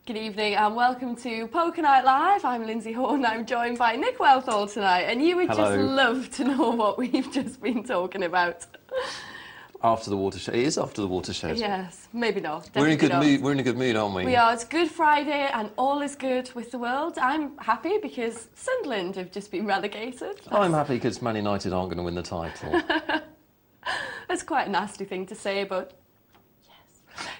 Good evening and welcome to Poker Night Live. I'm Lyndsay Horne. I'm joined by Nick Wealthall tonight, and you would just love to know what we've just been talking about. After the watershed. It is after the watershed. Yes, maybe not. We're in a good mood. We're in a good mood, aren't we? We are. It's Good Friday and all is good with the world. I'm happy because Sunderland have just been relegated. I'm happy because Man United aren't going to win the title. That's quite a nasty thing to say, but yes.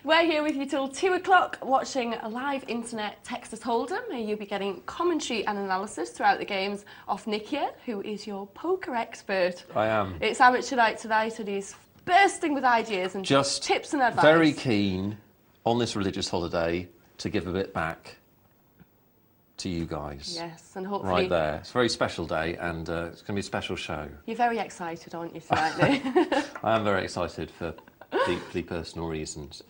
We're here with you till 2 o'clock watching a live internet Texas Hold'em. You'll be getting commentary and analysis throughout the games off Nick here, who is your poker expert. I am. It's amateur night tonight and he's bursting with ideas and just tips and advice. Very keen on this religious holiday to give a bit back to you guys. Yes, and hopefully... Right there. It's a very special day and it's going to be a special show. You're very excited, aren't you, tonight, Nick? I am very excited for deeply personal reasons.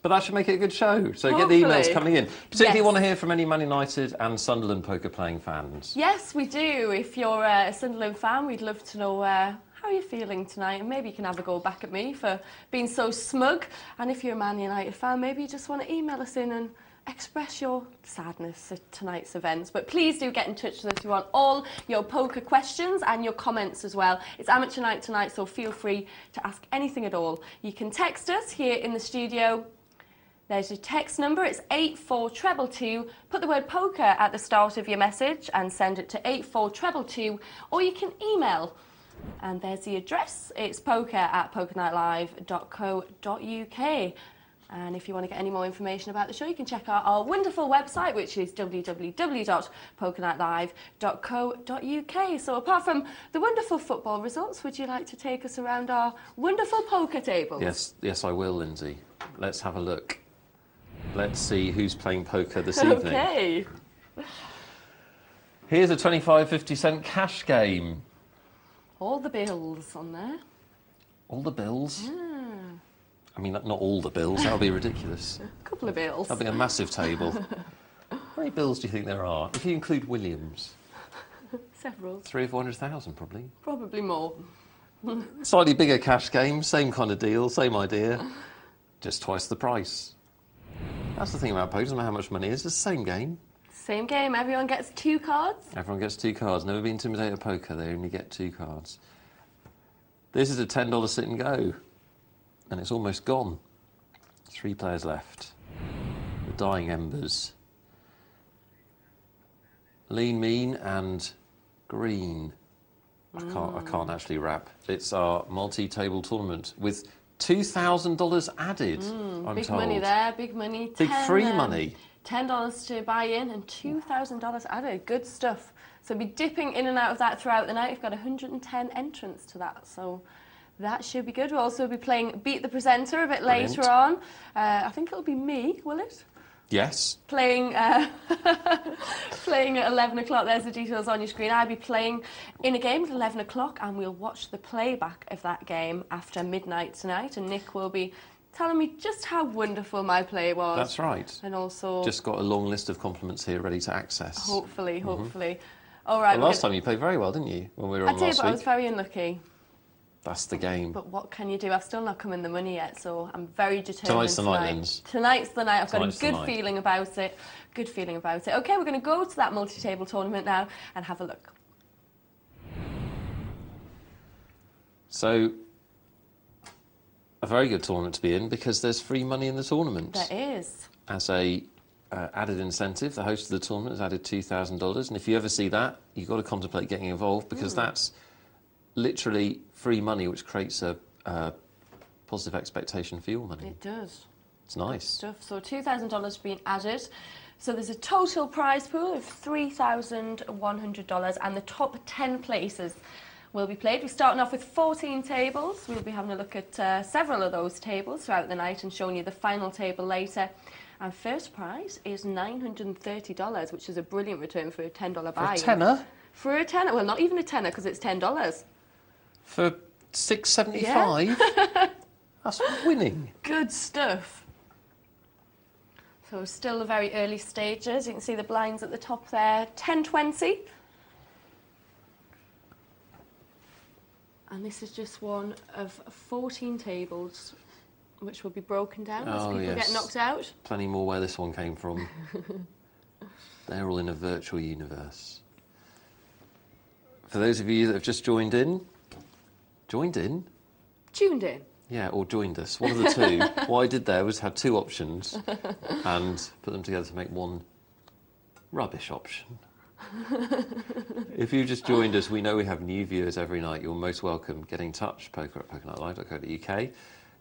But that should make it a good show. So hopefully. Get the emails coming in. Particularly yes. want to hear from any Man United and Sunderland poker playing fans. Yes, we do. If you're a Sunderland fan, we'd love to know how you're feeling tonight, and maybe you can have a go back at me for being so smug. And if you're a Man United fan, maybe you just want to email us in and express your sadness at tonight's events. But please do get in touch with us if you want all your poker questions and your comments as well. It's amateur night tonight, so feel free to ask anything at all. You can text us here in the studio. There's your text number, it's 84222. Put the word poker at the start of your message and send it to 84222, or you can email. And there's the address, it's poker@pokernightlive.co.uk. And if you want to get any more information about the show, you can check out our wonderful website, which is www.pokernightlive.co.uk. So apart from the wonderful football results, would you like to take us around our wonderful poker tables? Yes, I will, Lindsay. Let's have a look. Let's see who's playing poker this evening. Okay. Here's a 25-50 cash game. All the bills on there. All the bills? Yeah. I mean, not all the bills. That would be ridiculous. A couple of bills. That'd be a massive table. How many bills do you think there are? If you include Williams. Several. 300,000 or 400,000, probably. Probably more. Slightly bigger cash game, same kind of deal, same idea. Just twice the price. That's the thing about poker, no matter how much money it is, it's the same game. Same game, everyone gets 2 cards. Everyone gets 2 cards. Never been intimidated at poker, they only get 2 cards. This is a $10 sit and go. And it's almost gone. 3 players left. The dying embers. Lean, mean and green. I can't actually rap. It's our multi-table tournament with $2,000 added, I'm big told. Money there, big money. Big free money. $10 to buy in and $2,000 added. Good stuff. So we'll be dipping in and out of that throughout the night. We've got 110 entrants to that, so that should be good. We'll also be playing Beat the Presenter a bit later on. I think it'll be me, will it? Yes. Playing playing at 11 o'clock. There's the details on your screen. I'll be playing in a game at 11 o'clock and we'll watch the playback of that game after midnight tonight. And Nick will be telling me just how wonderful my play was. That's right. And also... just got a long list of compliments here ready to access. Hopefully, hopefully. All right. Well, last time you played very well, didn't you? When we were on last week. I did, but I was very unlucky. That's the game. But what can you do? I've still not come in the money yet, so I'm very determined. Tonight's the night, Linz. Tonight's the night. I've got a good feeling about it. Good feeling about it. OK, we're going to go to that multi-table tournament now and have a look. So, a very good tournament to be in because there's free money in the tournament. There is. As a added incentive, the host of the tournament has added $2,000. And if you ever see that, you've got to contemplate getting involved because that's literally free money, which creates a positive expectation for your money. It does. It's nice. Stuff. So $2,000 being added. So there's a total prize pool of $3,100 and the top 10 places will be played. We're starting off with 14 tables. We'll be having a look at several of those tables throughout the night and showing you the final table later. And first prize is $930, which is a brilliant return for a $10 buy-in. For a tenner? For a tenner. Well, not even a tenner because it's $10. For $6.75? Yeah. That's winning. Good stuff. So still the very early stages. You can see the blinds at the top there. 10-20. And this is just one of 14 tables Which will be broken down as Oh, people yes. get knocked out. Plenty more where this one came from. They're all in a virtual universe. For those of you that have just joined in? Tuned in. Yeah, or joined us. One of the two. What I did there was had two options and put them together to make one rubbish option. If you just joined us, we know we have new viewers every night. You're most welcome. Get in touch, poker@pokerlightlive.co.uk.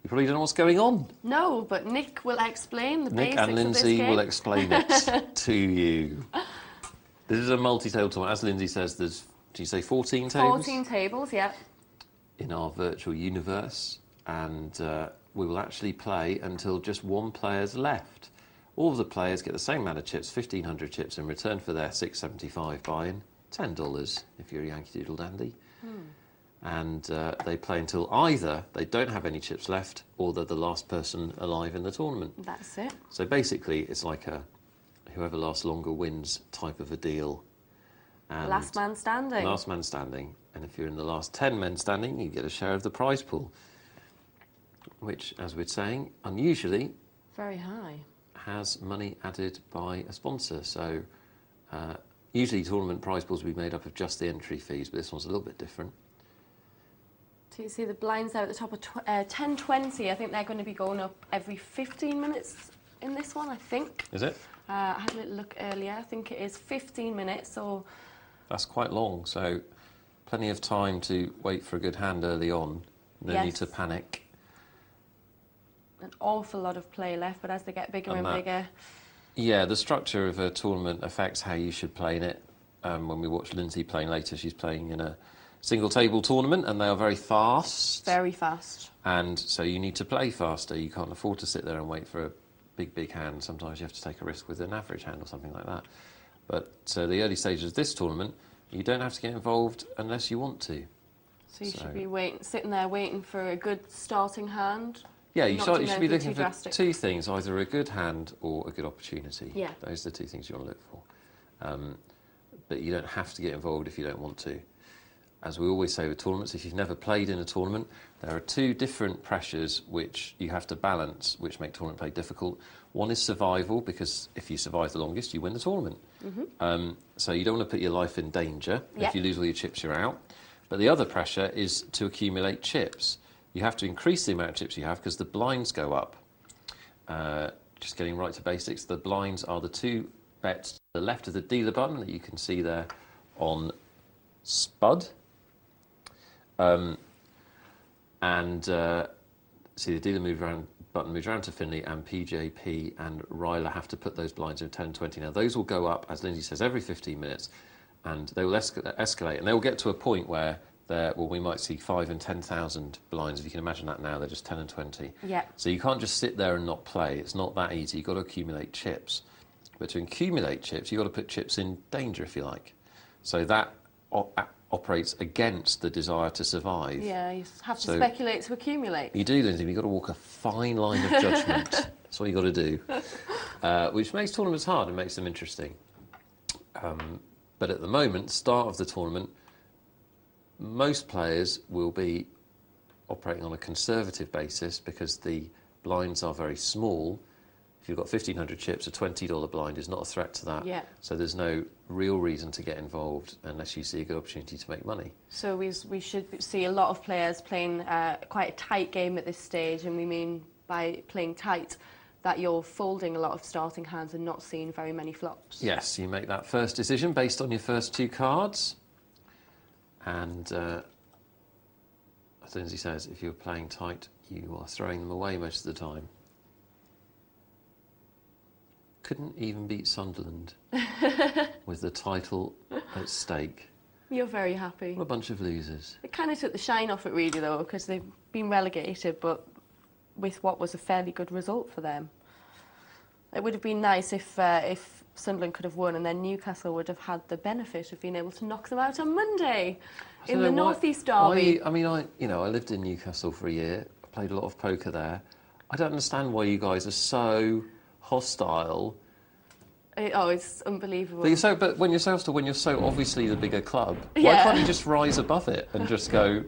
You probably don't know what's going on. No, but Nick will explain the Nick basics and of this Lyndsay game. will explain it to you. This is a multi-table tournament. As Lyndsay says, there's, do you say 14 tables? 14 tables, yeah. In our virtual universe. And we will actually play until just one player's left. All of the players get the same amount of chips, 1,500 chips, in return for their $6.75 buy-in, $10 if you're a Yankee Doodle dandy. And they play until either they don't have any chips left or they're the last person alive in the tournament. That's it. So basically, it's like a whoever lasts longer wins type of a deal. And Last man standing. last man standing. And if you're in the last 10 men standing, you get a share of the prize pool, which, as we're saying, unusually Very high. has money added by a sponsor. So usually tournament prize pools will be made up of just the entry fees, but this one's a little bit different. So you see the blinds there at the top of 10.20. I think they're going to be going up every 15 minutes in this one, I think. Is it? I had a little look earlier. I think it is 15 minutes. So That's quite long, so plenty of time to wait for a good hand early on. No need Yes. to panic. an awful lot of play left, but as they get bigger and that- bigger... Yeah, the structure of a tournament affects how you should play in it. When we watch Lyndsay playing later, she's playing in a single table tournament, and they are very fast. Very fast. And so you need to play faster. You can't afford to sit there and wait for a big hand. Sometimes you have to take a risk with an average hand or something like that. But the early stages of this tournament, you don't have to get involved unless you want to. So you should be sitting there waiting for a good starting hand. Yeah, you Not should doing be anything looking too for drastic. two things, either a good hand or a good opportunity. Yeah. Those are the two things you want to look for. But you don't have to get involved if you don't want to. As we always say with tournaments, if you've never played in a tournament, there are two different pressures which you have to balance, which make tournament play difficult. One is survival, because if you survive the longest, you win the tournament. So you don't want to put your life in danger. Yep. If you lose all your chips, you're out. But the other pressure is to accumulate chips. You have to increase the amount of chips you have because the blinds go up. Just getting right to basics, the blinds are the two bets to the left of the dealer button that you can see there on Spud. See the dealer button moves around to Finley, and PJP and Ryler have to put those blinds in 10 and 20. Now those will go up, as Lyndsay says, every 15 minutes, and they will escalate, and they will get to a point where we might see 5,000 and 10,000 blinds. If you can imagine that now, they're just 10 and 20. Yeah. So you can't just sit there and not play. It's not that easy. You've got to accumulate chips. But to accumulate chips, you've got to put chips in danger, if you like. So that operates against the desire to survive. Yeah, you have to speculate to accumulate. You do, Lyndsay. You've got to walk a fine line of judgment. That's what you've got to do. Which makes tournaments hard and makes them interesting. But at the moment, start of the tournament, most players will be operating on a conservative basis because the blinds are very small. If you've got 1,500 chips, a $20 blind is not a threat to that. Yeah. So there's no real reason to get involved unless you see a good opportunity to make money. So we should see a lot of players playing quite a tight game at this stage, and we mean by playing tight that you're folding a lot of starting hands and not seeing very many flops. Yes, you make that first decision based on your first two cards. And as Lyndsay says, if you're playing tight, you are throwing them away most of the time. Couldn't even beat Sunderland with the title at stake. You're very happy. What a bunch of losers. It kind of took the shine off it, really, though, because they've been relegated, but with what was a fairly good result for them. It would have been nice if Sunderland could have won, and then Newcastle would have had the benefit of being able to knock them out on Monday in the North East derby. I lived in Newcastle for a year. I played a lot of poker there. I don't understand why you guys are so hostile It's unbelievable. But when you're so obviously the bigger club, why Yeah. can't you just rise above it and just go,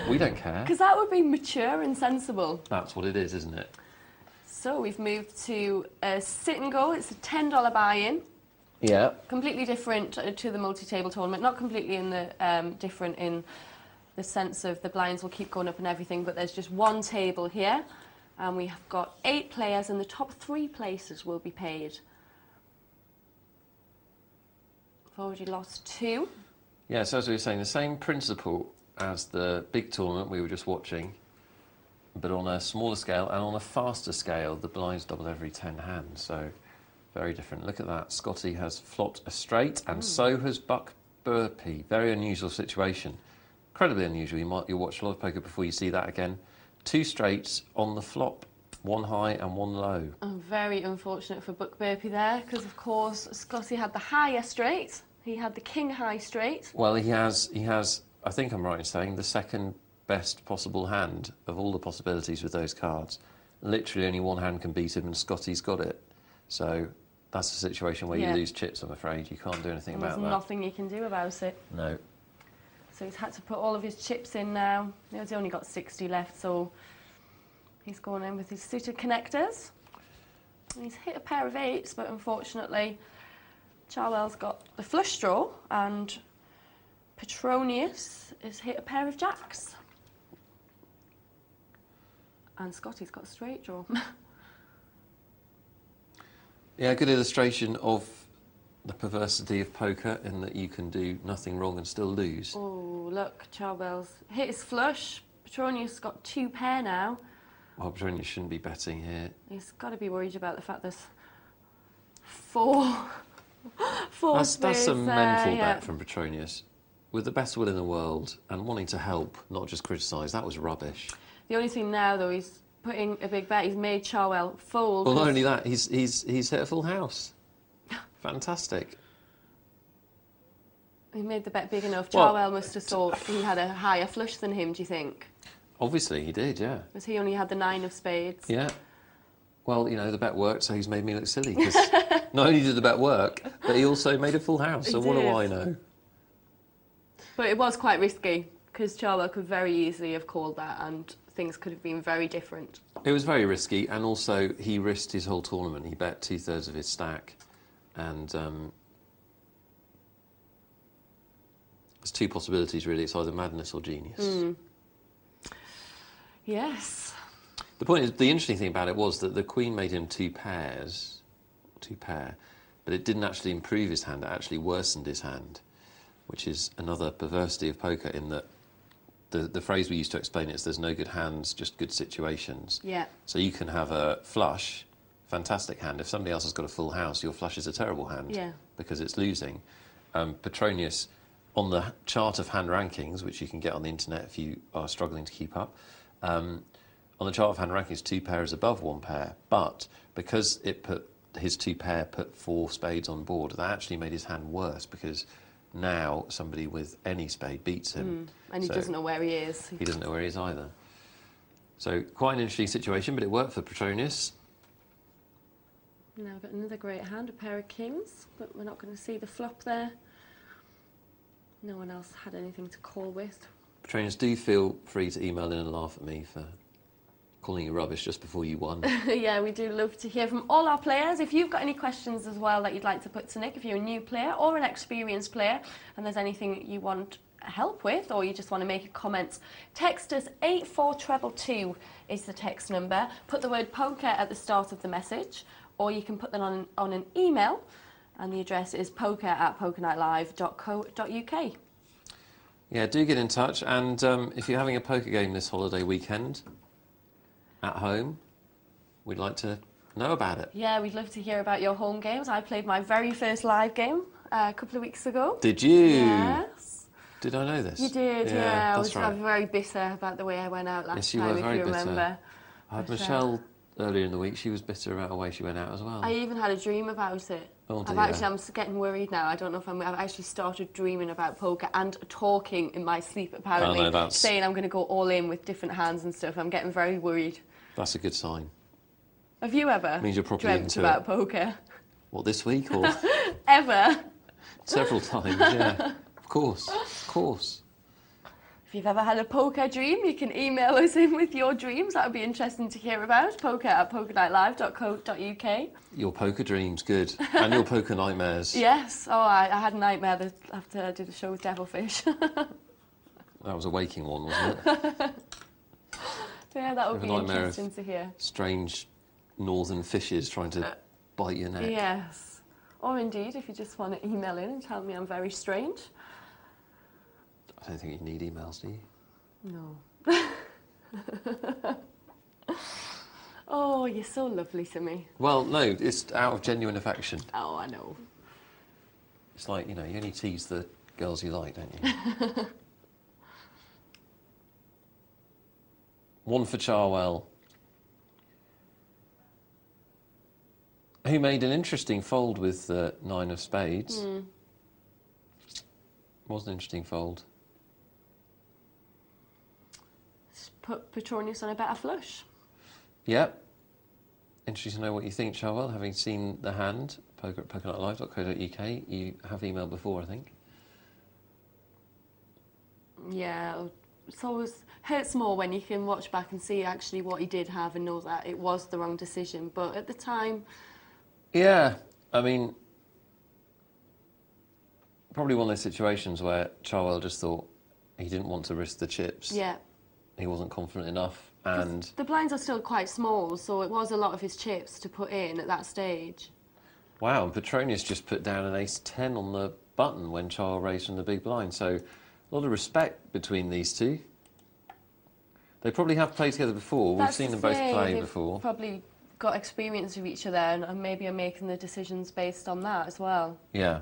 we don't care? Because that would be mature and sensible. That's what it is, isn't it? So we've moved to a sit and go. It's a $10 buy-in. Yeah. Completely different to the multi-table tournament. Not completely in the different in the sense of the blinds will keep going up and everything, but there's just one table here, and we have got 8 players, and the top 3 places will be paid. I've already lost 2. Yeah, so as we were saying, the same principle as the big tournament we were just watching, but on a smaller scale and on a faster scale, the blinds double every 10 hands, so very different. Look at that. Scotty has flopped a straight, and so has Buck Burpee. Very unusual situation. Incredibly unusual. You'll watch a lot of poker before you see that again. 2 straights on the flop, 1 high and 1 low. Oh, very unfortunate for Buck Burpee there, because of course Scotty had the higher straight. He had the king high straight. Well, he has. I think I'm right in saying the second best possible hand of all the possibilities with those cards. Literally, only one hand can beat him, and Scotty's got it. So that's a situation where you lose chips. I'm afraid you can't do anything about that. There's nothing you can do about it. No. So he's had to put all of his chips in now. He's only got 60 left, so he's going in with his suited connectors. He's hit a pair of 8s, but unfortunately, Charwell's got the flush draw, and Petronius has hit a pair of jacks. And Scotty's got a straight draw. Yeah, a good illustration of the perversity of poker in that you can do nothing wrong and still lose. Oh, look, Charwell's hit his flush. Petronius got 2 pair now. Well, Petronius shouldn't be betting here. He's got to be worried about the fact there's 4 That's a mental yeah. bet from Petronius. With the best will in the world and wanting to help, not just criticise, that was rubbish. The only thing now, though, he's putting a big bet. He's made Charwell fold. Well, not only that, he's hit a full house. Fantastic. He made the bet big enough. Well, Charwell must have thought he had a higher flush than him, do you think? Obviously, he did, yeah. Because he only had the 9 of spades. Yeah. Well, you know, the bet worked, so he's made me look silly. Because not only did the bet work, but he also made a full house. So what do I know? But it was quite risky, because Charwell could very easily have called that, and things could have been very different. It was very risky, and also he risked his whole tournament. He bet 2/3 of his stack, and there's 2 possibilities really. It's either madness or genius. Yes. The point is, the interesting thing about it was that the Queen made him 2 pair, but it didn't actually improve his hand. It actually worsened his hand, which is another perversity of poker. In that the phrase we used to explain it is there's no good hands, just good situations. Yeah. So you can have a flush, fantastic hand. If somebody else has got a full house, your flush is a terrible hand because it's losing. Petronius, on the chart of hand rankings, which you can get on the internet if you are struggling to keep up, on the chart of hand rankings, 2 pair is above 1 pair, but because his 2 pair put 4 spades on board, that actually made his hand worse because now somebody with any spade beats him. And he doesn't know where he is. He doesn't know where he is either. So quite an interesting situation, but it worked for Petronius. Now we've got another great hand, a pair of kings, but we're not going to see the flop there. No one else had anything to call with. Petronius, do feel free to email in and laugh at me for calling you rubbish just before you won. Yeah, we do love to hear from all our players. If you've got any questions as well that you'd like to put to Nick, if you're a new player or an experienced player, and there's anything you want help with, or you just want to make a comment, text us 84222 is the text number. Put the word poker at the start of the message, or you can put that on an email, and the address is poker@pokernightlive.co.uk. Yeah, do get in touch, and if you're having a poker game this holiday weekend at home, we'd like to know about it. Yeah, we'd love to hear about your home games. I played my very first live game a couple of weeks ago. Did you? Yes. Did I know this? You did, yeah. I was right. very bitter about the way I went out last Yes, you time, were very if you bitter. remember. I had Michelle earlier in the week. She was bitter about the way she went out as well. I even had a dream about it. Oh, dear. I'm getting worried now. I don't know if I've actually started dreaming about poker and talking in my sleep, apparently, Oh, no, saying I'm going to go all in with different hands and stuff. I'm getting very worried. That's a good sign. Have you ever Means you're properly dreamt into about it. poker? What, this week or Ever. several times? Yeah, of course, of course. If you've ever had a poker dream, you can email us in with your dreams. That would be interesting to hear about. poker@pokernightlive.co.uk. Your poker dreams, good. And your poker nightmares. Yes. Oh, I had a nightmare after I did a show with Devilfish. That was a waking one, wasn't it? Yeah, that would be nightmare interesting to hear. Strange northern fishes trying to bite your neck. Yes. Or indeed, if you just want to email in and tell me I'm very strange. I don't think you need emails, do you? No. Oh, you're so lovely to me. Well, no, it's out of genuine affection. Oh, I know. It's like, you know, you only tease the girls you like, don't you? One for Charwell, who made an interesting fold with the 9 of spades. Was an interesting fold. Put Petronius on a better flush. Yep. Interesting to know what you think, Charwell, having seen the hand. poker@pokernightlive.co.uk. You have emailed before, I think. Yeah, it's always hurts more when you can watch back and see actually what he did have and know that it was the wrong decision. But at the time... Yeah, I mean, probably one of those situations where Charwell just thought he didn't want to risk the chips. Yeah. He wasn't confident enough, and... The blinds are still quite small, so it was a lot of his chips to put in at that stage. Wow, and Petronius just put down an ace-10 on the button when Charwell raised from the big blind, so a lot of respect between these two. They probably have played together before. We've seen them both play before. Probably got experience of each other and maybe are making the decisions based on that as well. Yeah.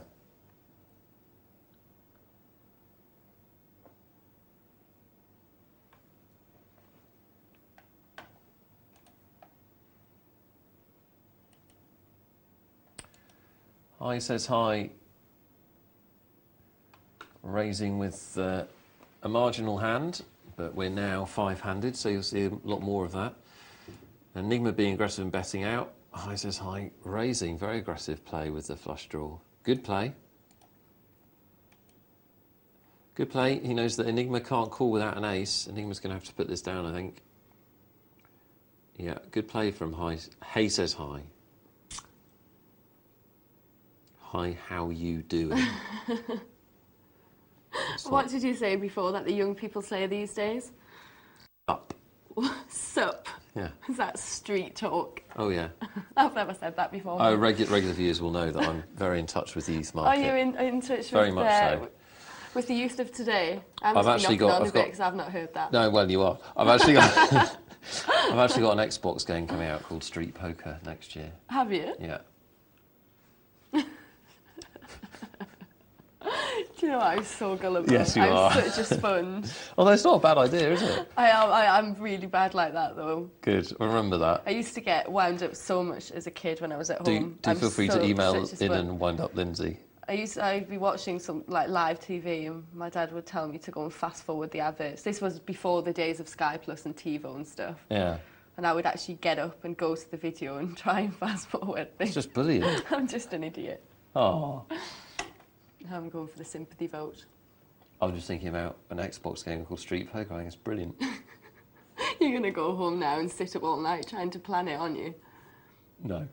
Hi says hi. Raising with a marginal hand, but we're now 5-handed, so you'll see a lot more of that. Enigma being aggressive and betting out. Hi says hi. Raising, very aggressive play with the flush draw. Good play. Good play. He knows that Enigma can't call without an ace. Enigma's going to have to put this down, I think. Yeah, good play from Hi. Hay says hi. Hi, how you doing? What did you say before that the young people say these days? Up. Sup. Yeah. Is that street talk? Oh, yeah. I've never said that before. Oh, regular viewers will know that I'm very in touch with the youth market. Are you in touch very with, much so. With the youth of today? I I've must actually be knocking got. on a bit because I've not heard that. No, well, you are. I've actually got. I've actually got an Xbox game coming out called Street Poker next year. Have you? Yeah. Do you know what? I'm so gullible. Yes, you are. I'm such a sponge. Although it's not a bad idea, is it? I'm really bad like that, though. Good. Remember that. I used to get wound up so much as a kid when I was at home. Do feel free to email in and wind up Lyndsay. I'd be watching some like live TV, and my dad would tell me to go and fast forward the adverts. This was before the days of Sky Plus and TiVo and stuff. Yeah. And I would actually get up and go to the video and try and fast forward things. It's just brilliant. I'm just an idiot. Oh. I'm going for the sympathy vote. I was just thinking about an Xbox game called Street Poker. I think it's brilliant. You're going to go home now and sit up all night trying to plan it, aren't you? No.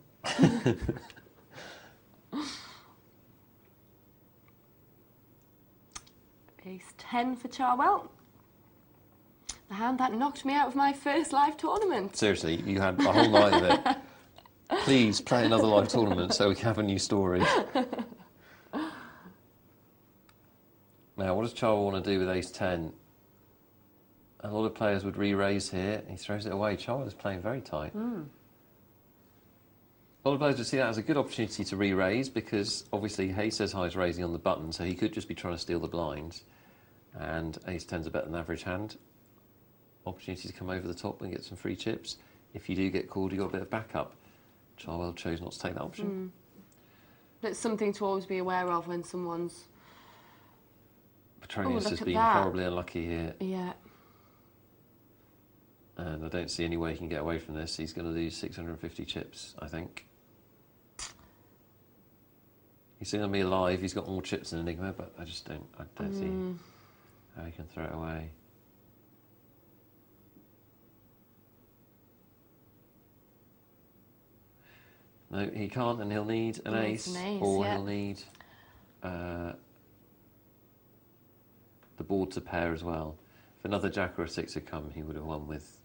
Ace 10 for Charwell. The hand that knocked me out of my first live tournament. Seriously, you had a whole night of it. Please play another live tournament so we can have a new story. Now, what does Charwell want to do with ace 10? A lot of players would re-raise here. He throws it away. Charwell is playing very tight. A lot of players would see that as a good opportunity to re-raise because obviously Hay says hi is raising on the button, so he could just be trying to steal the blinds. And ace 10's a better than average hand. Opportunity to come over the top and get some free chips. If you do get called, you've got a bit of backup. Charwell chose not to take that option. That's something to always be aware of when someone's... Petronius has been horribly unlucky here. Yeah. And I don't see any way he can get away from this. He's going to lose 650 chips, I think. He's going to be alive. He's got more chips than Enigma, but I don't see how he can throw it away. No, he can't, and he'll need an ace, or he'll need the board to pair as well. If another jack or a six had come, he would have won with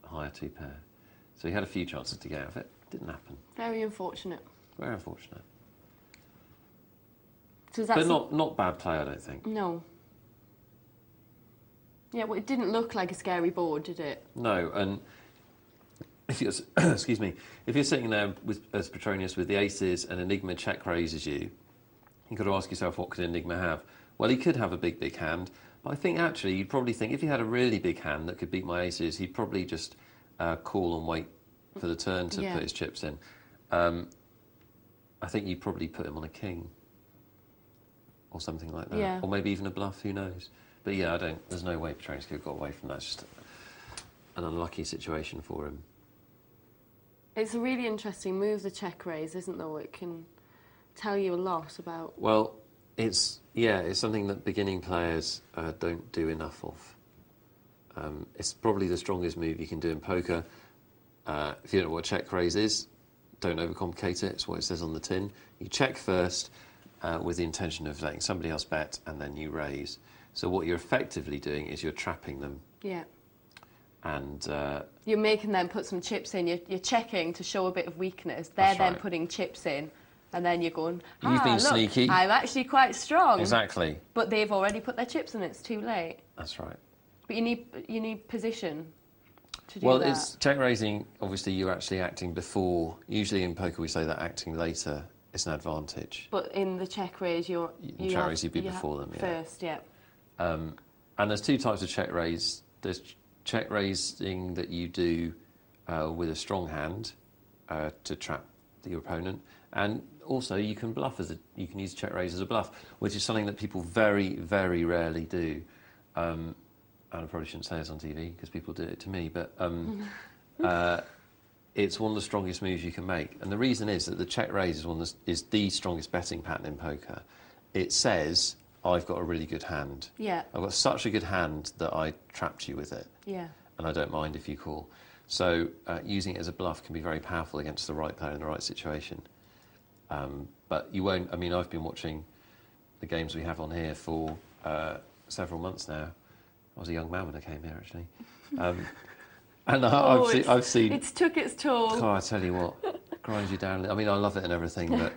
a higher two pair. So he had a few chances to get out of it. Didn't happen. Very unfortunate. Very unfortunate. So but not bad play, I don't think. No. Yeah, well, it didn't look like a scary board, did it? No, and if you're, excuse me, if you're sitting there as Petronius with the aces and Enigma check raises you, you've got to ask yourself, what could Enigma have? Well, he could have a big, big hand, but I think actually you'd probably think if he had a really big hand that could beat my aces, he'd probably just call and wait for the turn to put his chips in. I think you'd probably put him on a king or something like that, or maybe even a bluff, who knows. But yeah, there's no way Petronius could have got away from that. It's just an unlucky situation for him. It's a really interesting move, the check raise, isn't there? It can tell you a lot about... Well, it's something that beginning players don't do enough of. It's probably the strongest move you can do in poker. If you don't know what check raise is, don't overcomplicate it. It's what it says on the tin. You check first with the intention of letting somebody else bet, and then you raise. So what you're effectively doing is you're trapping them. Yeah. And you're making them put some chips in. You're checking to show a bit of weakness. They're then putting chips in, and then you're going, you've been sneaky. I'm actually quite strong. Exactly. But they've already put their chips in. It's too late. That's right. But you need position to do that. Well, it's check raising. Obviously, you're actually acting before. Usually in poker, we say that acting later is an advantage. But in the check raise, you check raise, you'd be before them. First, yeah. And there's two types of check raise. There's check raising that you do with a strong hand to trap your opponent, and also you can you can use check raise as a bluff, which is something that people very, very rarely do. And I probably shouldn't say this on TV because people do it to me, but it's one of the strongest moves you can make. And the reason is that the check raise is the strongest betting pattern in poker. It says, I've got a really good hand. Yeah. I've got such a good hand that I trapped you with it. Yeah. And I don't mind if you call. So using it as a bluff can be very powerful against the right player in the right situation. But you won't... I mean, I've been watching the games we have on here for several months now. I was a young man when I came here, actually. And I've seen... It's took its toll. Oh, I tell you what, grinds you down. I mean, I love it and everything, but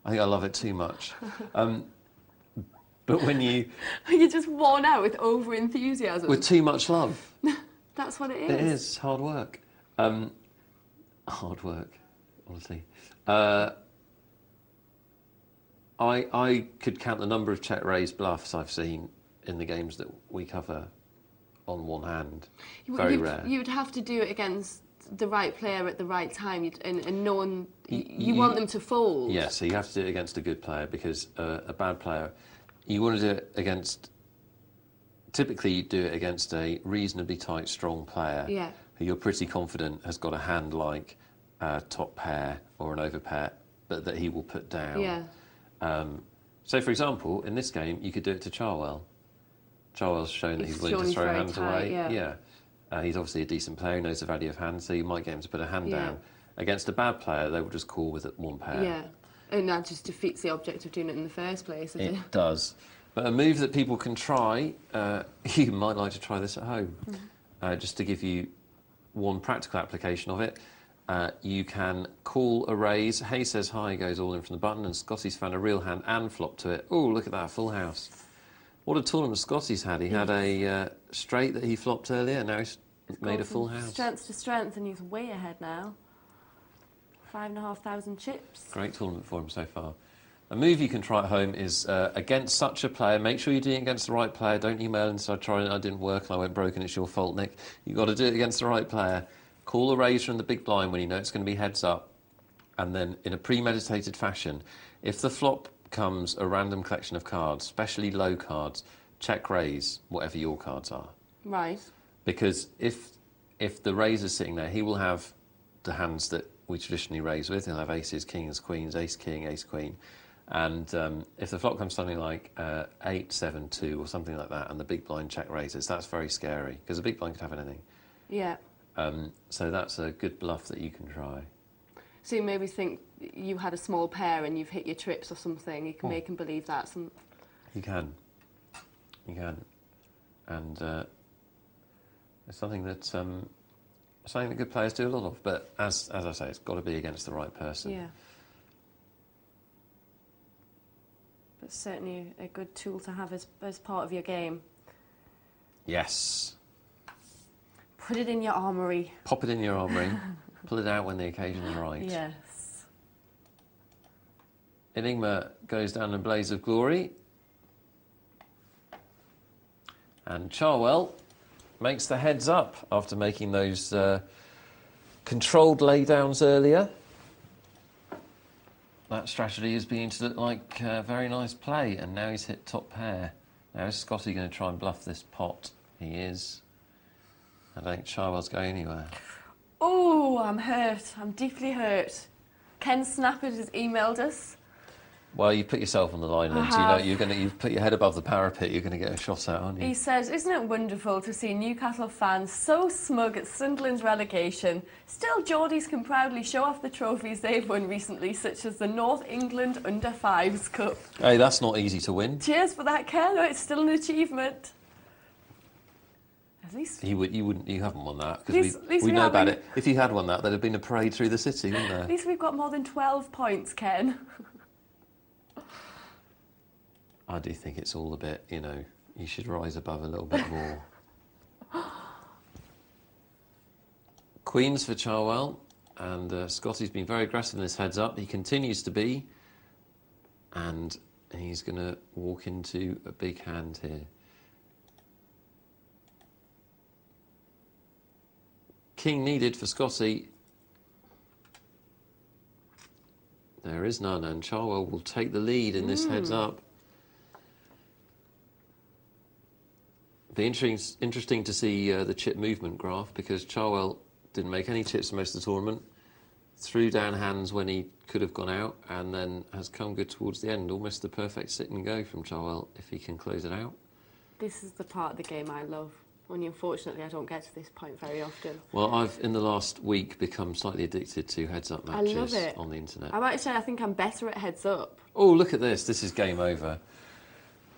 I think I love it too much. But when you... You're just worn out with over-enthusiasm. With too much love. That's what it is. It is. Hard work. Hard work, honestly. I could count the number of check raise bluffs I've seen in the games that we cover on one hand. Very rare. You'd have to do it against the right player at the right time, and no one... You want them to fold. Yeah, so you have to do it against a good player, because a bad player... You want to do it against... Typically, you do it against a reasonably tight, strong player who you're pretty confident has got a hand like top pair or an overpair, but that he will put down. Yeah. So, for example, in this game, you could do it to Charwell. Charwell's shown that he's willing to throw hands away. Yeah. He's obviously a decent player, he knows the value of hands, so you might get him to put a hand down. Against a bad player, they will just call with one pair. Yeah. And that just defeats the object of doing it in the first place. It does. But a move that people can try, you might like to try this at home. Just to give you one practical application of it, you can call a raise. Hay says hi, goes all in from the button, and Scotty's found a real hand and flopped to it. Oh, look at that, full house. What a tournament Scotty's had. He had a straight that he flopped earlier, now he's made a full house. Strength to strength, and he's way ahead now. 5,500 chips. Great tournament for him so far. A move you can try at home is against such a player. Make sure you're doing it against the right player. Don't email and say, I tried it, I didn't work, and I went broken. It's your fault, Nick. You've got to do it against the right player. Call a raise from the big blind when you know it's going to be heads up. And then, in a premeditated fashion, if the flop comes a random collection of cards, especially low cards, check raise whatever your cards are. Right. Because if the raise is sitting there, he will have the hands that we traditionally raise with. He'll have aces, kings, queens, ace, king, ace, queen. And if the flop comes something like 8-7-2 or something like that, and the big blind check raises, that's very scary because the big blind could have anything. Yeah. So that's a good bluff that you can try. So you maybe think you had a small pair and you've hit your trips or something. You can make them believe that. You can. You can. And it's something that good players do a lot of. But as I say, it's got to be against the right person. Yeah. But certainly a good tool to have as part of your game. Yes. Put it in your armoury. Pop it in your armoury. Pull it out when the occasion is right. Yes. Enigma goes down in a blaze of glory. And Charwell makes the heads up after making those controlled laydowns earlier. That strategy is beginning to look like a very nice play, and now he's hit top pair. Now is Scotty going to try and bluff this pot? He is. I don't think Charwell's going anywhere. Oh, I'm hurt. I'm deeply hurt. Ken Snappard has emailed us. Well, you put yourself on the line, Lyndsay. You know, you've put your head above the parapet, you're going to get a shot out, aren't you? He says, isn't it wonderful to see Newcastle fans so smug at Sunderland's relegation? Still, Geordies can proudly show off the trophies they've won recently, such as the North England Under-5s Cup. Hey, that's not easy to win. Cheers for that, Ken. No, it's still an achievement. At least... You haven't won that, because we know about it. If you had won that, there'd have been a parade through the city, wouldn't there? At least we've got more than 12 points, Ken. I do think it's all a bit, you know, you should rise above a little bit more. Queens for Charwell, and Scotty's been very aggressive in this heads up. He continues to be, and he's going to walk into a big hand here. King needed for Scotty. There is none, and Charwell will take the lead in this heads up. Be interesting to see the chip movement graph, because Charwell didn't make any chips most of the tournament, threw down hands when he could have gone out, and then has come good towards the end. Almost the perfect sit and go from Charwell if he can close it out. This is the part of the game I love. Only unfortunately I don't get to this point very often. Well, I've in the last week become slightly addicted to heads up matches on the internet. I might say I think I'm better at heads up. Oh, look at this. This is game over.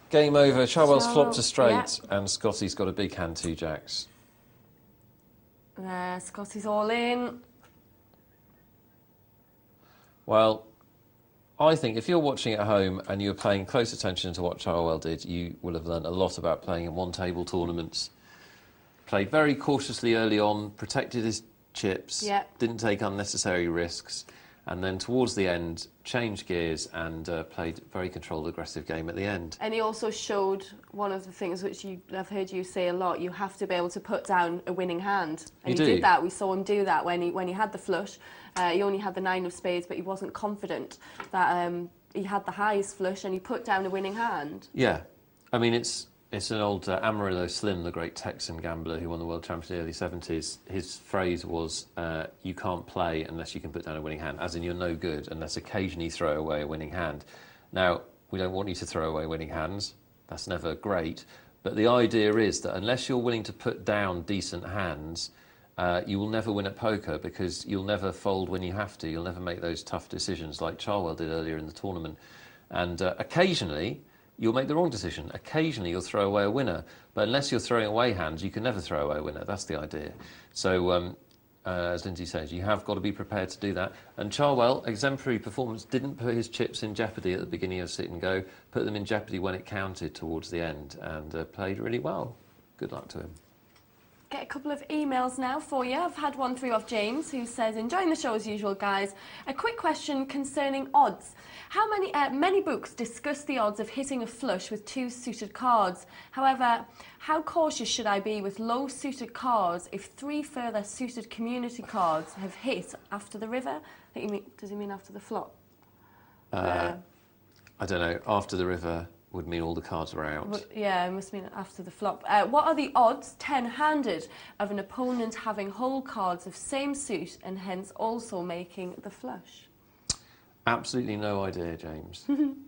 Game over. Charwell's flopped a straight, and Scotty's got a big hand, 2 jacks. There, Scotty's all in. Well, I think if you're watching at home and you're paying close attention to what Charwell did, you will have learned a lot about playing in one-table tournaments. Played very cautiously early on, protected his chips, didn't take unnecessary risks, and then towards the end changed gears and played a very controlled, aggressive game at the end. And he also showed one of the things which I've heard you say a lot: you have to be able to put down a winning hand. And he did that. We saw him do that when he had the flush. He only had the 9 of spades, but he wasn't confident that he had the highest flush, and he put down a winning hand. Yeah, I mean it's an old Amarillo Slim, the great Texan gambler who won the World Championship in the early 70s. His phrase was, you can't play unless you can put down a winning hand, as in you're no good unless occasionally you throw away a winning hand. Now, we don't want you to throw away winning hands. That's never great. But the idea is that unless you're willing to put down decent hands, you will never win at poker, because you'll never fold when you have to. You'll never make those tough decisions like Charwell did earlier in the tournament. And occasionally, you'll make the wrong decision. Occasionally, you'll throw away a winner. But unless you're throwing away hands, you can never throw away a winner. That's the idea. So, as Lyndsay says, you have got to be prepared to do that. And Charwell, exemplary performance, didn't put his chips in jeopardy at the beginning of sit and go, put them in jeopardy when it counted towards the end, and played really well. Good luck to him. Get a couple of emails now for you. I've had one through of James, who says, enjoying the show as usual, guys. A quick question concerning odds. How many books discuss the odds of hitting a flush with 2 suited cards? However, how cautious should I be with low suited cards if 3 further suited community cards have hit after the river? Does he mean after the flop? I don't know. After the river would mean all the cards were out. Yeah, it must mean after the flop. What are the odds, 10-handed, of an opponent having whole cards of same suit and hence also making the flush? Absolutely no idea, James.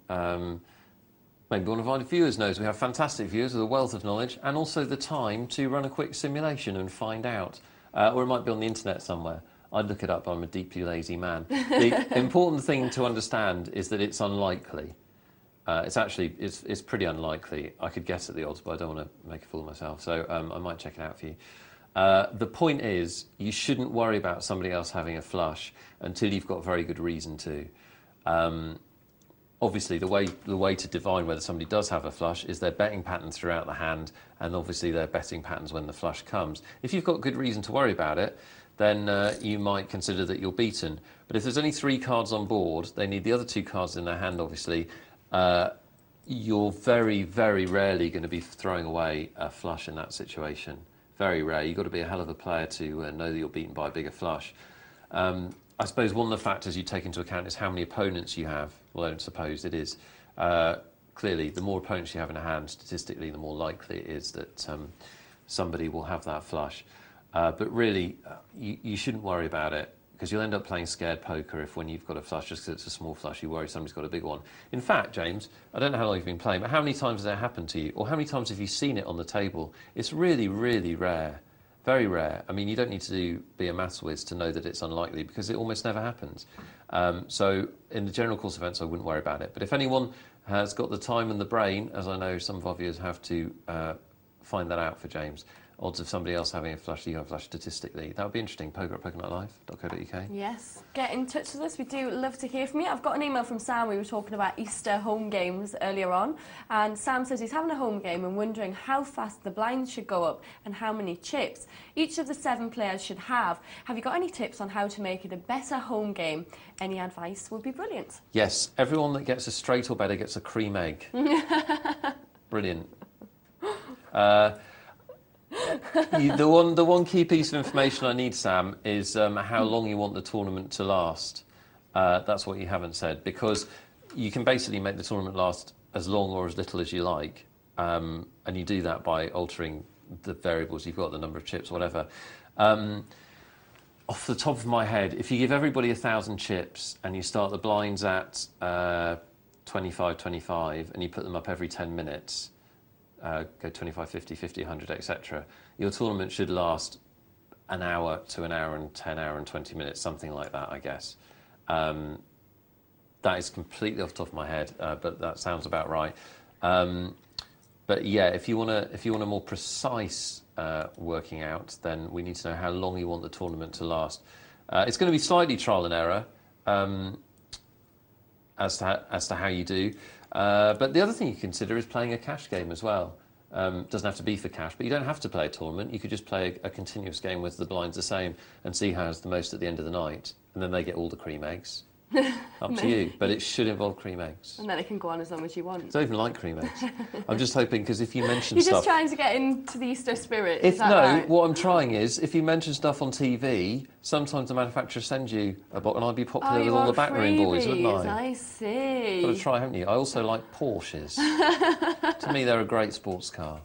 Maybe one of our viewers knows. We have fantastic viewers with a wealth of knowledge and also the time to run a quick simulation and find out. Or it might be on the internet somewhere. I'd look it up, I'm a deeply lazy man. The important thing to understand is that it's unlikely. It's pretty unlikely. I could guess at the odds, but I don't want to make a fool of myself, so I might check it out for you. The point is, you shouldn't worry about somebody else having a flush until you've got very good reason to. Obviously, the way to divine whether somebody does have a flush is their betting patterns throughout the hand, and obviously their betting patterns when the flush comes. If you've got good reason to worry about it, then you might consider that you're beaten. But if there's only 3 cards on board, they need the other 2 cards in their hand, obviously. You're very, very rarely going to be throwing away a flush in that situation. Very rare. You've got to be a hell of a player to know that you're beaten by a bigger flush. I suppose one of the factors you take into account is how many opponents you have. Well, I don't suppose it is. Clearly, the more opponents you have in a hand, statistically, the more likely it is that somebody will have that flush. But really, you shouldn't worry about it, because you'll end up playing scared poker if when you've got a flush, just because it's a small flush, you worry somebody's got a big one. In fact, James, I don't know how long you've been playing, but how many times has that happened to you? Or how many times have you seen it on the table? It's really, really rare. Very rare. I mean, you don't need to be a maths whiz to know that it's unlikely, because it almost never happens. So in the general course of events, I wouldn't worry about it. But if anyone has got the time and the brain, as I know some of our viewers have, to find that out for James, odds of somebody else having a flush, you have a flush statistically, that would be interesting. poker@pokernightlive.co.uk. Yes, get in touch with us. We do love to hear from you. I've got an email from Sam. We were talking about Easter home games earlier on, and Sam says he's having a home game and wondering how fast the blinds should go up and how many chips each of the 7 players should have. Have you got any tips on how to make it a better home game? Any advice would be brilliant. Yes, everyone that gets a straight or better gets a cream egg. Brilliant. The one key piece of information I need, Sam, is how long you want the tournament to last. That's what you haven't said, because you can basically make the tournament last as long or as little as you like, and you do that by altering the variables you've got, the number of chips, whatever. Off the top of my head, if you give everybody 1,000 chips and you start the blinds at 25, 25, and you put them up every 10 minutes, go 25, 50, 50, 100, etc. Your tournament should last an hour to an hour and 10 hour and 20 minutes, something like that, I guess. That is completely off the top of my head, but that sounds about right. But yeah, if you want a more precise working out, then we need to know how long you want the tournament to last. It's going to be slightly trial and error as to how you do. But the other thing you consider is playing a cash game as well. Doesn't have to be for cash, but you don't have to play a tournament. You could just play a continuous game with the blinds the same and see who has the most at the end of the night. And then they get all the cream eggs. Up to you, but it should involve cream eggs. And then it can go on as long as you want. I don't even like cream eggs. I'm just hoping, because if you mention You're stuff... just trying to get into the Easter spirit, If is that no, right? what I'm trying is, if you mention stuff on TV, sometimes the manufacturer sends you a box, and I'd be popular with all the backroom boys, wouldn't I? I see. Got to try, haven't you? I also like Porsches. To me, they're a great sports car.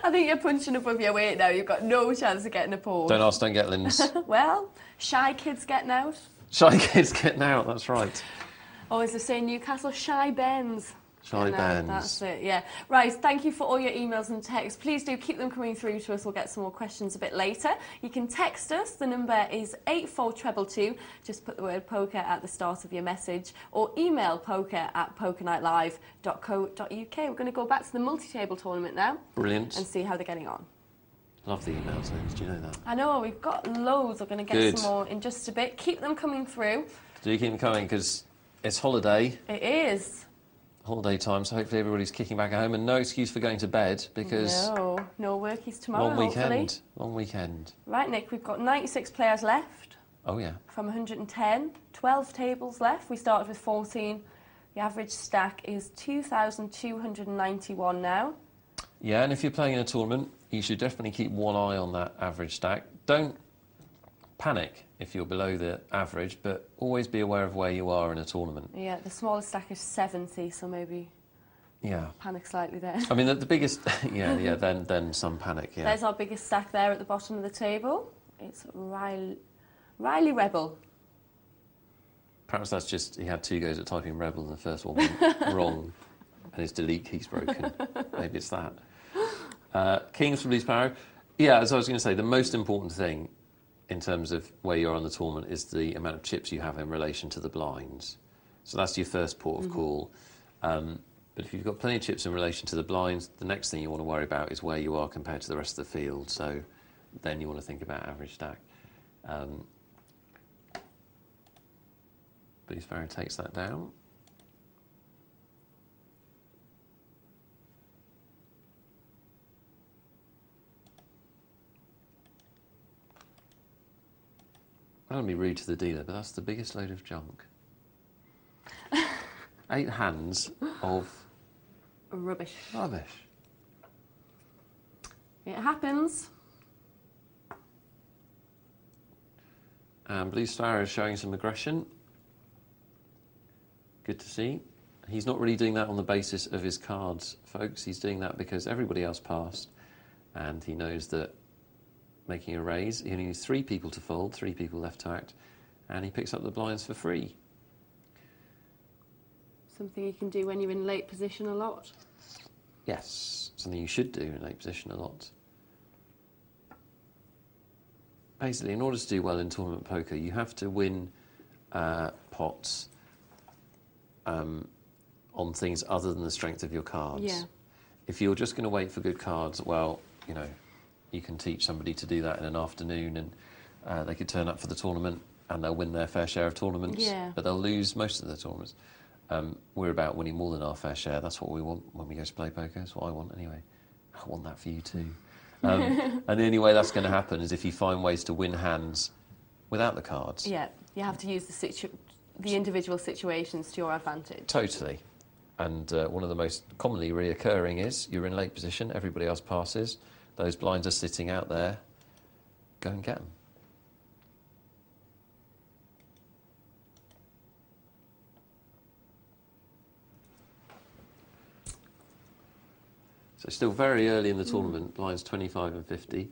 I think you're punching above your weight now. You've got no chance of getting a Porsche. Don't ask, don't get, Lynds. Well, shy kids getting out. Shy kids getting out, that's right. Or as they say in Newcastle, shy Bens. Shy Bens. That's it, yeah. Right, thank you for all your emails and texts. Please do keep them coming through to us. We'll get some more questions a bit later. You can text us. The number is 84222. Just put the word poker at the start of your message, or email poker@pokernightlive.co.uk. We're going to go back to the multi-table tournament now. Brilliant. And see how they're getting on. Love the emails, Lynds. Do you know that? I know, we've got loads. We're going to get some more in just a bit. Keep them coming through. Do you keep them coming? Because it's holiday. It is. Holiday time, so hopefully everybody's kicking back at home, and no excuse for going to bed, because... No workies tomorrow, long weekend. hopefully. Long weekend. Right, Nick, we've got 96 players left. Oh, yeah. From 110. 12 tables left. We started with 14. The average stack is 2,291 now. Yeah, and if you're playing in a tournament, you should definitely keep one eye on that average stack. Don't panic if you're below the average, but always be aware of where you are in a tournament. Yeah, the smallest stack is 70, so maybe panic slightly there. I mean, the biggest... then some panic, yeah. There's our biggest stack there at the bottom of the table. It's Riley Rebel. Perhaps that's just he had 2 goes at typing rebel and the first one went wrong and his delete key's broken. Maybe it's that. Kings from Blue Sparrow. Yeah, as I was going to say, the most important thing in terms of where you are on the tournament is the amount of chips you have in relation to the blinds. So that's your first port of call. But if you've got plenty of chips in relation to the blinds, the next thing you want to worry about is where you are compared to the rest of the field. So then you want to think about average stack. Blue Sparrow takes that down. I don't want to be rude to the dealer, but that's the biggest load of junk. 8 hands of Rubbish. rubbish. It happens. And Blue Sparrow is showing some aggression. Good to see. He's not really doing that on the basis of his cards, folks. He's doing that because everybody else passed, and he knows that making a raise, he only needs 3 people to fold, 3 people left to act, and he picks up the blinds for free. Something you can do when you're in late position a lot. Yes, something you should do in late position a lot. Basically, in order to do well in tournament poker, you have to win pots on things other than the strength of your cards. Yeah. If you're just going to wait for good cards, well, you know, you can teach somebody to do that in an afternoon, and they could turn up for the tournament and they'll win their fair share of tournaments, but they'll lose most of the tournaments. We're about winning more than our fair share. That's what we want when we go to play poker. That's what I want anyway. I want that for you too. And the only way that's going to happen is if you find ways to win hands without the cards. Yeah, you have to use the individual situations to your advantage. Totally. And one of the most commonly reoccurring is you're in late position, everybody else passes, those blinds are sitting out there, go and get them. So still very early in the tournament, blinds 25 and 50.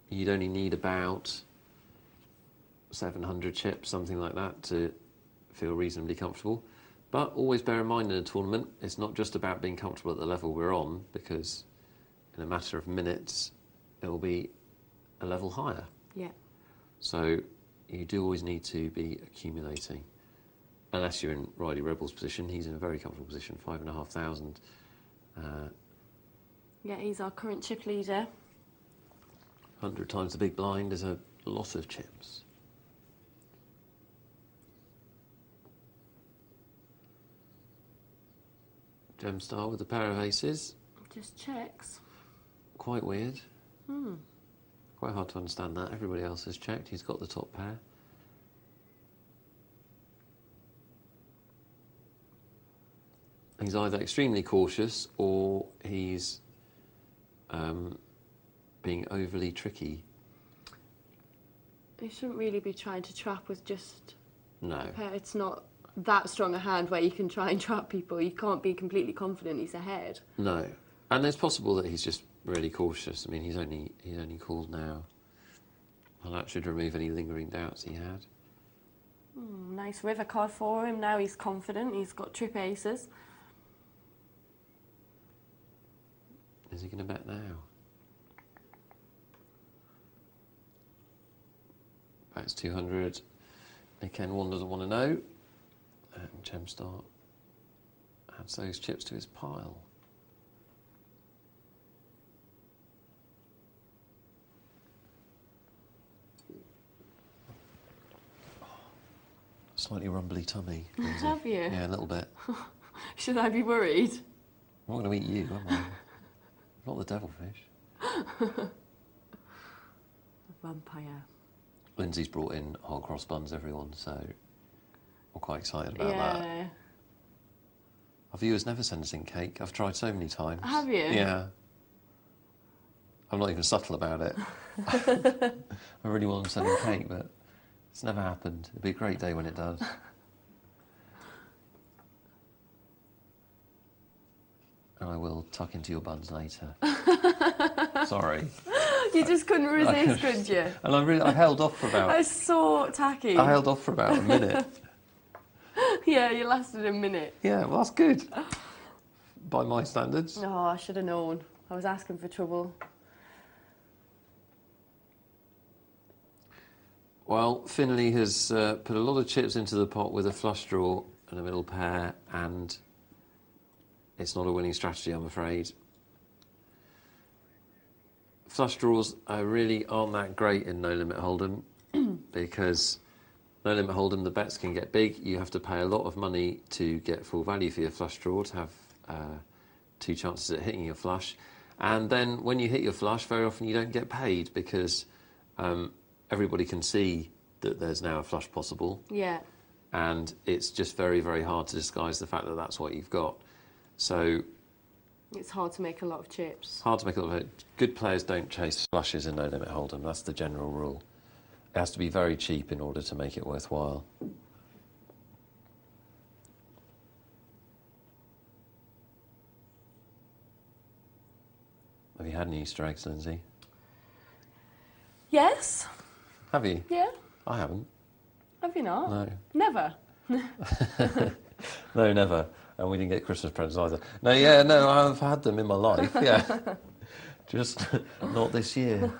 You'd only need about 700 chips, something like that, to feel reasonably comfortable. But always bear in mind in a tournament, it's not just about being comfortable at the level we're on, because in a matter of minutes, it will be a level higher. Yeah. So you do always need to be accumulating. Unless you're in Riley Rebel's position, he's in a very comfortable position, 5,500. Yeah, he's our current chip leader. 100 times the big blind is a lot of chips. Gem star with a pair of aces. Just checks. Quite weird. Quite hard to understand that. Everybody else has checked. He's got the top pair. He's either extremely cautious or he's being overly tricky. You shouldn't really be trying to trap with just No. a pair. It's not that strong a hand where you can try and trap people. You can't be completely confident he's ahead. No. And it's possible that he's just really cautious. I mean, he's only called now. Well, that should remove any lingering doubts he had. Nice river card for him. Now he's confident. He's got trip aces. Is he going to bet now? Backs 200. Nick N1 doesn't want to know. And Gemstar adds those chips to his pile. Slightly rumbly tummy. Lyndsay. Have you? Yeah, a little bit. Should I be worried? I'm not going to eat you, am I? Not the devilfish. A vampire. Lyndsay's brought in hot cross buns, everyone, so I'm quite excited about that. Our viewers never send us in cake. I've tried so many times. Have you? Yeah. I'm not even subtle about it. I really want them sending cake, but it's never happened. It'll be a great day when it does. And I will tuck into your buns later. Sorry. You just couldn't resist, could you? And I held off for about... That's so tacky. I held off for about a minute. Yeah, you lasted a minute. Yeah, well, that's good. By my standards. Oh, I should have known. I was asking for trouble. Well, Finley has put a lot of chips into the pot with a flush draw and a middle pair, and it's not a winning strategy, I'm afraid. Flush draws really aren't that great in No Limit Hold'em because No Limit Hold'em, the bets can get big. You have to pay a lot of money to get full value for your flush draw, to have 2 chances at hitting your flush. And then when you hit your flush, very often you don't get paid because everybody can see that there's now a flush possible. Yeah. And it's just very, very hard to disguise the fact that that's what you've got. So it's hard to make a lot of chips. Hard to make a lot of it. Good players don't chase flushes in No Limit Hold'em. That's the general rule. It has to be very cheap in order to make it worthwhile. Have you had any Easter eggs, Lyndsay? Yes. Have you? Yeah. I haven't. Have you not? No. Never. No, never. And we didn't get Christmas presents either. No, yeah, no, I've had them in my life, yeah. Just not this year.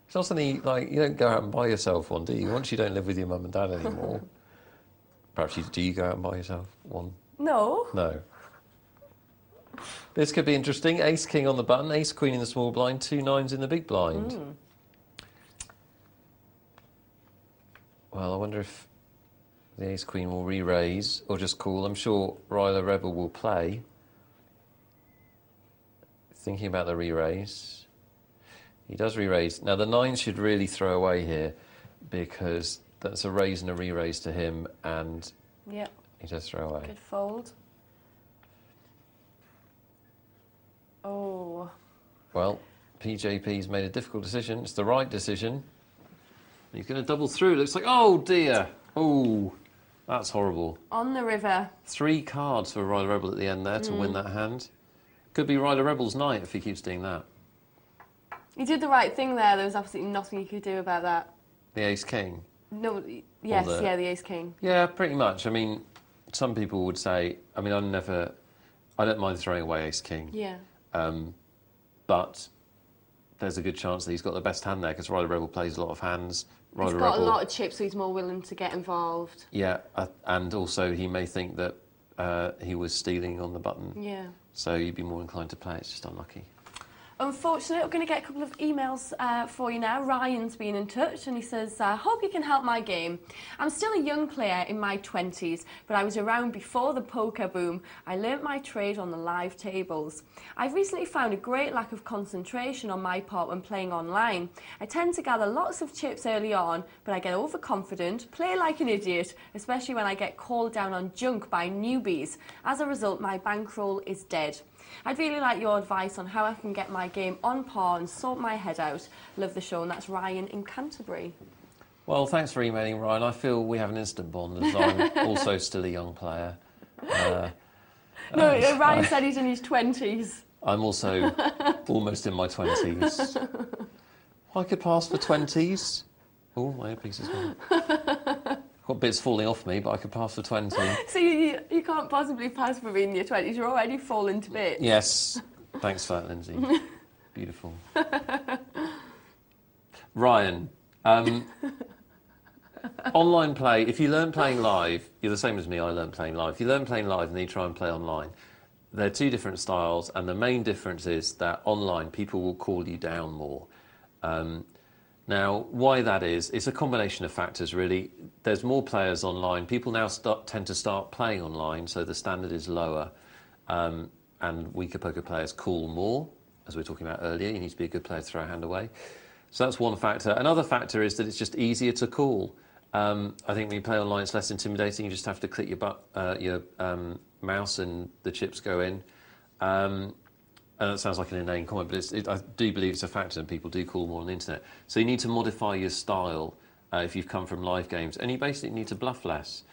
It's not something, like, you don't go out and buy yourself one, do you? Once you don't live with your mum and dad anymore. Perhaps do you go out and buy yourself one? No. No. This could be interesting. Ace King on the button, Ace Queen in the small blind, 2 9s in the big blind. Well, I wonder if the Ace Queen will re-raise or just call. I'm sure Ryler Rebel will play. Thinking about the re-raise. He does re-raise. Now, the 9 should really throw away here because that's a raise and a re-raise to him, and yep, he does throw away. Good fold. Oh. Well, PJP's made a difficult decision. It's the right decision. He's going to double through. It looks like, oh dear. Oh, that's horrible. On the river. 3 cards for Ryler Rebel at the end there to win that hand. Could be Ryler Rebel's night if he keeps doing that. You did the right thing there. There was absolutely nothing you could do about that. The Ace King? No, yes, yeah, the Ace King. Yeah, pretty much. I mean, some people would say, I mean, I don't mind throwing away Ace King. Yeah. But there's a good chance that he's got the best hand there because Ryler Rebel plays a lot of hands. He's got a lot of chips, so he's more willing to get involved. Yeah, and also he may think that he was stealing on the button. Yeah. So you'd be more inclined to play. It's just unlucky. Unfortunately, we're going to get a couple of emails for you now. Ryan's been in touch and he says, hope you can help my game. I'm still a young player in my 20s, but I was around before the poker boom. I learnt my trade on the live tables. I've recently found a great lack of concentration on my part when playing online. I tend to gather lots of chips early on, but I get overconfident, play like an idiot, especially when I get called down on junk by newbies. As a result, my bankroll is dead. I'd really like your advice on how I can get my game on par and sort my head out. Love the show, and that's Ryan in Canterbury. Well, thanks for emailing, Ryan. I feel we have an instant bond as I'm also still a young player. Ryan said he's in his 20s. I'm also almost in my 20s. I could pass for 20s. Oh, my earpiece is gone. Got bits falling off me, but I could pass for 20. So you can't possibly pass for being in your 20s. You're already falling to bits. Yes. Thanks for that, Lyndsay. Beautiful. Ryan, online play, if you learn playing live, you're the same as me, I learned playing live. If you learn playing live and then you try and play online, they're 2 different styles, and the main difference is that online people will call you down more. Now, why that is, it's a combination of factors, really. There's more players online. People now tend to start playing online, so the standard is lower. And weaker poker players call more, as we were talking about earlier. You need to be a good player to throw a hand away. So that's one factor. Another factor is that it's just easier to call. I think when you play online, it's less intimidating. You just have to click your mouse and the chips go in. And that sounds like an inane comment, but I do believe it's a factor, and people do call more on the internet. So you need to modify your style if you've come from live games, and you basically need to bluff less.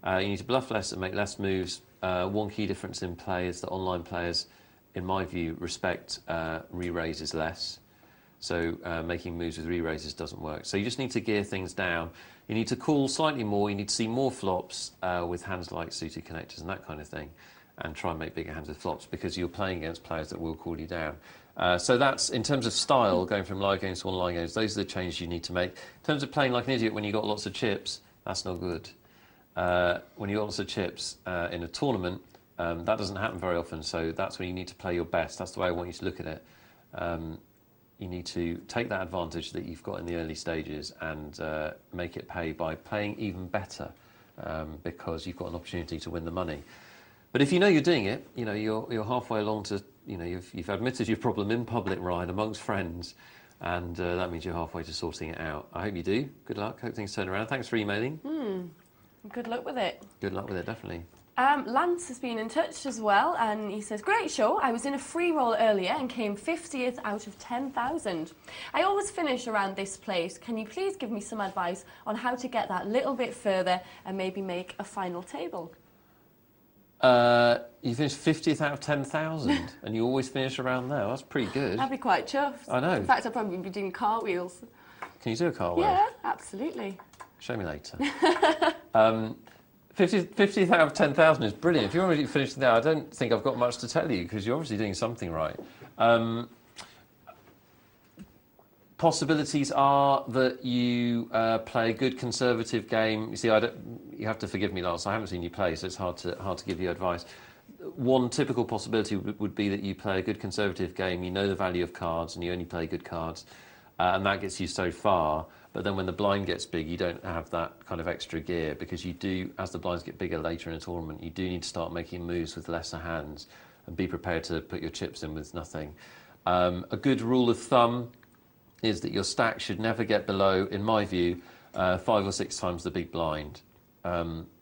You need to bluff less and make less moves. One key difference in play is that online players, in my view, respect re-raises less. So making moves with re-raises doesn't work. So you just need to gear things down. You need to call slightly more. You need to see more flops with hands like suited connectors and that kind of thing, and try and make bigger hands with flops, because you're playing against players that will call you down. So that's, in terms of style, going from live games to online games, those are the changes you need to make. In terms of playing like an idiot when you've got lots of chips, that's not good. When you've got lots of chips in a tournament, that doesn't happen very often, so that's when you need to play your best. That's the way I want you to look at it. You need to take that advantage that you've got in the early stages and make it pay by playing even better, because you've got an opportunity to win the money. But if you know you're doing it, you know you're halfway along to, you know, you've admitted your problem in public, Ryan, amongst friends, and that means you're halfway to sorting it out. I hope you do. Good luck. Hope things turn around. Thanks for emailing. Good luck with it. Good luck with it, definitely. Lance has been in touch as well, and he says, great show. I was in a free roll earlier and came 50th out of 10,000. I always finish around this place. Can you please give me some advice on how to get that little bit further and maybe make a final table? You finished 50th out of 10,000 and you always finish around there. That's pretty good. I'd be quite chuffed. I know. In fact, I'd probably be doing cartwheels. Can you do a cartwheel? Yeah, absolutely. Show me later. 50th out of 10,000 is brilliant. If you're already finished there, I don't think I've got much to tell you, because you're obviously doing something right. Possibilities are that you play a good conservative game. You see, you have to forgive me, Lance. I haven't seen you play, so it's hard to give you advice. One typical possibility would be that you play a good conservative game. You know the value of cards, and you only play good cards, and that gets you so far. But then when the blind gets big, you don't have that kind of extra gear, because you do, as the blinds get bigger later in a tournament, you do need to start making moves with lesser hands, and be prepared to put your chips in with nothing. A good rule of thumb is that your stack should never get below, in my view, 5 or 6 times the big blind.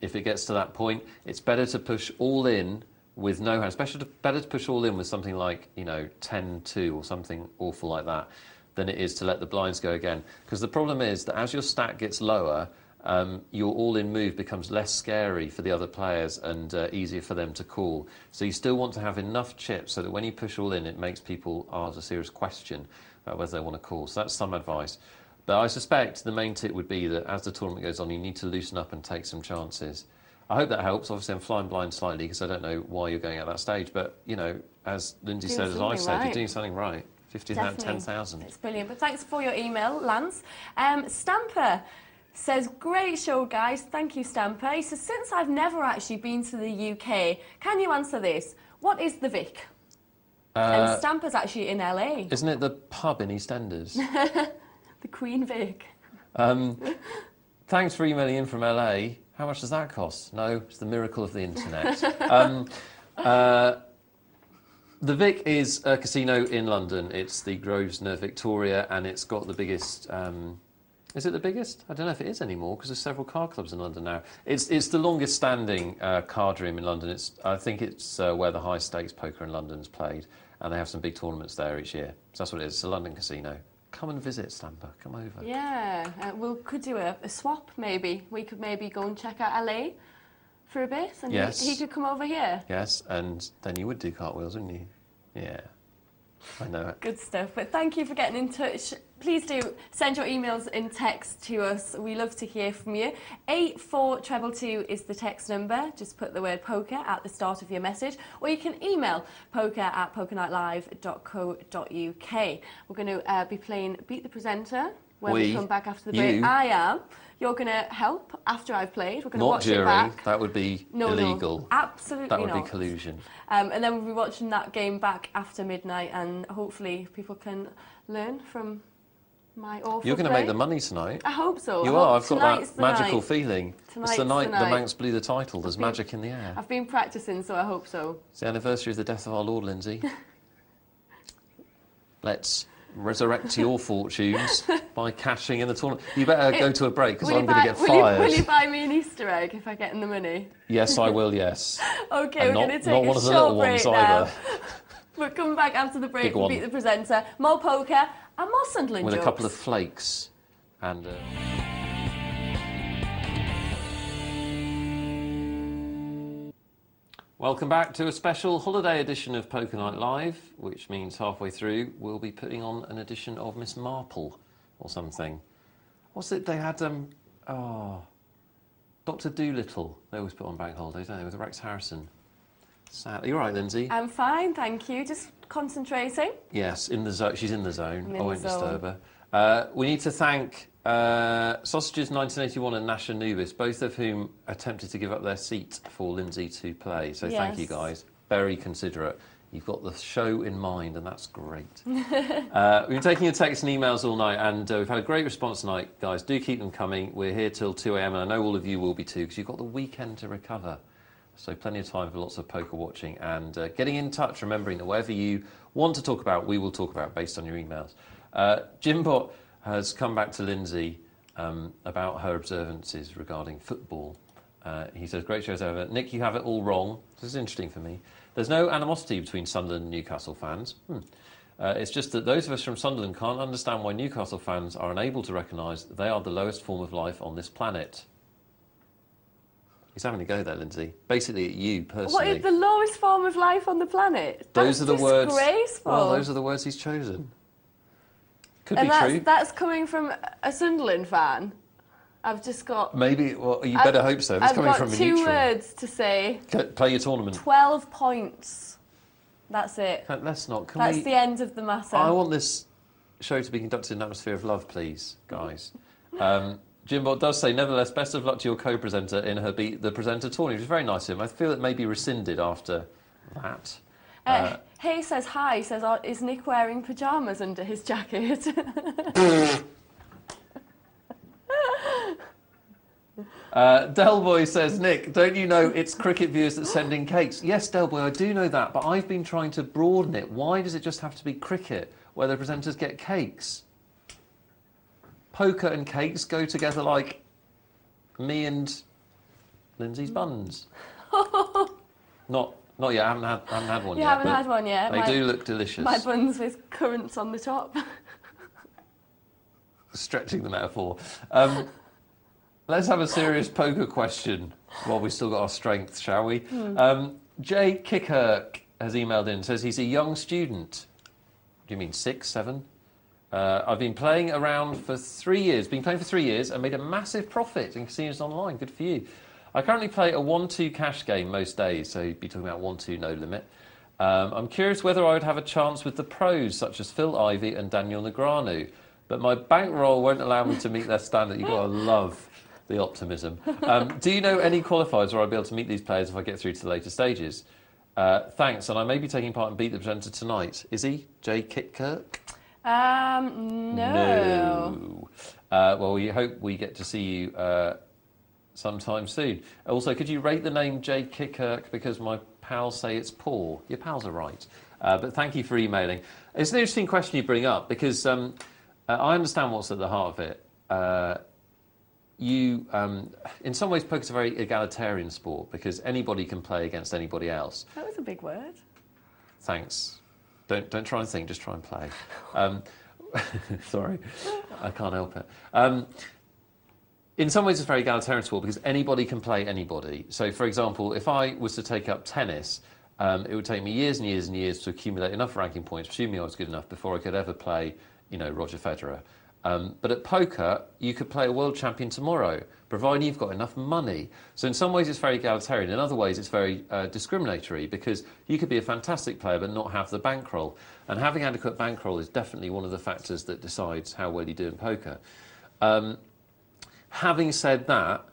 If it gets to that point, it's better to push all in with no hand, especially better to push all in with something like, you know, 10-2 or something awful like that, than it is to let the blinds go again. Because the problem is that as your stack gets lower, your all-in move becomes less scary for the other players and easier for them to call. So you still want to have enough chips so that when you push all in, it makes people ask a serious question about whether they want to call. So that's some advice. But I suspect the main tip would be that as the tournament goes on, you need to loosen up and take some chances. I hope that helps. Obviously, I'm flying blind slightly because I don't know why you're going at that stage. But, you know, as Lyndsay said, as I've said, you're doing something right. 50th out of 10,000. It's brilliant. But thanks for your email, Lance. Stamper says, great show, guys. Thank you, Stamper. He says, since I've never actually been to the UK, can you answer this? What is the Vic? And Stamper's actually in LA. Isn't it the pub in EastEnders? The Queen Vic. Thanks for emailing in from LA. How much does that cost? No, it's the miracle of the internet. The Vic is a casino in London. It's the Grosvenor Victoria, and it's got the biggest... is it the biggest? I don't know if it is anymore, because there's several card clubs in London now. It's the longest standing card room in London. I think it's where the high stakes poker in London's played, and they have some big tournaments there each year. So that's what it is. It's a London casino. Come and visit, Stamper. Come over. Yeah, we could do a swap, maybe. We could maybe go and check out LA for a bit, and yes. he could come over here. Yes, and then you would do cartwheels, wouldn't you? Yeah. I know it. Good stuff. But thank you for getting in touch. Please do send your emails in text to us. We love to hear from you. 84222 is the text number. Just put the word poker at the start of your message. Or you can email poker@pokernightlive.co.uk. We're going to be playing Beat the Presenter when we come back after the break. I am. You're going to help after I've played. We're going to watch it back. That would be illegal. No, absolutely not. That would be collusion. And then we'll be watching that game back after midnight, and hopefully people can learn from my awful You're going to play. make the money tonight. I hope so. You are. I've got that magical feeling. It's the night tonight the Manx blew the title. There's magic in the air. I've been practising, so I hope so. It's the anniversary of the death of our Lord, Lyndsay. Let's resurrect your fortunes by cashing in the tournament. You better go to a break, because I'm going to get fired. Will you buy me an Easter egg if I get in the money? Yes, I will, yes. OK, and we're going to take a short break now. We'll come back after the break and Beat the Presenter. More poker and more Sunderland with jokes. A couple of flakes and... Welcome back to a special holiday edition of Poker Night Live, which means halfway through we'll be putting on an edition of Miss Marple or something. What's it they had? Dr. Dolittle. They always put on bank holidays, don't they, with Rex Harrison. Sad. Are you all right, Lyndsay? I'm fine, thank you. Just concentrating. Yes, in the zone. She's in the zone. I won't disturb her. We need to thank Sausages 1981 and Nash Anubis, both of whom attempted to give up their seat for Lyndsay to play. So thank you guys. Very considerate. You've got the show in mind, and that's great. We've been taking your texts and emails all night, and we've had a great response tonight, guys. Do keep them coming. We're here till 2 a.m, and I know all of you will be too, because you've got the weekend to recover. So plenty of time for lots of poker watching and getting in touch, remembering that whatever you want to talk about, we will talk about based on your emails. Jimbot has come back to Lyndsay about her observances regarding football. He says, great show as ever. Nick, you have it all wrong. This is interesting for me. There's no animosity between Sunderland and Newcastle fans. It's just that those of us from Sunderland can't understand why Newcastle fans are unable to recognise that they are the lowest form of life on this planet. He's having a go there, Lyndsay. Basically at you, personally. What is the lowest form of life on the planet? Those are the words. Disgraceful. Well, those are the words he's chosen. Could and be true. That's coming from a Sunderland fan. I've just got... Maybe, well, you better hope so. It's coming from a neutral. I've got 2 words to say. Play your tournament. 12 points. That's it. Let's not. That's the end of the matter. I want this show to be conducted in an atmosphere of love, please, guys. Jimbot does say, nevertheless, best of luck to your co-presenter in her Beat the Presenter tourney, which is very nice of him. I feel it may be rescinded after that. Hay says hi. He says, is Nick wearing pyjamas under his jacket? Delboy says, Nick, don't you know it's cricket viewers that send in cakes? Yes, Delboy, I do know that, but I've been trying to broaden it. Why does it just have to be cricket where the presenters get cakes? Poker and cakes go together like me and Lyndsay's buns. Not yet. I haven't had one yet. You haven't had one yet. They do look delicious. My buns with currants on the top. Stretching the metaphor. Let's have a serious poker question while we've still got our strength, shall we? Jay Kickhirk has emailed in, says he's a young student. Do you mean 6, 7? I've been playing around for 3 years, and made a massive profit in casinos online. Good for you. I currently play a 1-2 cash game most days, so you'd be talking about 1-2 no limit. I'm curious whether I would have a chance with the pros, such as Phil Ivey and Daniel Negreanu, but my bankroll won't allow me to meet their standard. You've got to love the optimism. Do you know any qualifiers where I'll be able to meet these players if I get through to the later stages? Thanks, and I may be taking part in Beat the Presenter tonight. Is he? Jay Kitkirk? No. Well, we hope we get to see you sometime soon. Also, could you rate the name Jay Kitkirk, because my pals say it's poor. Your pals are right. But thank you for emailing. It's an interesting question you bring up, because I understand what's at the heart of it. In some ways, poker's a very egalitarian sport, because anybody can play against anybody else. That was a big word. Thanks. Don't try and think, just try and play. Sorry, I can't help it. In some ways, it's a very egalitarian sport because anybody can play anybody. So, for example, if I was to take up tennis, it would take me years and years and years to accumulate enough ranking points, presuming I was good enough, before I could ever play, Roger Federer. But at poker, you could play a world champion tomorrow, providing you've got enough money. So in some ways, it's very egalitarian. In other ways, it's very discriminatory, because you could be a fantastic player but not have the bankroll. And having adequate bankroll is definitely one of the factors that decides how well you do in poker. Having said that,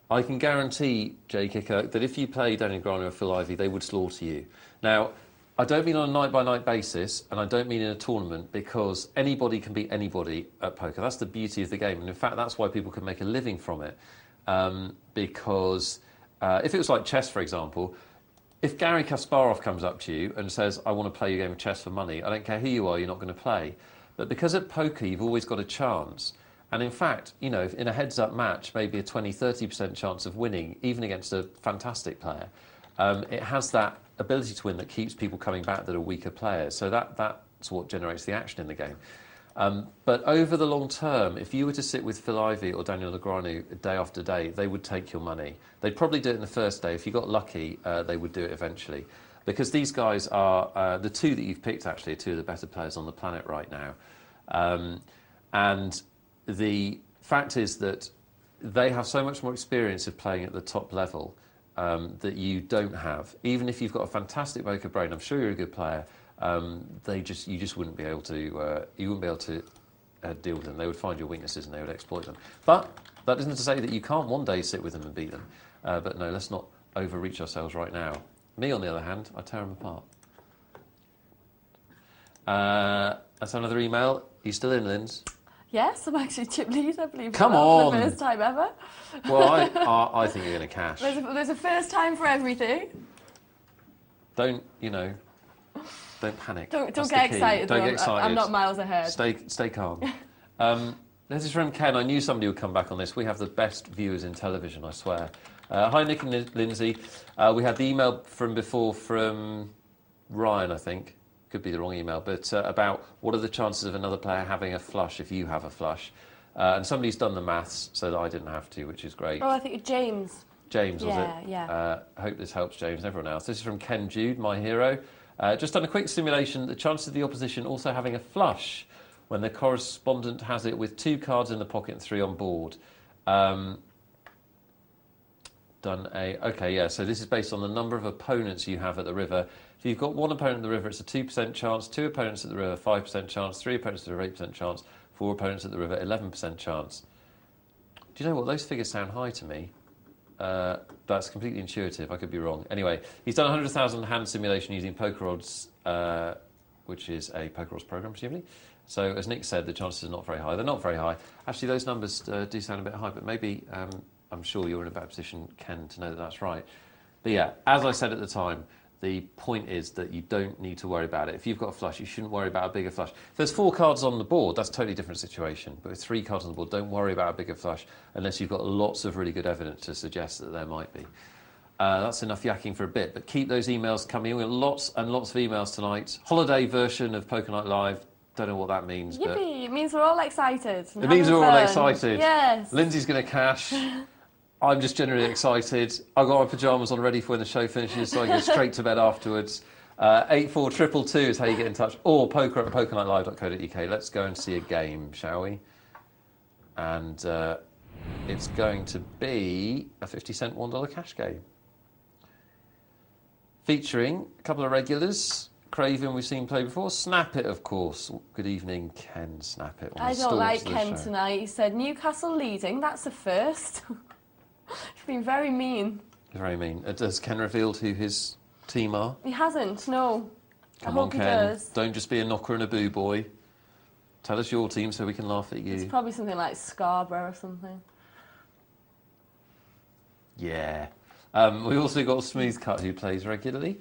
I can guarantee, Jay Kicker, that if you play Daniel Negreanu or Phil Ivey, they would slaughter you. Now, I don't mean on a night-by-night basis, and I don't mean in a tournament, because anybody can beat anybody at poker. That's the beauty of the game, and in fact, that's why people can make a living from it. Because if it was like chess, for example, if Gary Kasparov comes up to you and says, I want to play your game of chess for money, I don't care who you are, you're not going to play. But because at poker, you've always got a chance. And in fact, in a heads-up match, maybe a 20-30% chance of winning, even against a fantastic player, it has that ability to win that keeps people coming back that are weaker players. So that's what generates the action in the game. But over the long term, if you were to sit with Phil Ivey or Daniel Negreanu day after day, they would take your money. They'd probably do it in the first day. If you got lucky, they would do it eventually. Because these guys are, the two that you've picked actually, are two of the better players on the planet right now. And the fact is that they have so much more experience of playing at the top level that you don't have. Even if you've got a fantastic poker brain, I'm sure you're a good player. You just wouldn't be able to. You wouldn't be able to deal with them. They would find your weaknesses and they would exploit them. But that isn't to say that you can't one day sit with them and beat them. But no, let's not overreach ourselves right now. Me, on the other hand, I tear them apart. That's another email. Are you still in, Linds? Yes, I'm actually chip lead, I believe. Come on! For the first time ever. Well, I think you're going to cash. There's a first time for everything. Don't panic. Don't get excited. Don't get excited. I'm not miles ahead. Stay calm. This is from Ken. I knew somebody would come back on this. We have the best viewers in television, I swear. Hi, Nick and Lyndsay. We had the email from before from Ryan, I think. Could be the wrong email, but about what are the chances of another player having a flush if you have a flush. And somebody's done the maths so that I didn't have to, which is great. Oh, I think James. James, was it? Yeah. I hope this helps James and everyone else. This is from Ken Jude, my hero. Just done a quick simulation. The chances of the opposition also having a flush when the correspondent has it with 2 cards in the pocket and 3 on board. Okay, yeah, so this is based on the number of opponents you have at the river. If you've got 1 opponent at the river, it's a 2% chance, 2 opponents at the river, 5% chance, 3 opponents at the river, 8% chance, 4 opponents at the river, 11% chance. Do you know what? Those figures sound high to me. That's completely intuitive. I could be wrong. Anyway, he's done a 100,000 hand simulation using Poker Odds, which is a Poker Odds program, presumably. So, as Nick said, the chances are not very high. They're not very high. Actually, those numbers do sound a bit high, but maybe I'm sure you're in a better position, Ken, to know that that's right. But yeah, as I said at the time, the point is that you don't need to worry about it. If you've got a flush, you shouldn't worry about a bigger flush. If there's 4 cards on the board, that's a totally different situation. But with 3 cards on the board, don't worry about a bigger flush unless you've got lots of really good evidence to suggest that there might be. That's enough yakking for a bit, but keep those emails coming. We've got lots and lots of emails tonight. Holiday version of Poker Night Live. Don't know what that means. Yippee! But it means we're all excited. It means we're all excited. Yes. Lyndsay's going to cash. I'm just generally excited. I've got my pyjamas on ready for when the show finishes, so I go straight to bed afterwards. 84222 is how you get in touch, or poker@pokernightlive.co.uk. Let's go and see a game, shall we? And it's going to be a 50-cent $1 cash game. Featuring a couple of regulars. Craven, we've seen play before. Snap It, of course. Good evening, Ken. Snap It. I don't like Ken tonight. He said Newcastle leading. That's a first. He's been very mean. Very mean. Has Ken revealed who his team are? He hasn't, no. Come on, Ken. Don't just be a knocker and a boo boy. Tell us your team so we can laugh at you. It's probably something like Scarborough or something. Yeah. We also got Smooth Cut, who plays regularly.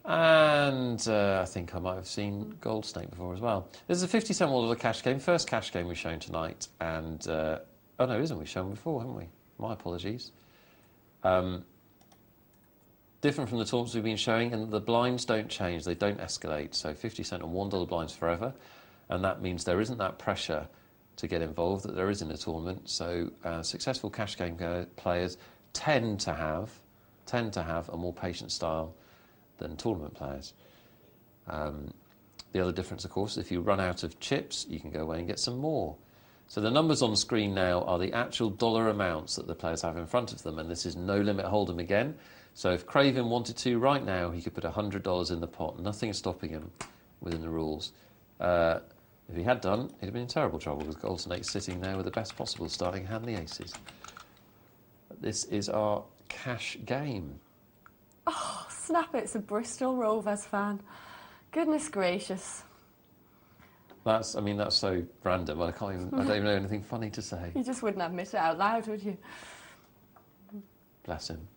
And I think I might have seen Gold Snake before as well. This is a 50-cent $1 cash game. First cash game we've shown tonight. And, oh no, it isn't. We've shown before, haven't we? My apologies. Different from the tournaments we've been showing, and the blinds don't change. They don't escalate. So 50-cent and $1 blinds forever. And that means there isn't that pressure to get involved that there is in a tournament. So successful cash game players tend to have a more patient style than tournament players. The other difference, of course, if you run out of chips, you can go away and get some more. So the numbers on screen now are the actual dollar amounts that the players have in front of them, and this is no limit hold'em again. So if Craven wanted to right now, he could put $100 in the pot. Nothing is stopping him within the rules. If he had done, he'd have been in terrible trouble with Gold Snake sitting there with the best possible starting hand, the aces. But this is our cash game. Oh, Snap It's a Bristol Rovers fan. Goodness gracious. That's so random. I don't even know anything funny to say. You just wouldn't admit it out loud, would you? Bless him.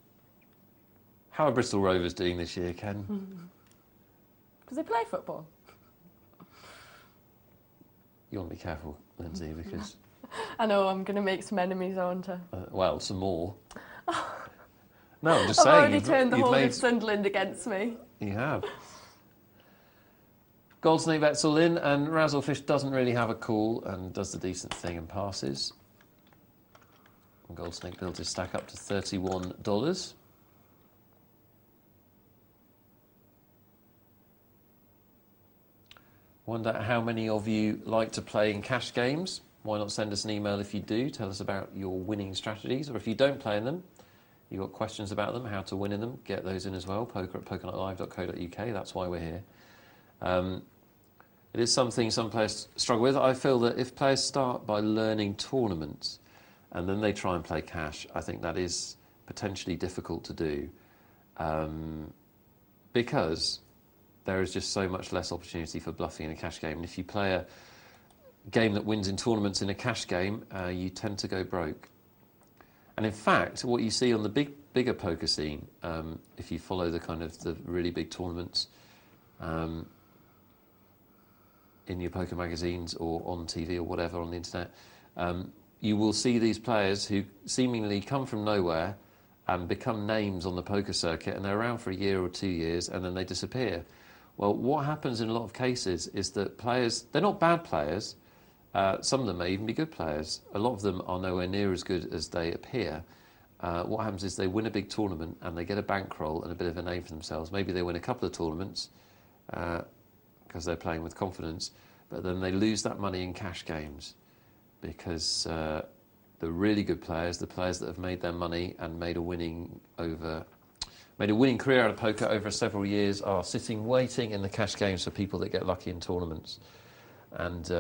How are Bristol Rovers doing this year, Ken? Does they play football? You want to be careful, Lyndsay, because... I know, I'm going to make some enemies, aren't I? Well, some more. No, I'm just saying. I've already turned the whole of Sunderland against me. You have. Gold Snake bets all in, and Razzlefish doesn't really have a call and does the decent thing and passes. And Gold Snake builds his stack up to $31. Wonder how many of you like to play in cash games. Why not send us an email if you do? Tell us about your winning strategies, or if you don't play in them, you've got questions about them, how to win in them, get those in as well. poker@pokernightlive.co.uk, that's why we're here. It is something some players struggle with. I feel that if players start by learning tournaments and then they try and play cash, I think that is potentially difficult to do, because there is just so much less opportunity for bluffing in a cash game. And if you play a game that wins in tournaments in a cash game, you tend to go broke. And in fact, what you see on the bigger poker scene, if you follow the kind of the really big tournaments in your poker magazines or on TV or whatever on the internet, you will see these players who seemingly come from nowhere and become names on the poker circuit, and they're around for a year or 2 years and then they disappear. Well, what happens in a lot of cases is that players, they're not bad players, some of them may even be good players. A lot of them are nowhere near as good as they appear. What happens is they win a big tournament and they get a bankroll and a bit of a name for themselves. Maybe they win a couple of tournaments because they're playing with confidence, but then they lose that money in cash games because the really good players, the players that have made their money and made a winning career out of poker over several years, are sitting waiting in the cash games for people that get lucky in tournaments. And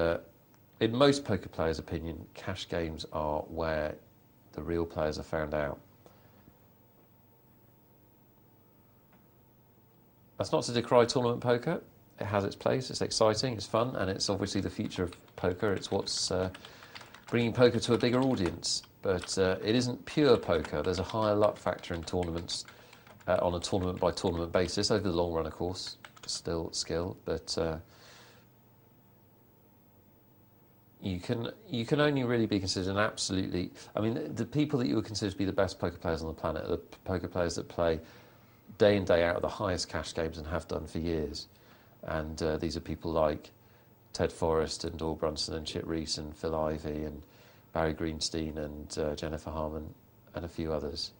in most poker players' opinion, cash games are where the real players are found out. That's not to decry tournament poker. It has its place, it's exciting, it's fun, and it's obviously the future of poker. It's what's bringing poker to a bigger audience. But it isn't pure poker. There's a higher luck factor in tournaments on a tournament-by-tournament basis. Over the long run, of course, still skill, but you can only really be considered an absolutely... I mean, the people that you would consider to be the best poker players on the planet are the poker players that play day in, day out at the highest cash games and have done for years. And these are people like Ted Forrest and Doyle Brunson and Chip Reese and Phil Ivey and Barry Greenstein and Jennifer Harmon and a few others.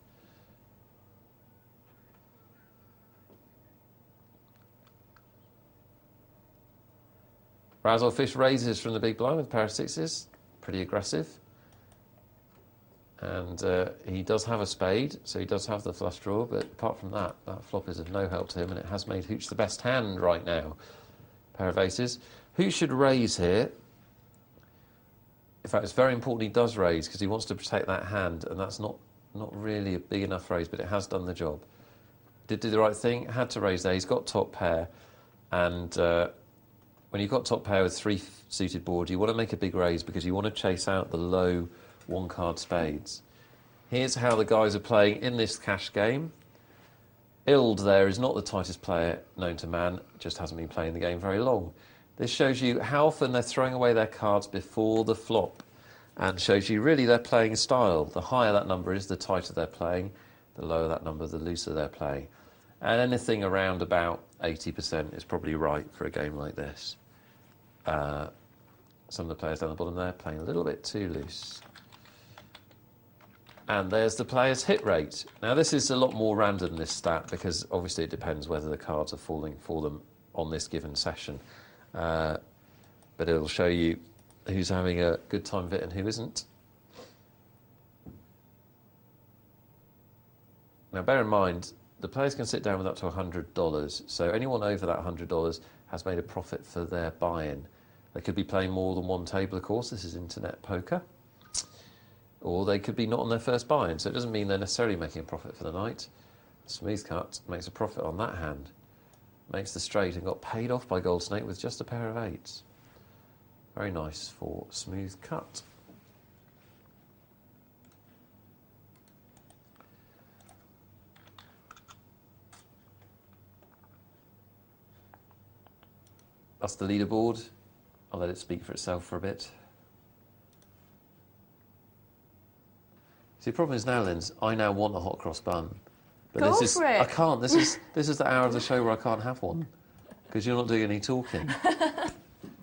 Razzlefish raises from the big blind with a pair of sixes, pretty aggressive. And he does have a spade, so he does have the flush draw, but apart from that, that flop is of no help to him, and it has made Hooch the best hand right now. Pair of aces. Hooch should raise here. In fact, it's very important he does raise, because he wants to protect that hand, and that's not really a big enough raise, but it has done the job. Did do the right thing, had to raise there. He's got top pair, and when you've got top pair with 3 suited board, you want to make a big raise because you want to chase out the low one-card spades. Here's how the guys are playing in this cash game. Ild there is not the tightest player known to man, just hasn't been playing the game very long. This shows you how often they're throwing away their cards before the flop, and shows you really their playing style. The higher that number is, the tighter they're playing. The lower that number, the looser they're playing. And anything around about 80% is probably right for a game like this. Some of the players down the bottom there playing a little bit too loose. And there's the player's hit rate. Now this is a lot more random, this stat, because obviously it depends whether the cards are falling for them on this given session. But it'll show you who's having a good time of it and who isn't. Now bear in mind, the players can sit down with up to $100, so anyone over that $100 has made a profit for their buy-in. They could be playing more than one table, of course, this is internet poker. Or they could be not on their first buy-in, so it doesn't mean they're necessarily making a profit for the night. Smooth cut makes a profit on that hand. Makes the straight and got paid off by Gold Snake with just a pair of 8s. Very nice for smooth cut. That's the leaderboard. I'll let it speak for itself for a bit. See, the problem is now, Lynds, I now want a hot cross bun. But Go this is, for it. I can't. This is the hour of the show where I can't have one. Because you're not doing any talking.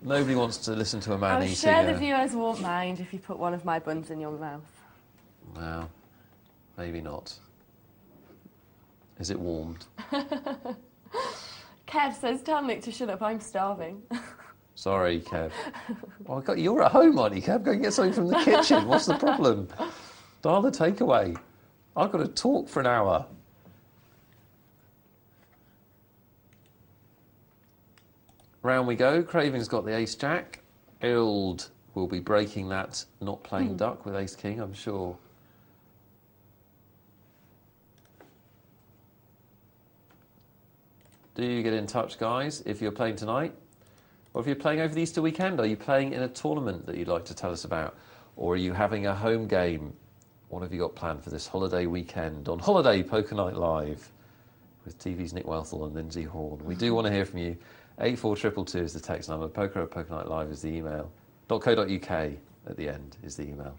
Nobody wants to listen to a man I'm eating. sure the viewers won't mind if you put one of my buns in your mouth. No, maybe not. Is it warmed? Kev says, tell Nick to shut up, I'm starving. Sorry, Kev. Well, you're at home, aren't you, Kev? Go and get something from the kitchen. What's the problem? Dial the takeaway. I've got to talk for an hour. Round we go. Craven's got the ace-jack. Ild will be breaking that not playing duck with ace-king, I'm sure. Do you get in touch, guys, if you're playing tonight? Or if you're playing over the Easter weekend? Are you playing in a tournament that you'd like to tell us about? Or are you having a home game? What have you got planned for this holiday weekend on Holiday Poker Night Live with TV's Nick Wealthall and Lyndsay Horne? We do want to hear from you. 84222 is the text number. Poker@pokernight.live is the email. .co.uk at the end is the email.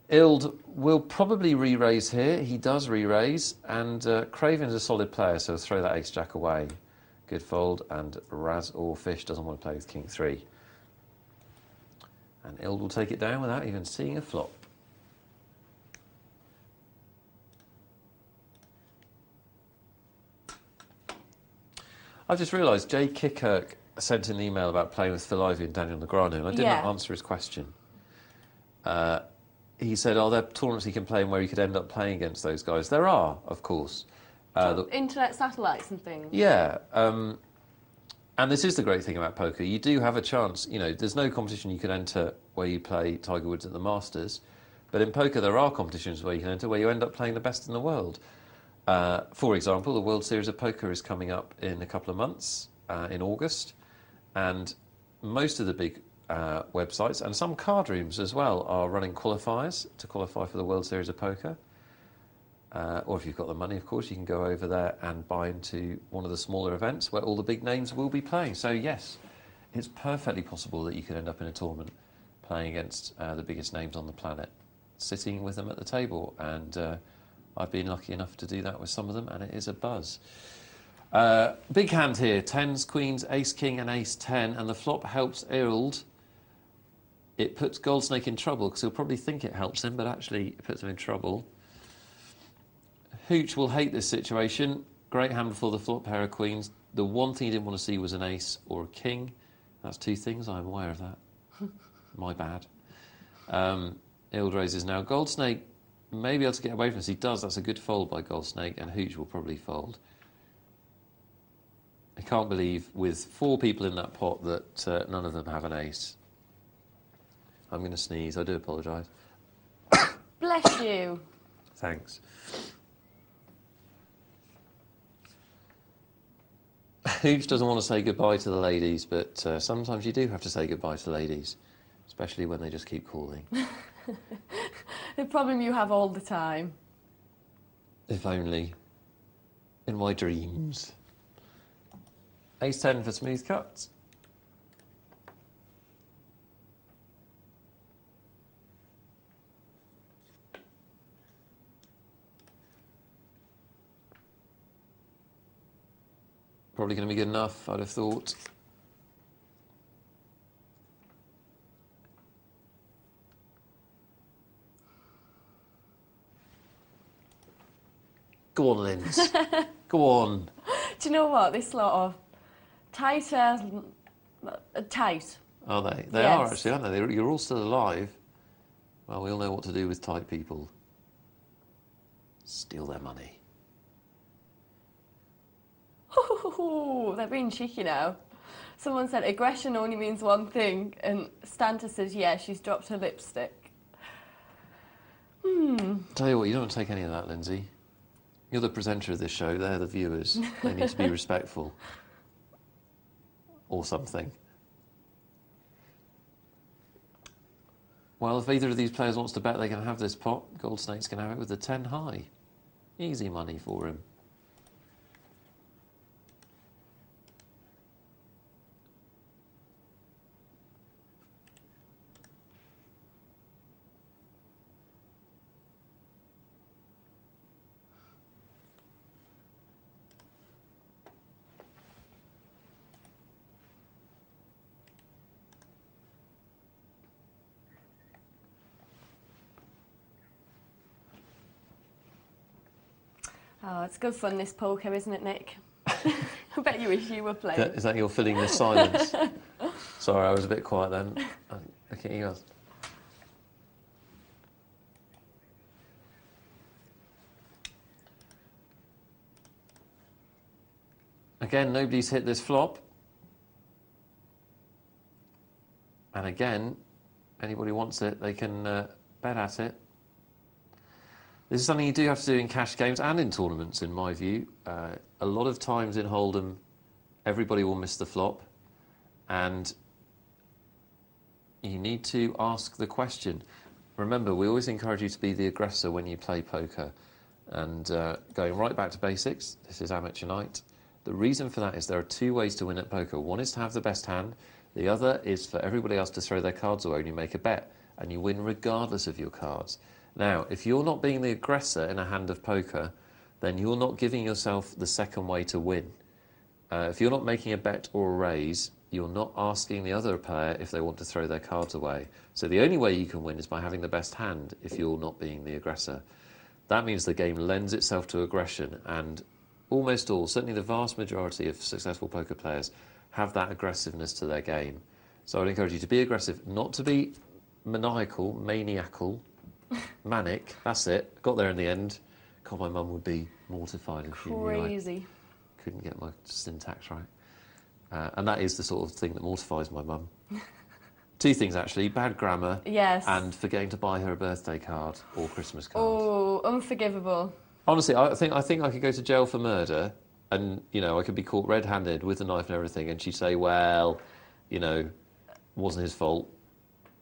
Ild will probably re-raise here. He does re-raise, and Craven's a solid player, so he'll throw that ace-jack away. Good fold, and Raz or Fish doesn't want to play with King 3. And Ild will take it down without even seeing a flop. I've just realised Jay Kickkirk sent an email about playing with Phil Ivey and Daniel Negreanu, and I did not answer his question. He said, are there tournaments he can play in where he could end up playing against those guys? There are, of course. Internet satellites and things. Yeah. And this is the great thing about poker. You do have a chance. You know, there's no competition you can enter where you play Tiger Woods at the Masters. But in poker, there are competitions where you can enter where you end up playing the best in the world. For example, the World Series of Poker is coming up in a couple of months, in August. And most of the big websites, and some card rooms as well, are running qualifiers to qualify for the World Series of Poker. Or if you've got the money, of course, you can go over there and buy into one of the smaller events where all the big names will be playing. So yes, it's perfectly possible that you could end up in a tournament playing against the biggest names on the planet, sitting with them at the table. And I've been lucky enough to do that with some of them, and it is a buzz. Big hand here, tens, queens, ace-king and ace-10, and the flop helps Ild. It puts Goldsnake in trouble, because he'll probably think it helps him, but actually it puts him in trouble. Hooch will hate this situation. Great hand before the flop, pair of queens. The one thing he didn't want to see was an ace or a king. That's two things, I'm aware of that. My bad. Ild raises now. Goldsnake may be able to get away from this. He does, that's a good fold by Goldsnake, and Hooch will probably fold. I can't believe, with four people in that pot, that none of them have an ace. I'm going to sneeze, I do apologise. Bless you. Thanks. Hooch doesn't want to say goodbye to the ladies, but sometimes you do have to say goodbye to ladies, especially when they just keep calling. The problem you have all the time. If only. In my dreams. Ace-10 for smooth cuts. Probably going to be good enough, I'd have thought. Go on, Linz. Go on. Do you know what? This lot of tighter... tight. Are they? They are actually, aren't they? You're all still alive. Well, we all know what to do with tight people. Steal their money. Ooh, they're being cheeky now. Someone said aggression only means one thing, and Stanta says, yeah, she's dropped her lipstick. Tell you what, you don't want to take any of that, Lindsay. You're the presenter of this show, they're the viewers. They need to be respectful. Or something. Well, if either of these players wants to bet they can have this pot, Goldsnake's going to have it with the 10 high. Easy money for him. Oh, it's good fun, this poker, isn't it, Nick? I bet you wish you were playing. Is that your filling the silence? Sorry, I was a bit quiet then. Look at you. Again, nobody's hit this flop. And again, anybody wants it, they can bet at it. This is something you do have to do in cash games and in tournaments, in my view. A lot of times in Hold'em, everybody will miss the flop, and you need to ask the question. Remember, we always encourage you to be the aggressor when you play poker. And going right back to basics, this is amateur night. The reason for that is there are two ways to win at poker. One is to have the best hand. The other is for everybody else to throw their cards away and you make a bet, and you win regardless of your cards. Now, if you're not being the aggressor in a hand of poker, then you're not giving yourself the second way to win. If you're not making a bet or a raise, you're not asking the other player if they want to throw their cards away. So the only way you can win is by having the best hand if you're not being the aggressor. That means the game lends itself to aggression, and almost all, certainly the vast majority of successful poker players, have that aggressiveness to their game. So I'd encourage you to be aggressive, not to be maniacal, manic, that's it. Got there in the end. God, my mum would be mortified if she knew I couldn't get my syntax right. And that is the sort of thing that mortifies my mum. Two things, actually. Bad grammar. Yes. And forgetting to buy her a birthday card or Christmas card. Oh, unforgivable. Honestly, I think I could go to jail for murder, and, you know, I could be caught red-handed with a knife and everything, and she'd say, well, you know, wasn't his fault,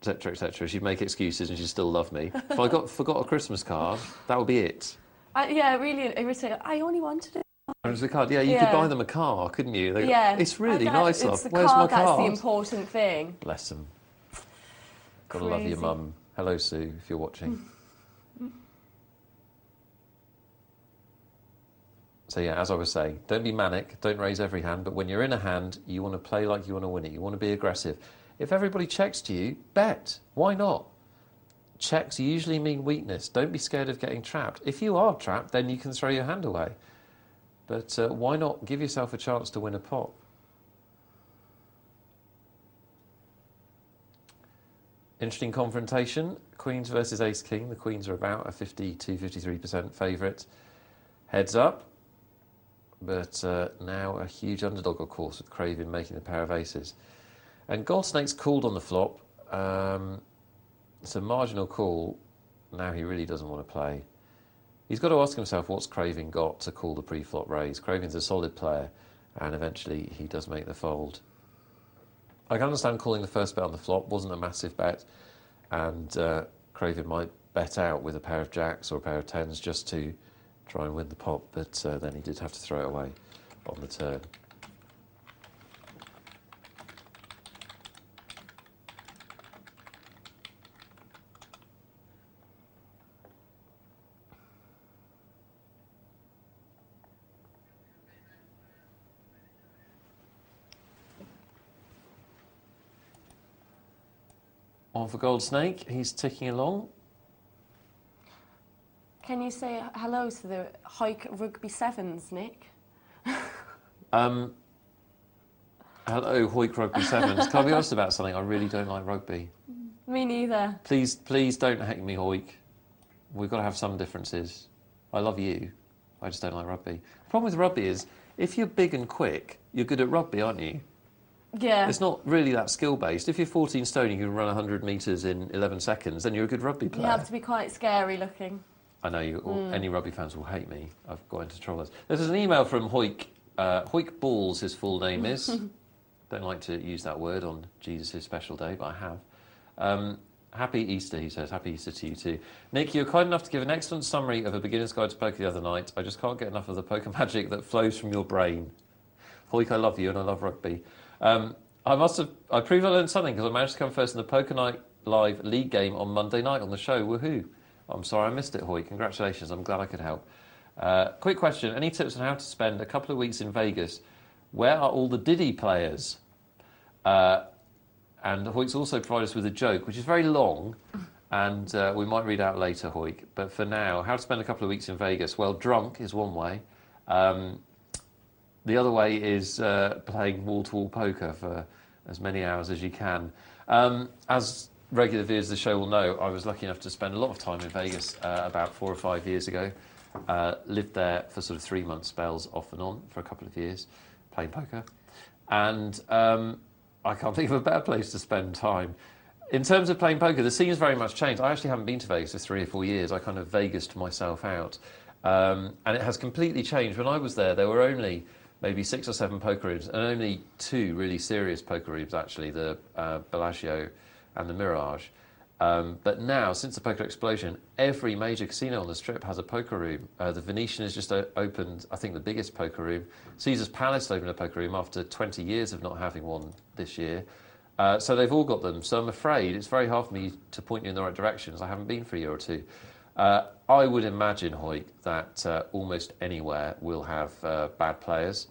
etc., etc. She'd make excuses and she'd still love me. If I forgot a Christmas card, that would be it. Yeah, really irritating. I only wanted it. Christmas card. Yeah, you could buy them a car, couldn't you? Yeah. It's really nice, love. It's Where's my card? That's the important thing. Bless them. Gotta love your mum. Hello, Sue, if you're watching. So yeah, as I was saying, don't be manic, don't raise every hand, but when you're in a hand, you want to play like you want to win it. You want to be aggressive. If everybody checks to you, bet. Why not? Checks usually mean weakness. Don't be scared of getting trapped. If you are trapped, then you can throw your hand away. But why not give yourself a chance to win a pot? Interesting confrontation. Queens versus Ace-King. The Queens are about a 52-53% favourite. Heads up. But now a huge underdog, of course, with Craven making the pair of aces. And Gold Snake's called on the flop. It's a marginal call. Now he really doesn't want to play. He's got to ask himself what's Craven got to call the pre-flop raise. Craven's a solid player, and eventually he does make the fold. I can understand calling the first bet on the flop. Wasn't a massive bet, and Craven might bet out with a pair of jacks or a pair of tens just to try and win the pot, but then he did have to throw it away on the turn. On for Gold Snake, he's ticking along. Can you say hello to the Hoik Rugby Sevens, Nick? Hello, Hoik Rugby Sevens. Can I be honest about something? I really don't like rugby. Me neither. Please don't hate me, Hoik. We've got to have some differences. I love you. I just don't like rugby. The problem with rugby is, if you're big and quick, you're good at rugby, aren't you? Yeah. It's not really that skill-based. If you're 14 stone, you can run 100 metres in 11 seconds, then you're a good rugby player. You have to be quite scary looking. I know any rugby fans will hate me. I've got into trouble. This is an email from Hoik. Hoik Balls, his full name is. Don't like to use that word on Jesus' special day, but I have. Happy Easter, he says. Happy Easter to you too. Nick, you were kind enough to give an excellent summary of a beginner's guide to poker the other night. I just can't get enough of the poker magic that flows from your brain. Hoik, I love you and I love rugby. I proved I learned something because I managed to come first in the Poker Night Live League game on Monday night on the show. Woohoo! I'm sorry I missed it, Hoik. Congratulations. I'm glad I could help. Quick question. Any tips on how to spend a couple of weeks in Vegas? Where are all the Diddy players? And Hoik's also provided us with a joke, which is very long, and we might read out later, Hoik. But for now, how to spend a couple of weeks in Vegas? Well, drunk is one way. The other way is playing wall-to-wall poker for as many hours as you can. As regular viewers of the show will know, I was lucky enough to spend a lot of time in Vegas about 4 or 5 years ago. Lived there for sort of 3-month spells off and on for a couple of years, playing poker. And I can't think of a better place to spend time. In terms of playing poker, the scene's very much changed. I actually haven't been to Vegas for 3 or 4 years. I kind of Vegased myself out. And it has completely changed. When I was there were only maybe 6 or 7 poker rooms, and only 2 really serious poker rooms, actually, the Bellagio and the Mirage. But now, since the poker explosion, every major casino on the Strip has a poker room. The Venetian has just opened, I think, the biggest poker room. Caesar's Palace opened a poker room after 20 years of not having one this year. So they've all got them. So I'm afraid it's very hard for me to point you in the right directions. I haven't been for a year or 2. I would imagine, Hoik, that almost anywhere will have bad players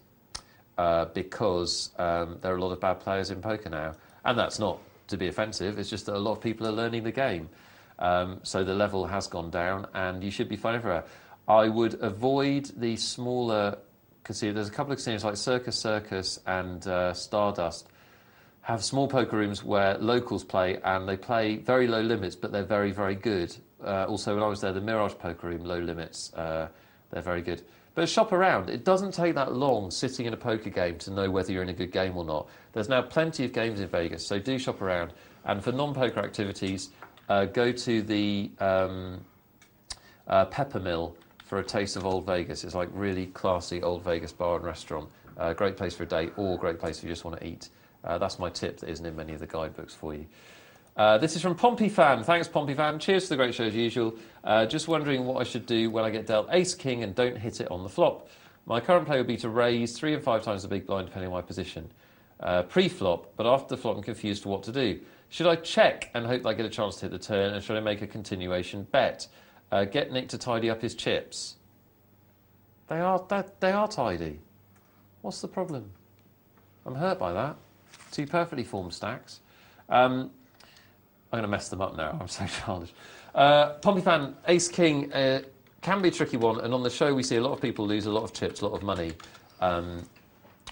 because there are a lot of bad players in poker now. And that's not to be offensive, it's just that a lot of people are learning the game. So the level has gone down and you should be fine everywhere. I would avoid the smaller casinos. There's a couple of casinos like Circus and Stardust have small poker rooms where locals play, and they play very low limits, but they're very, very good. Also, when I was there, the Mirage poker room, low limits, they're very good. But shop around. It doesn't take that long sitting in a poker game to know whether you're in a good game or not. There's now plenty of games in Vegas, so do shop around. And for non-poker activities, go to the Peppermill for a taste of Old Vegas. It's like really classy Old Vegas bar and restaurant. Great place for a date, or great place if you just want to eat. That's my tip that isn't in many of the guidebooks for you. This is from Pompey Fan. Thanks, Pompey Fan. Cheers to the great show as usual. Just wondering what I should do when I get dealt ace-king and don't hit it on the flop. My current play would be to raise 3 and 5 times the big blind, depending on my position. Pre-flop, but after the flop I'm confused to what to do. Should I check and hope that I get a chance to hit the turn, and should I make a continuation bet? Get Nick to tidy up his chips. They are tidy. What's the problem? I'm hurt by that. 2 perfectly formed stacks. I'm going to mess them up now. I'm so childish. Pompey Fan, ace-king can be a tricky one, and on the show we see a lot of people lose a lot of chips, a lot of money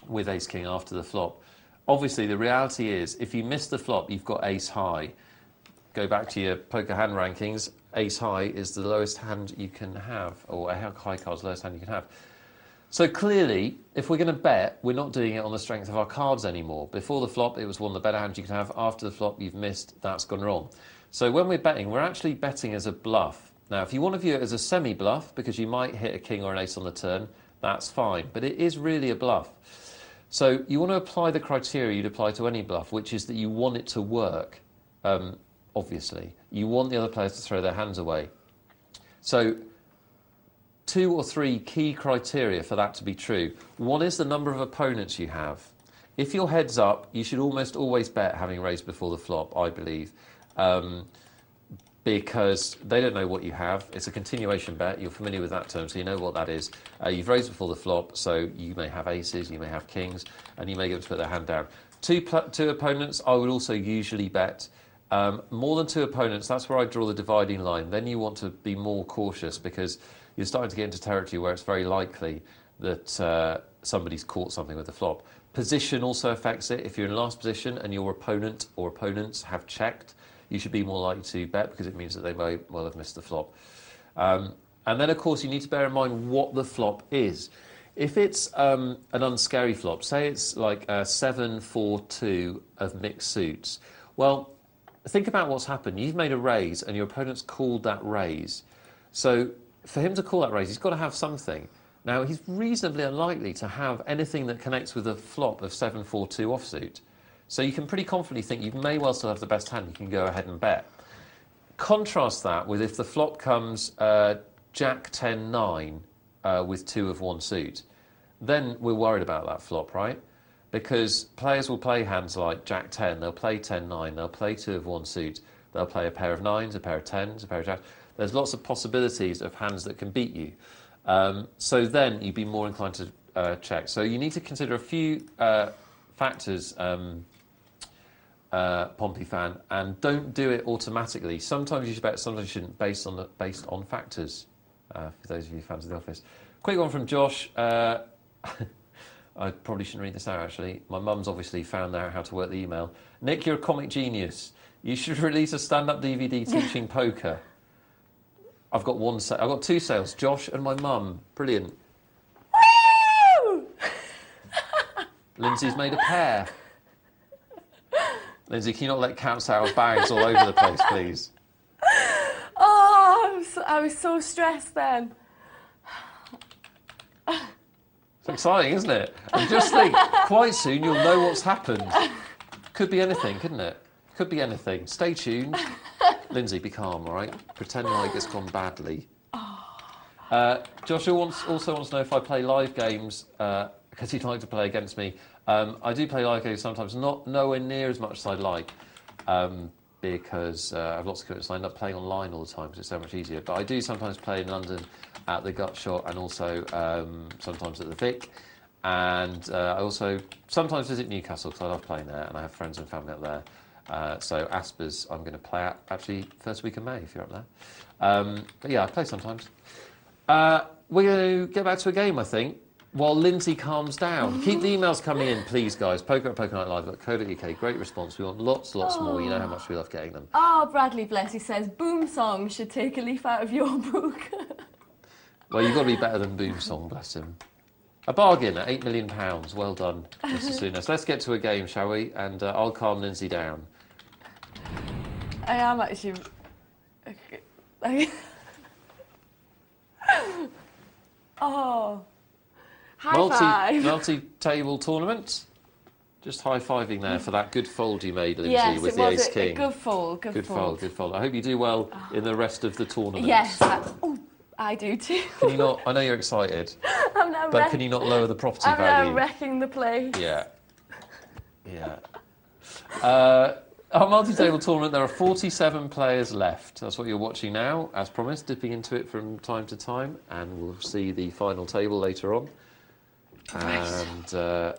with ace-king after the flop. Obviously, the reality is, if you miss the flop, you've got ace-high. Go back to your poker hand rankings. Ace-high is the lowest hand you can have, or a high card's the lowest hand you can have. So clearly, if we're going to bet, we're not doing it on the strength of our cards anymore. Before the flop, it was one of the better hands you could have. After the flop, you've missed. That's gone wrong. So when we're betting, we're actually betting as a bluff. Now, if you want to view it as a semi-bluff, because you might hit a king or an ace on the turn, that's fine. But it is really a bluff. So you want to apply the criteria you'd apply to any bluff, which is that you want it to work, obviously. You want the other players to throw their hands away. So 2 or 3 key criteria for that to be true. One is the number of opponents you have. If your head's up, you should almost always bet having raised before the flop, I believe, because they don't know what you have. It's a continuation bet. You're familiar with that term, so you know what that is. You've raised before the flop, so you may have aces, you may have kings, and you may get them to put their hand down. Two opponents, I would also usually bet. More than 2 opponents, that's where I draw the dividing line. Then you want to be more cautious, because you're starting to get into territory where it's very likely that somebody's caught something with the flop. Position also affects it. If you're in last position and your opponent or opponents have checked, you should be more likely to bet, because it means that they may well have missed the flop. And then, of course, you need to bear in mind what the flop is. If it's an unscary flop, say it's like a 7-4-2 of mixed suits, well, think about what's happened. You've made a raise and your opponent's called that raise. So for him to call that raise, he's got to have something. Now, he's reasonably unlikely to have anything that connects with a flop of 7-4-2 offsuit. So you can pretty confidently think you may well still have the best hand. You can go ahead and bet. Contrast that with if the flop comes Jack 10-9 with 2 of 1 suit. Then we're worried about that flop, right? Because players will play hands like Jack 10, they'll play 10-9, they'll play 2 of 1 suit, they'll play a pair of 9s, a pair of 10s, a pair of jacks. There's lots of possibilities of hands that can beat you. So then you'd be more inclined to check. So you need to consider a few factors Pompey fan, and don't do it automatically. Sometimes you should bet, sometimes you shouldn't, based on factors. For those of you fans of The Office. Quick one from Josh. I probably shouldn't read this out, actually. My mum's obviously found out how to work the email. Nick, you're a comic genius. You should release a stand-up DVD teaching poker. I've got I've got 2 sales, Josh and my mum. Brilliant. Woo! Lyndsay's made a pair. Lyndsay, can you not let cats out of bags all over the place, please? Oh, I was so stressed then. It's exciting, isn't it? And just think, quite soon you'll know what's happened. Could be anything, couldn't it? Could be anything. Stay tuned. Lyndsay, be calm, all right? Pretend like it's gone badly. Joshua also wants to know if I play live games, because he'd like to play against me. I do play live games sometimes, nowhere near as much as I'd like, because I have lots of commitments. I end up playing online all the time because it's so much easier. But I do sometimes play in London at the Gut Shot, and also sometimes at the Vic. And I also sometimes visit Newcastle because I love playing there, and I have friends and family up there. So Aspers I'm going to play at actually first week of May if you're up there. But yeah, I play sometimes. We're going to get back to a game, I think, while Lyndsay calms down. Keep the emails coming in, please, guys. poker@pokernightlivec.co.uk. Great response. We want lots more. You know how much we love getting them. Oh, Bradley, bless, he says, Boom Song should take a leaf out of your book. Well, you've got to be better than Boom Song, bless him. A bargain at £8 million. Well done, Mr. Souness. Let's get to a game, shall we? And I'll calm Lyndsay down. I am actually... Okay. Oh. High five. Multi-table tournament. Just high-fiving there for that good fold you made, Lyndsay, yes, with the ace king. A good fold, good fold. Good fold. I hope you do well in the rest of the tournament. Yes, I do too. Can you not? I know you're excited, but can you not lower the property value? I'm now wrecking the place. Yeah. Our multi-table tournament, there are 47 players left. That's what you're watching now, as promised, dipping into it from time to time, and we'll see the final table later on. And Lyndsay's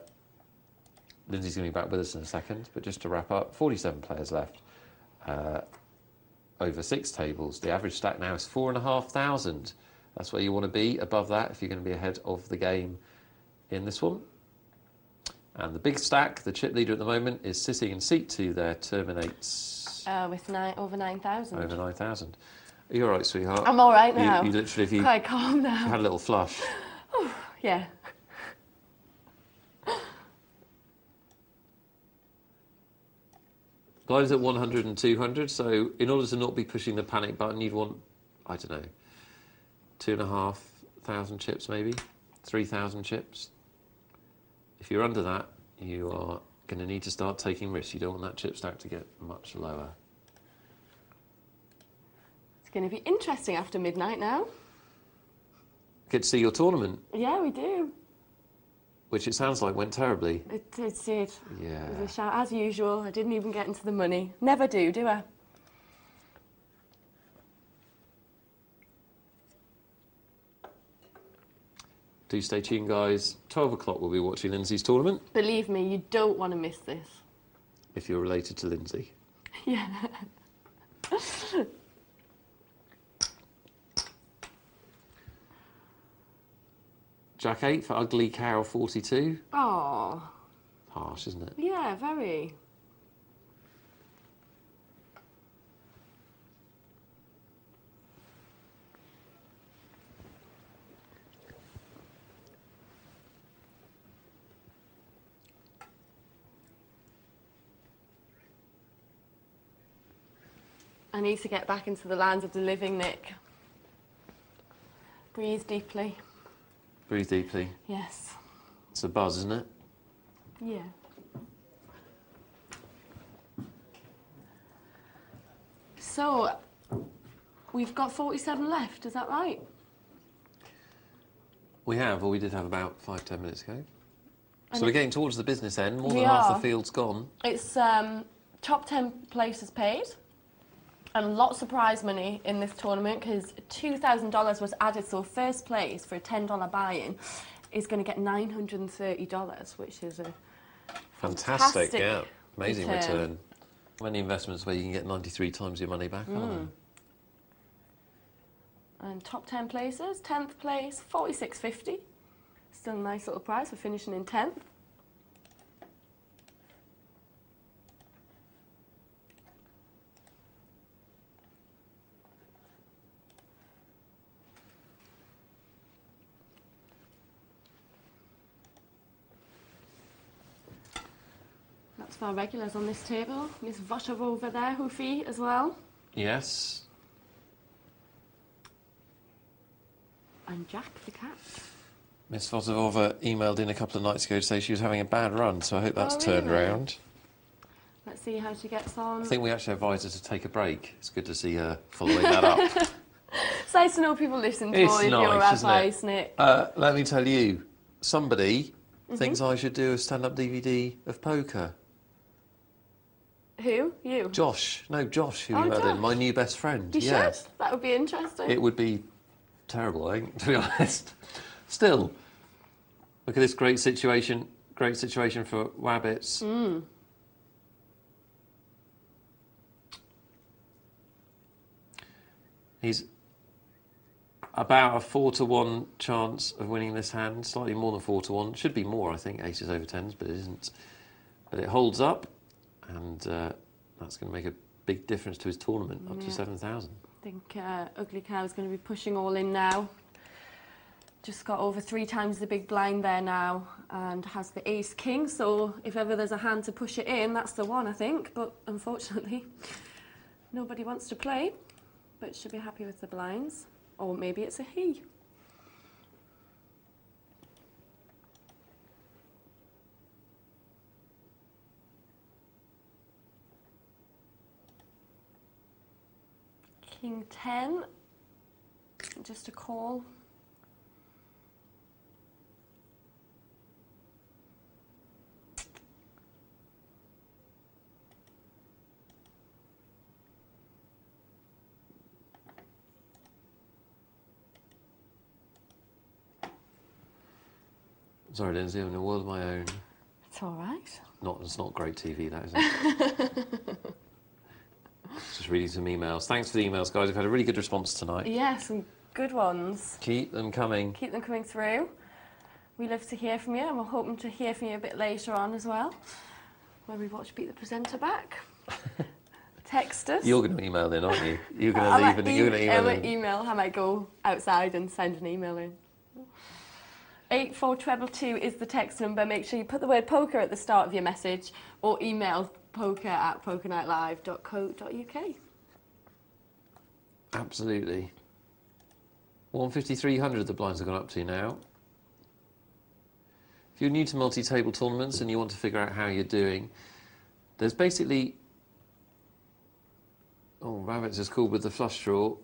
going to be back with us in a second, but just to wrap up, 47 players left. Over 6 tables. The average stack now is 4,500. That's where you want to be, above that, if you're going to be ahead of the game in this one. And the big stack, the chip leader at the moment, is sitting in seat 2 there, terminates... with over 9,000. Over 9,000. Are you all right, sweetheart? I'm all right now. You literally... Quite calm now. You had a little flush. Oh, yeah. Blinds at 100 and 200, so in order to not be pushing the panic button, you'd want, I don't know, 2,500 chips maybe, 3,000 chips. If you're under that, you are going to need to start taking risks. You don't want that chip stack to get much lower. It's going to be interesting after midnight now. Get to see your tournament. Yeah, we do. Which it sounds like went terribly. It did. Yeah. It was a shout, as usual. I didn't even get into the money. Never do I? Do stay tuned, guys. 12 o'clock we'll be watching Lyndsay's tournament. Believe me, you don't want to miss this. If you're related to Lyndsay. Yeah. Jack 8 for Ugly Cow 42. Oh. Harsh, isn't it? Yeah, very. I need to get back into the lands of the living, Nick. Breathe deeply. Breathe deeply. Yes. It's a buzz, isn't it? Yeah. So, we've got 47 left, is that right? We have, or we did have about 5-10 minutes ago. So we're getting towards the business end. More than We half are. the field's gone. It's top 10 places paid. And lots of prize money in this tournament because $2,000 was added. So first place for a $10 buy-in is going to get $930, which is a Fantastic, yeah. Amazing return. Many investments where you can get 93 times your money back, aren't there? And top 10 places, 10th place, 46.50. Still a nice little price for finishing in 10th. That's for our regulars on this table. Miss Votov over there, Hoofy as well. Yes. And Jack the cat. Miss Votov emailed in a couple of nights ago to say she was having a bad run, so I hope that's turned round. Let's see how she gets on. I think we actually advised her to take a break. It's good to see her following that up. It's nice to know people listen to all of your advice, Nick. Let me tell you, somebody thinks I should do a stand-up DVD of poker. Who? You? Josh. No, Josh, who emailed in, my new best friend. You should. That would be interesting. It would be terrible, I think, to be honest. Still, look at this great situation for Wabbits. He's about a 4-to-1 chance of winning this hand, slightly more than 4-to-1. Should be more, I think, aces over tens, but it isn't. But it holds up, and that's going to make a big difference to his tournament, up to 7,000. I think Ugly Cow's going to be pushing all in now. Just got over 3 times the big blind there now, and has the ace-king, so if ever there's a hand to push it in, that's the one, I think. But unfortunately, nobody wants to play, but should be happy with the blinds. Or maybe it's a he. King 10, just a call. Sorry, Lyndsay, I'm in a world of my own. It's all right. It's not great TV, that, is it? Just reading some emails. Thanks for the emails, guys. I've had a really good response tonight. Yeah, some good ones. Keep them coming. Keep them coming through. We love to hear from you, and we're hoping to hear from you a bit later on as well, when we watch Beat the Presenter back. Text us. You're going to email in, aren't you? You're going to leave and you're going to email in. I might go outside and send an email in. 84222 is the text number. Make sure you put the word poker at the start of your message, or email poker@pokernightlive.co.uk. Absolutely. 153.00 the blinds have gone up to now. If you're new to multi-table tournaments and you want to figure out how you're doing, there's basically... Oh, Rabbits is called with the flush draw.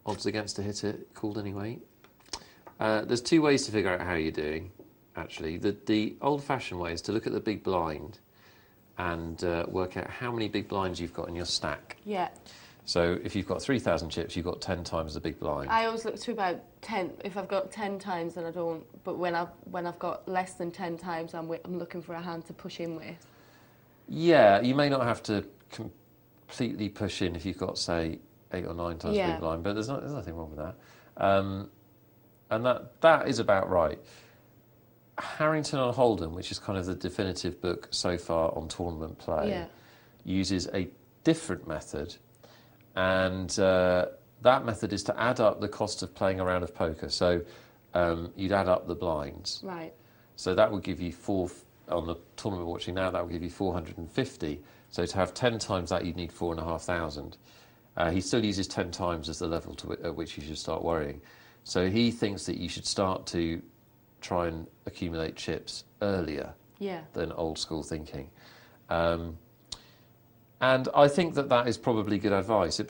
Odds against to hit it, called anyway. There's 2 ways to figure out how you're doing, actually. The old-fashioned way is to look at the big blind and work out how many big blinds you've got in your stack. Yeah. So if you've got 3,000 chips, you've got 10 times the big blind. I always look to about 10. If I've got 10 times, then I don't. But when I've got less than 10 times, I'm looking for a hand to push in with. Yeah, you may not have to completely push in if you've got, say, 8 or 9 times the big blind, but there's nothing wrong with that. And that is about right. Harrington on Holden, which is kind of the definitive book so far on tournament play, uses a different method, and that method is to add up the cost of playing a round of poker. So you'd add up the blinds. Right. So that would give you on the tournament we're watching now, that would give you 450. So to have 10 times that, you'd need 4,500. He still uses 10 times as the level at which you should start worrying. So he thinks that you should start to try and accumulate chips earlier than old school thinking. And I think that is probably good advice.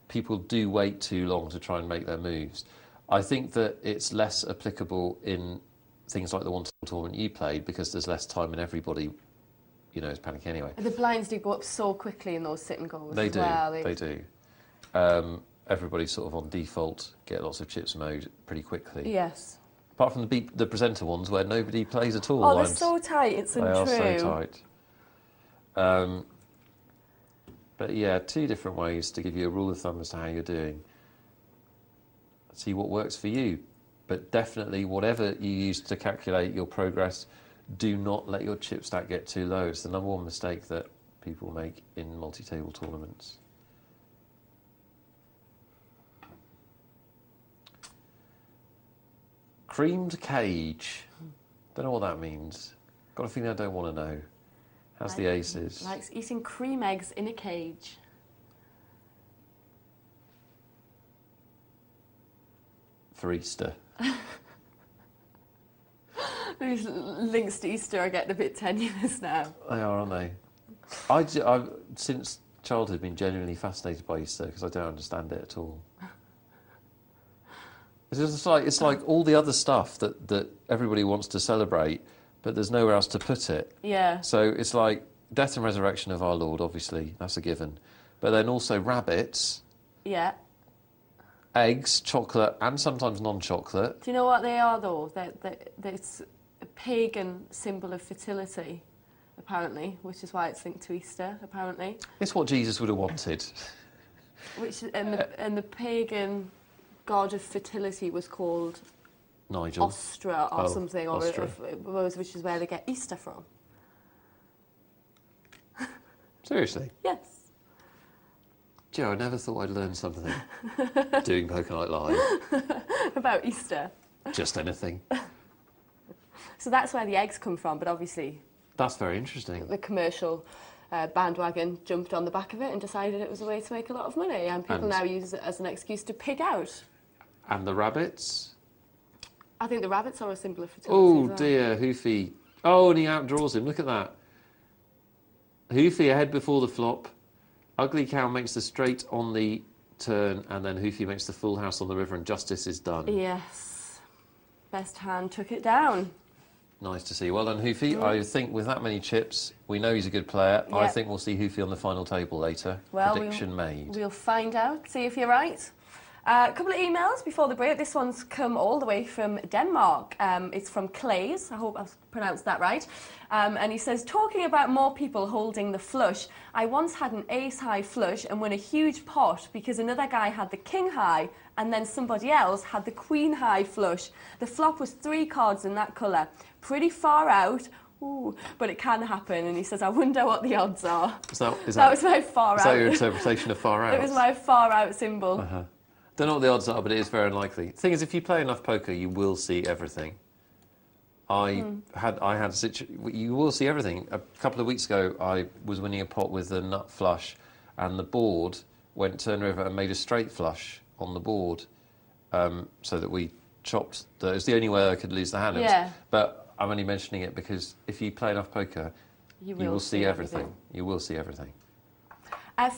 People do wait too long to try and make their moves. I think that it's less applicable in things like the one tournament you played, because there's less time and everybody, is panicking anyway. The blinds do go up so quickly in those sit and goes. They do. They do. Everybody's sort of on default, get lots of chips mode pretty quickly. Yes. Apart from the presenter ones where nobody plays at all. Oh, they're so tight, it's untrue. They are so tight. But yeah, 2 different ways to give you a rule of thumb as to how you're doing. See what works for you. But definitely, whatever you use to calculate your progress, do not let your chip stack get too low. It's the #1 mistake that people make in multi-table tournaments. Creamed cage. Don't know what that means. Got a feeling I don't want to know. How's the aces? Likes eating cream eggs in a cage. For Easter. These links to Easter are getting a bit tenuous now. They are, aren't they? I've since childhood been genuinely fascinated by Easter because I don't understand it at all. It's like all the other stuff that everybody wants to celebrate, but there's nowhere else to put it. Yeah. So it's like death and resurrection of our Lord, obviously, that's a given. But then also rabbits. Yeah. Eggs, chocolate, and sometimes non-chocolate. Do you know what they are, though? It's a pagan symbol of fertility, apparently, which is why it's linked to Easter, apparently. It's what Jesus would have wanted. And the pagan god of fertility was called Nigel. Ostra or something, Ostra. Which is where they get Easter from. Seriously? Yes. Joe, I never thought I'd learn something doing Poker Night Live. About Easter. Just anything. So that's where the eggs come from, but obviously That's very interesting. the commercial bandwagon jumped on the back of it and decided it was a way to make a lot of money, and people now use it as an excuse to pig out. And the rabbits? I think the rabbits are a symbol of fertility. Oh as well. dear, Hoofy. Oh, and he outdraws him. Look at that. Hoofy ahead before the flop. Ugly Cow makes the straight on the turn, and then Hoofy makes the full house on the river, and justice is done. Yes. Best hand took it down. Nice to see. Well done, Hoofy. I think with that many chips, we know he's a good player. I think we'll see Hoofy on the final table later. Well, Prediction made. We'll find out, see if you're right. A couple of emails before the break. This one's come all the way from Denmark. It's from Clays. I hope I've pronounced that right. And he says, talking about more people holding the flush, I once had an ace-high flush and won a huge pot because another guy had the king-high and then somebody else had the queen-high flush. The flop was 3 cards in that colour. Pretty far out. Ooh, but it can happen, and he says, I wonder what the odds are. That was my far out. Is that your interpretation of far out? It was my far out symbol. Don't know what the odds are, but it is very unlikely. The thing is, if you play enough poker, you will see everything. You will see everything. A couple of weeks ago, I was winning a pot with a nut flush, and the board went turn over and made a straight flush on the board, so that we chopped. It was the only way I could lose the hand. Yeah. But I'm only mentioning it because if you play enough poker, you will see everything. You will see everything.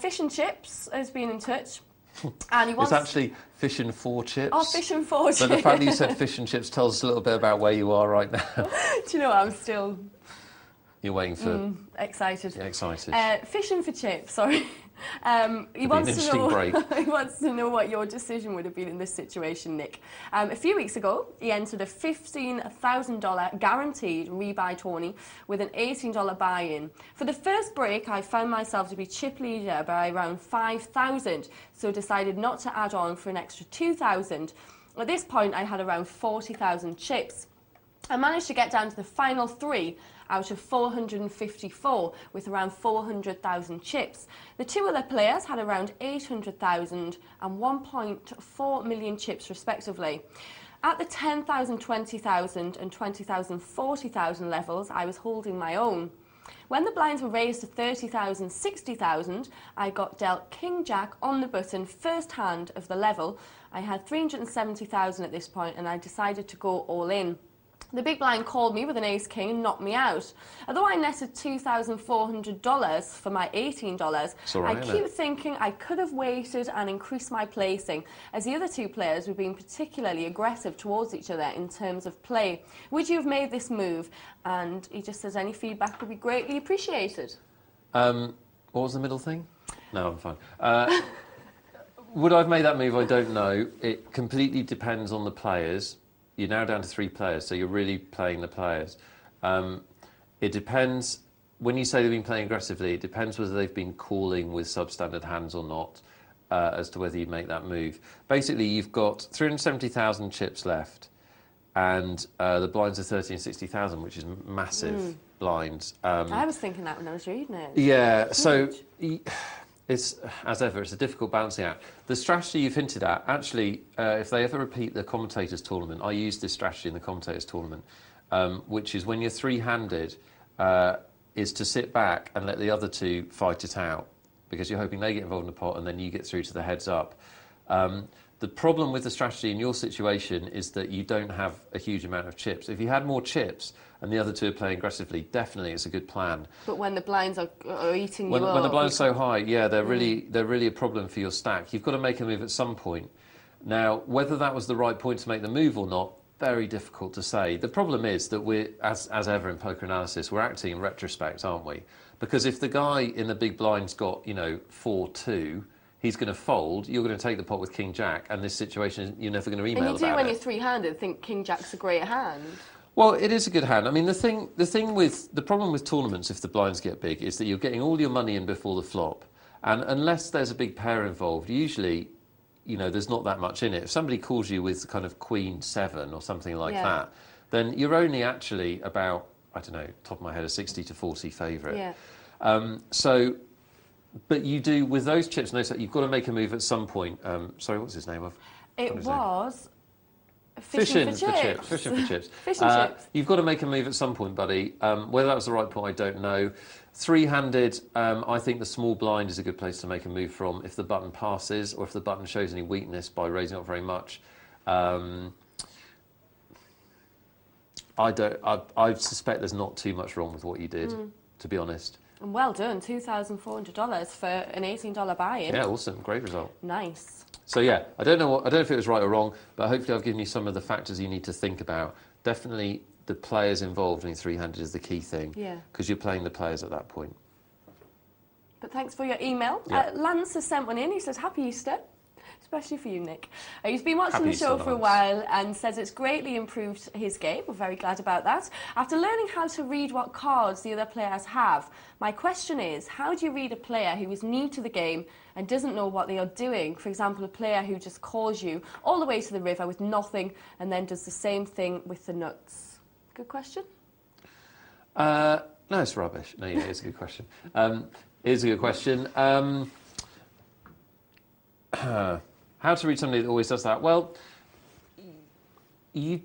Fish and Chips has been in touch. And he wants... It's actually Fish and 4 Chips. Oh, Fish and 4 Chips. But the fact that you said Fish and Chips tells us a little bit about where you are right now. Do you know what? I'm still... You're waiting for... excited. Yeah, excited. Fishing for Chips, sorry. He wants to know what your decision would have been in this situation, Nick. A few weeks ago, he entered a $15,000 guaranteed rebuy tourney with an $18 buy-in. For the first break, I found myself to be chip leader by around $5,000, so decided not to add on for an extra $2,000. At this point, I had around 40,000 chips. I managed to get down to the final 3 out of 454 with around 400,000 chips. The 2 other players had around 800,000 and 1.4 million chips respectively. At the 10,000, 20,000 and 20,000, 40,000 levels, I was holding my own. When the blinds were raised to 30,000, 60,000, I got dealt King-Jack on the button first hand of the level. I had 370,000 at this point and I decided to go all in. The big blind called me with an ace-king and knocked me out. Although I netted $2,400 for my $18, I keep thinking I could have waited and increased my placing, as the other 2 players were being particularly aggressive towards each other in terms of play. Would you have made this move? And he just says any feedback would be greatly appreciated. What was the middle thing? No, I'm fine. Would I have made that move? I don't know. It completely depends on the players. You're now down to 3 players, so you're really playing the players. It depends when you say they've been playing aggressively, it depends whether they've been calling with substandard hands or not, as to whether you make that move. Basically, you've got 370,000 chips left, and the blinds are 30 and 60,000, which is massive blinds. I was thinking that when I was reading it. Yeah, so it's, as ever, it's a difficult balancing act. The strategy you've hinted at, actually, if they ever repeat the commentators tournament, I used this strategy in the commentators tournament, which is when you're three-handed, is to sit back and let the other two fight it out, because you're hoping they get involved in the pot and then you get through to the heads up. The problem with the strategy in your situation is that you don't have a huge amount of chips. If you had more chips and the other two are playing aggressively, definitely it's a good plan. But when the blinds are eating you up... When the blinds are so high, yeah, they're really a problem for your stack. You've got to make a move at some point. Now, whether that was the right point to make the move or not, very difficult to say. The problem is that we're, as ever in poker analysis, we're acting in retrospect, aren't we? Because if the guy in the big blind's got, 4-2, he's going to fold, you're going to take the pot with King Jack, and this situation, you're never going to email about it. And you do, when you're three-handed, think King Jack's a great hand. Well, it is a good hand. I mean, the problem with tournaments, if the blinds get big, is that you're getting all your money in before the flop. And unless there's a big pair involved, usually... there's not that much in it. If somebody calls you with kind of Queen 7 or something like that, then you're only actually about, I don't know, top of my head, a 60 to 40 favourite. Yeah. But you do, with those chips, you've got to make a move at some point. Sorry, what's his name? It was... Fishing for chips. Fishing for chips. Chips. You've got to make a move at some point, buddy. Whether that was the right point, I don't know. Three-handed, I think the small blind is a good place to make a move from if the button passes or if the button shows any weakness by raising up very much. I suspect there's not too much wrong with what you did, to be honest. And well done, $2,400 for an $18 buy-in. Yeah, awesome, great result. Nice. So yeah, I don't know if it was right or wrong, but hopefully I've given you some of the factors you need to think about. Definitely the players involved in three-handed is the key thing. Yeah. Because you're playing the players at that point. But thanks for your email. Yeah. Lance has sent one in. He says, Happy Easter. Especially for you, Nick. He's been watching the show for a while and says it's greatly improved his game. We're very glad about that. After learning how to read what cards the other players have, my question is, how do you read a player who is new to the game and doesn't know what they are doing? For example, a player who just calls you all the way to the river with nothing and then does the same thing with the nuts. Good question? No, it's rubbish. No, yeah, it's a good question. It is a good question. How to read somebody that always does that? Well, I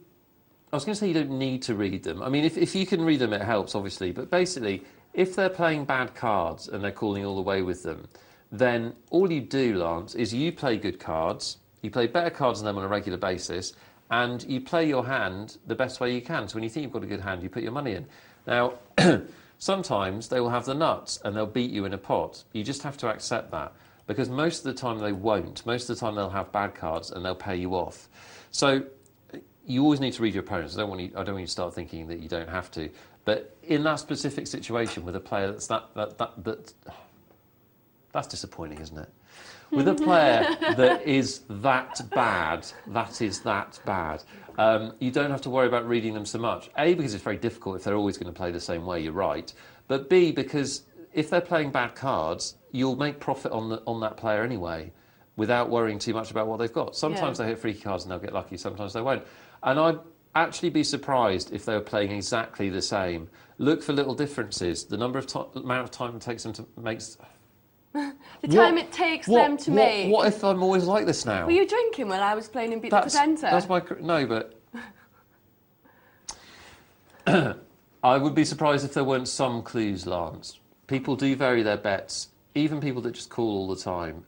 was going to say you don't need to read them. I mean, if you can read them, it helps, obviously. But basically, if they're playing bad cards and they're calling all the way with them, then all you do, Lance, is you play good cards, you play better cards than them on a regular basis, and you play your hand the best way you can. So when you think you've got a good hand, you put your money in. Now, sometimes they will have the nuts and they'll beat you in a pot. You just have to accept that. Because most of the time they won't. Most of the time they'll have bad cards and they'll pay you off. So you always need to read your opponents. I don't want you to start thinking that you don't have to. But in that specific situation with a player that's disappointing, isn't it? With a player that is that bad, you don't have to worry about reading them so much. A, because it's very difficult if they're always going to play the same way, you're right. But B, because if they're playing bad cards, you'll make profit on that player anyway, without worrying too much about what they've got. Sometimes they hit freaky cards and they'll get lucky, sometimes they won't. And I'd actually be surprised if they were playing exactly the same. Look for little differences. The amount of time it takes them to make... it takes them to make... What if I'm always like this now? Were you drinking when I was playing and beat the presenter? That's my... No, but... I would be surprised if there weren't some clues, Lance. People do vary their bets, even people that just call all the time.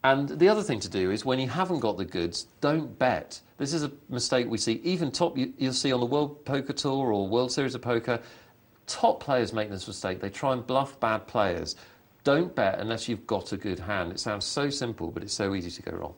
And the other thing to do is when you haven't got the goods, don't bet. This is a mistake we see. Even you'll see on the World Poker Tour or World Series of Poker, top players make this mistake. They try and bluff bad players. Don't bet unless you've got a good hand. It sounds so simple, but it's so easy to go wrong.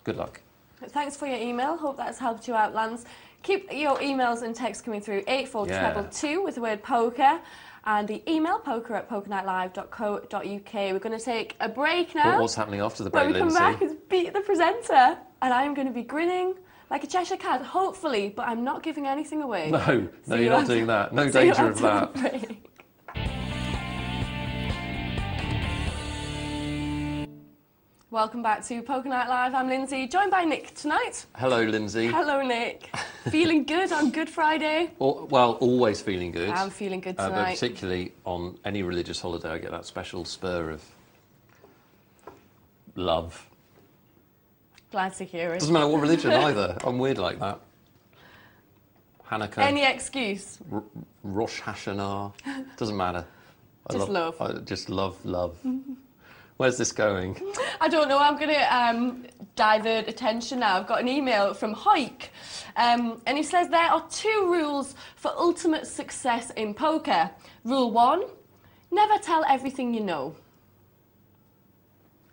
Good luck. Thanks for your email. Hope that's helped you out, Lance. Keep your emails and texts coming through 84222 with the word poker. And the email, poker@pokernightlive.co.uk. We're going to take a break now. What's happening after the break, When we come Lyndsay? back, is beat the presenter. And I'm going to be grinning like a Cheshire cat, hopefully, but I'm not giving anything away. No, you're not doing that. No danger of that. Break. Welcome back to Poker Night Live. I'm Lyndsay, joined by Nick tonight. Hello, Lyndsay. Hello, Nick. Feeling good on Good Friday? Well, always feeling good. I'm feeling good tonight. But particularly on any religious holiday, I get that special spur of love. Glad to hear it. Doesn't matter what religion either. I'm weird like that. Hanukkah. Any excuse. Rosh Hashanah. Doesn't matter. I just love. Where's this going? I don't know. I'm going to divert attention now. I've got an email from Hoik, and he says there are 2 rules for ultimate success in poker. Rule 1, never tell everything you know.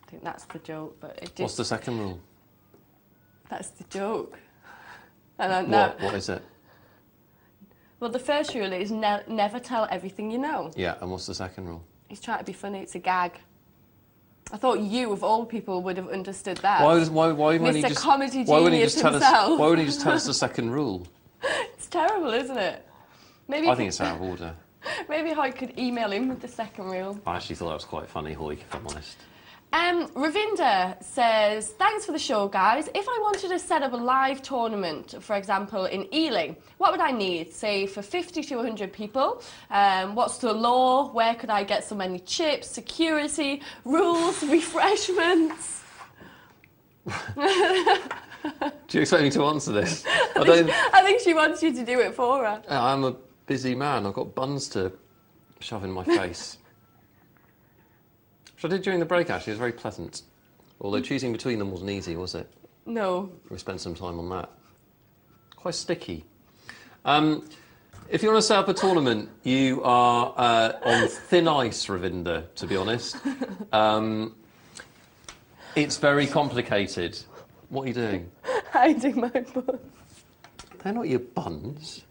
I think that's the joke, but it did. What's the second rule? That's the joke. What is it? Well, the first rule is never tell everything you know. Yeah, and what's the second rule? He's trying to be funny. It's a gag. I thought you, of all people, would have understood that. Why wouldn't he just Comedy genius himself. Why wouldn't he just tell us the second rule? It's terrible, isn't it? I think it's out of order. Maybe I could email him with the second rule. I actually thought that was quite funny, Hoik, if I'm honest. Ravinder says, thanks for the show, guys. If I wanted to set up a live tournament, for example, in Ealing, what would I need? Say, for 50 to 100 people? What's the law? Where could I get so many chips? Security? Rules? Refreshments? Do you expect me to answer this? I think she wants you to do it for her. I'm a busy man. I've got buns to shove in my face. Which I did during the break, actually. It was very pleasant. Although choosing between them wasn't easy, was it? No. We spent some time on that. Quite sticky. If you want to set up a tournament, you are on thin ice, Ravinder, to be honest. It's very complicated. What are you doing? Hiding my buns. They're not your buns.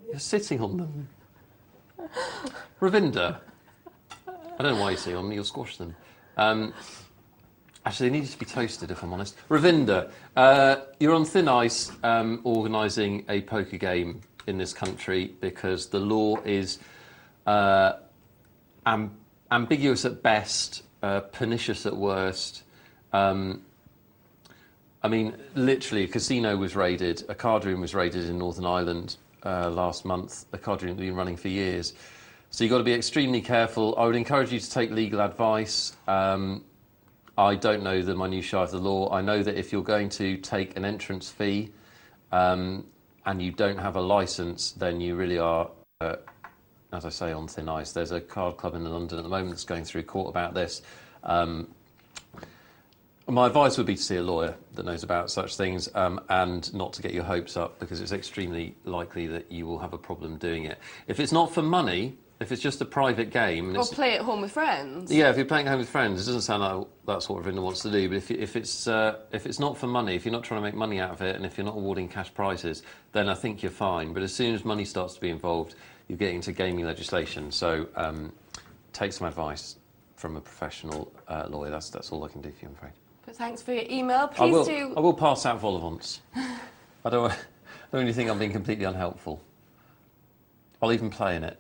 You're sitting on them. Ravinder. I don't know why you see them, you'll squash them. Actually, they needed to be toasted, if I'm honest. Ravinder, you're on thin ice organising a poker game in this country because the law is ambiguous at best, pernicious at worst. I mean, literally, a casino was raided, a card room was raided in Northern Ireland last month, a card room that's been running for years. So you've got to be extremely careful. I would encourage you to take legal advice. I don't know the minutiae of the law. I know that if you're going to take an entrance fee and you don't have a licence, then you really are, as I say, on thin ice. There's a card club in London at the moment that's going through court about this. My advice would be to see a lawyer that knows about such things and not to get your hopes up because it's extremely likely that you will have a problem doing it. If it's not for money, if it's just a private game... Or play at home with friends. Yeah, if you're playing at home with friends, it doesn't sound like that's what Ravinder wants to do, but if it's not for money, if you're not trying to make money out of it and if you're not awarding cash prizes, then I think you're fine. But as soon as money starts to be involved, you're getting into gaming legislation. So take some advice from a professional lawyer. That's all I can do for you, I'm afraid. But thanks for your email. I will pass out vol-au-vents. I don't really think I'm being completely unhelpful. I'll even play in it.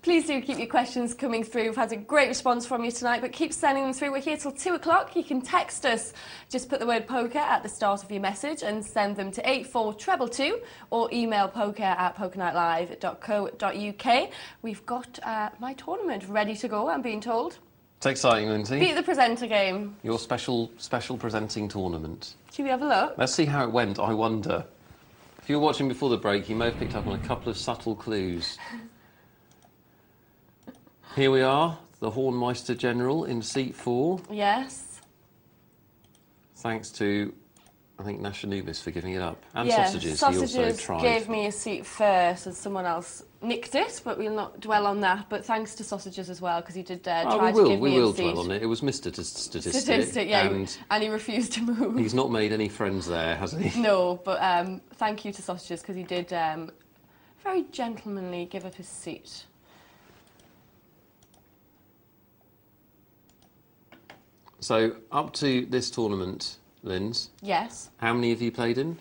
Please do keep your questions coming through. We've had a great response from you tonight, but keep sending them through. We're here till 2 o'clock. You can text us. Just put the word poker at the start of your message and send them to 84222 or email poker@pokernightlive.co.uk. We've got my tournament ready to go, I'm being told. It's exciting, Lyndsay. Beat the presenter game. Your special presenting tournament. Should we have a look? Let's see how it went, I wonder. If you were watching before the break, you may have picked up on a couple of subtle clues. Here we are, the Hornemeister General in seat 4. Yes. Thanks to, I think, Nash Anubis for giving it up. And yeah, Sausages, he also tried. Gave me a seat first and someone else nicked it, but we'll not dwell on that. But thanks to Sausages as well, because he did try to give me a seat. We will dwell on it. It was Mr. Statistic. Yeah, and he refused to move. He's not made any friends there, has he? No, but thank you to Sausages, because he did very gentlemanly give up his seat. So, up to this tournament, Linz. Yes. How many have you played in?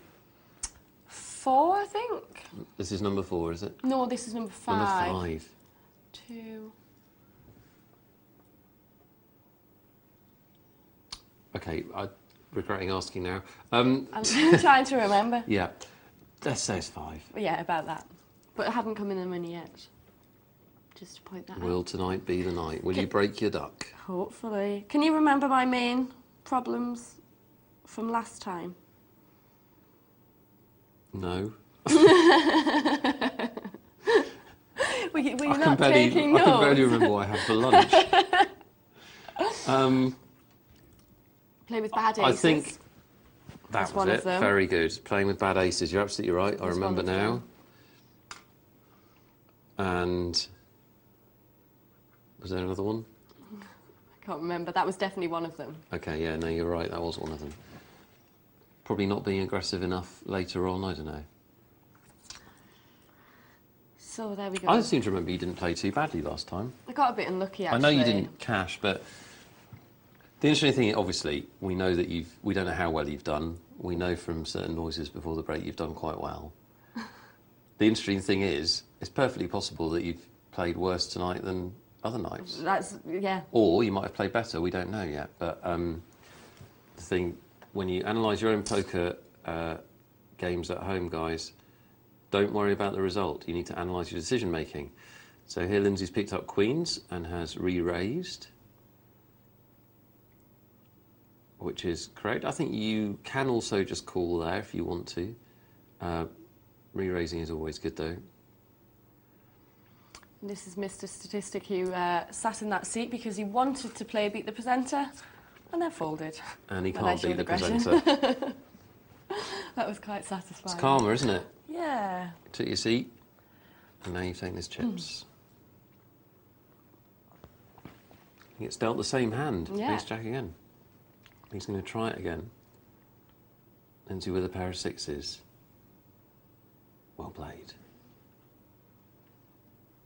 4, I think. This is number 4, is it? No, this is number 5. Number 5. 2. Okay, I'm regretting asking now. I'm trying to remember. Yeah, let's say it's 5. Yeah, about that. But I haven't come in the money yet. Just to point that out. Will tonight be the night? Will you break your duck? Hopefully. Can you remember my main problems from last time? No. Were you not taking notes? I can barely remember what I had for lunch. Play with bad aces. I think that was it. Them. Very good. Playing with bad aces. You're absolutely right. I remember now. And was there another one? I can't remember. That was definitely one of them. Okay, yeah, no, you're right. That was one of them. Probably not being aggressive enough later on. I don't know. So there we go. I seem to remember you didn't play too badly last time. I got a bit unlucky, actually. I know you didn't cash, but the interesting thing, obviously, we know that we don't know how well you've done. We know from certain noises before the break you've done quite well. The interesting thing is, it's perfectly possible that you've played worse tonight than other nights. Yeah. Or you might have played better, we don't know yet. But the thing, when you analyse your own poker games at home, guys, don't worry about the result. You need to analyse your decision making. So here Lyndsay's picked up queens and has re-raised, which is correct. I think you can also just call there if you want to. Re-raising is always good though. This is Mr. Statistic who sat in that seat because he wanted to play Beat the Presenter and then folded. And he can't beat the presenter. That was quite satisfying. It's karma, isn't it? Yeah. Took your seat, and now you've taken his chips. He gets dealt the same hand. Yeah. Ace Jack again. He's going to try it again. Lyndsay with a pair of 6s. Well played.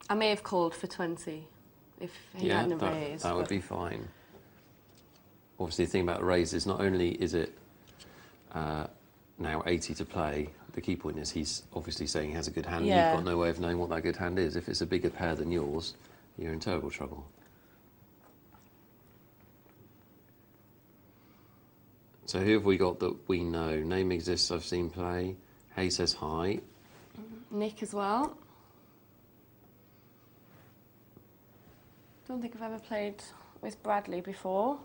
I may have called for 20 if he hadn't raised. That would be fine. Obviously, the thing about the raise is not only is it now 80 to play, the key point is he's obviously saying he has a good hand. Yeah. You've got no way of knowing what that good hand is. If it's a bigger pair than yours, you're in terrible trouble. So who have we got that we know? Name exists, I've seen play. Hay says hi. Nick as well. Don't think I've ever played with Bradley before.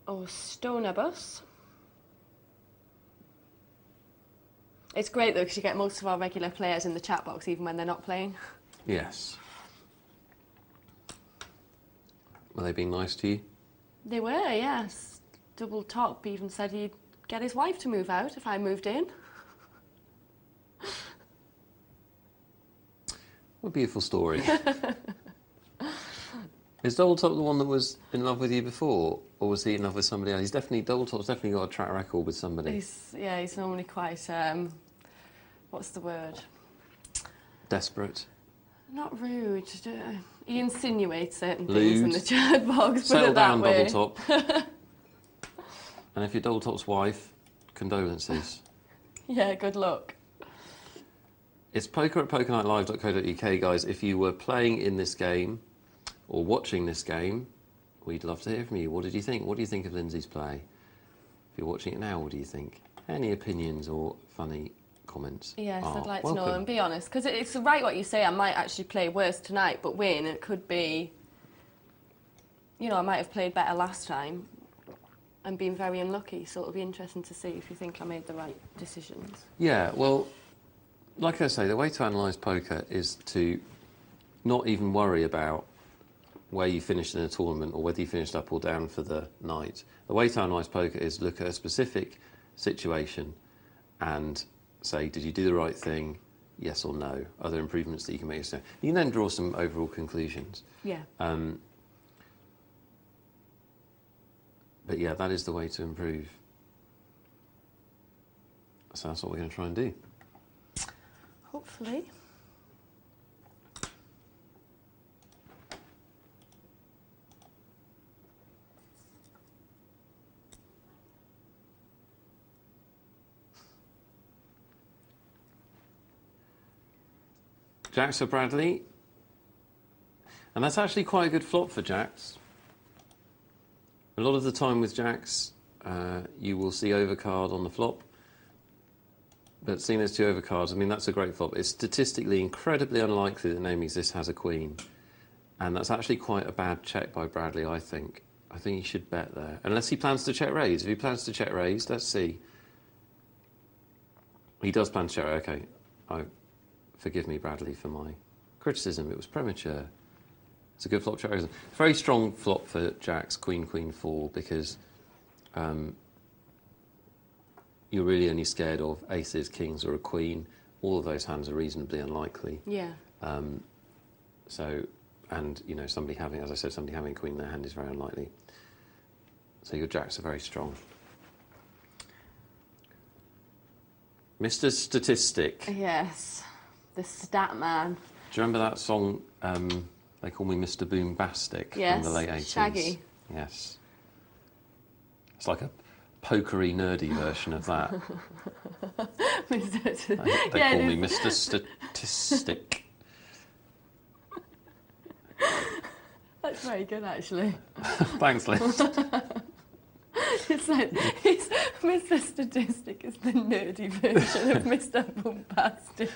Or Stoner Bus. It's great though because you get most of our regular players in the chat box even when they're not playing. Yes. Were they being nice to you? They were, yes. Double Top even said he'd get his wife to move out if I moved in. What a beautiful story. Is Double Top the one that was in love with you before, or was he in love with somebody else? Double Top's definitely got a track record with somebody. He's normally quite, what's the word? Desperate. Not rude. He insinuates certain Lewd. things in the chat box. Settle down, way. Double Top. And if you're Double Top's wife, condolences. Yeah, good luck. It's poker@pokernightllive.co.uk, guys. If you were playing in this game or watching this game, we'd love to hear from you. What did you think? What do you think of Lyndsay's play? If you're watching it now, what do you think? Any opinions or funny comments? Yes, I'd like welcome. to know and be honest, because it's right what you say. I might actually play worse tonight, but win. It could be, you know, I might have played better last time and been very unlucky. So it'll be interesting to see if you think I made the right decisions. Yeah, well, like I say, the way to analyse poker is to not even worry about where you finished in a tournament or whether you finished up or down for the night. The way to analyse poker is look at a specific situation and say, did you do the right thing? Yes or no? Are there improvements that you can make yourself? You can then draw some overall conclusions. Yeah. But yeah, that is the way to improve. So that's what we're going to try and do. Hopefully. Jacks for Bradley. And that's actually quite a good flop for Jacks. A lot of the time with jacks, you will see overcard on the flop. But seeing there's two overcards, I mean, that's a great flop. It's statistically incredibly unlikely that Name Exists has a queen. And that's actually quite a bad check by Bradley, I think. I think he should bet there. Unless he plans to check raise. If he plans to check raise, let's see. He does plan to check raise. OK. Forgive me, Bradley, for my criticism. It was premature. It's a good flop check raise. Very strong flop for jacks, queen, queen, 4, because you're really only scared of aces, kings, or a queen. All of those hands are reasonably unlikely. Yeah. So, and, you know, somebody having, as I said, somebody having a queen in their hand is very unlikely. So your jacks are very strong. Mr. Statistic. Yes. The stat man. Do you remember that song, They Call Me Mr. Boombastic, yes, from the late 80s? Shaggy. Yes. It's like a pokery, nerdy version of that. They call me Mr. Statistic. That's very good, actually. Thanks, Liz. It's like, Mr. Statistic is the nerdy version of Mr. Bombastic.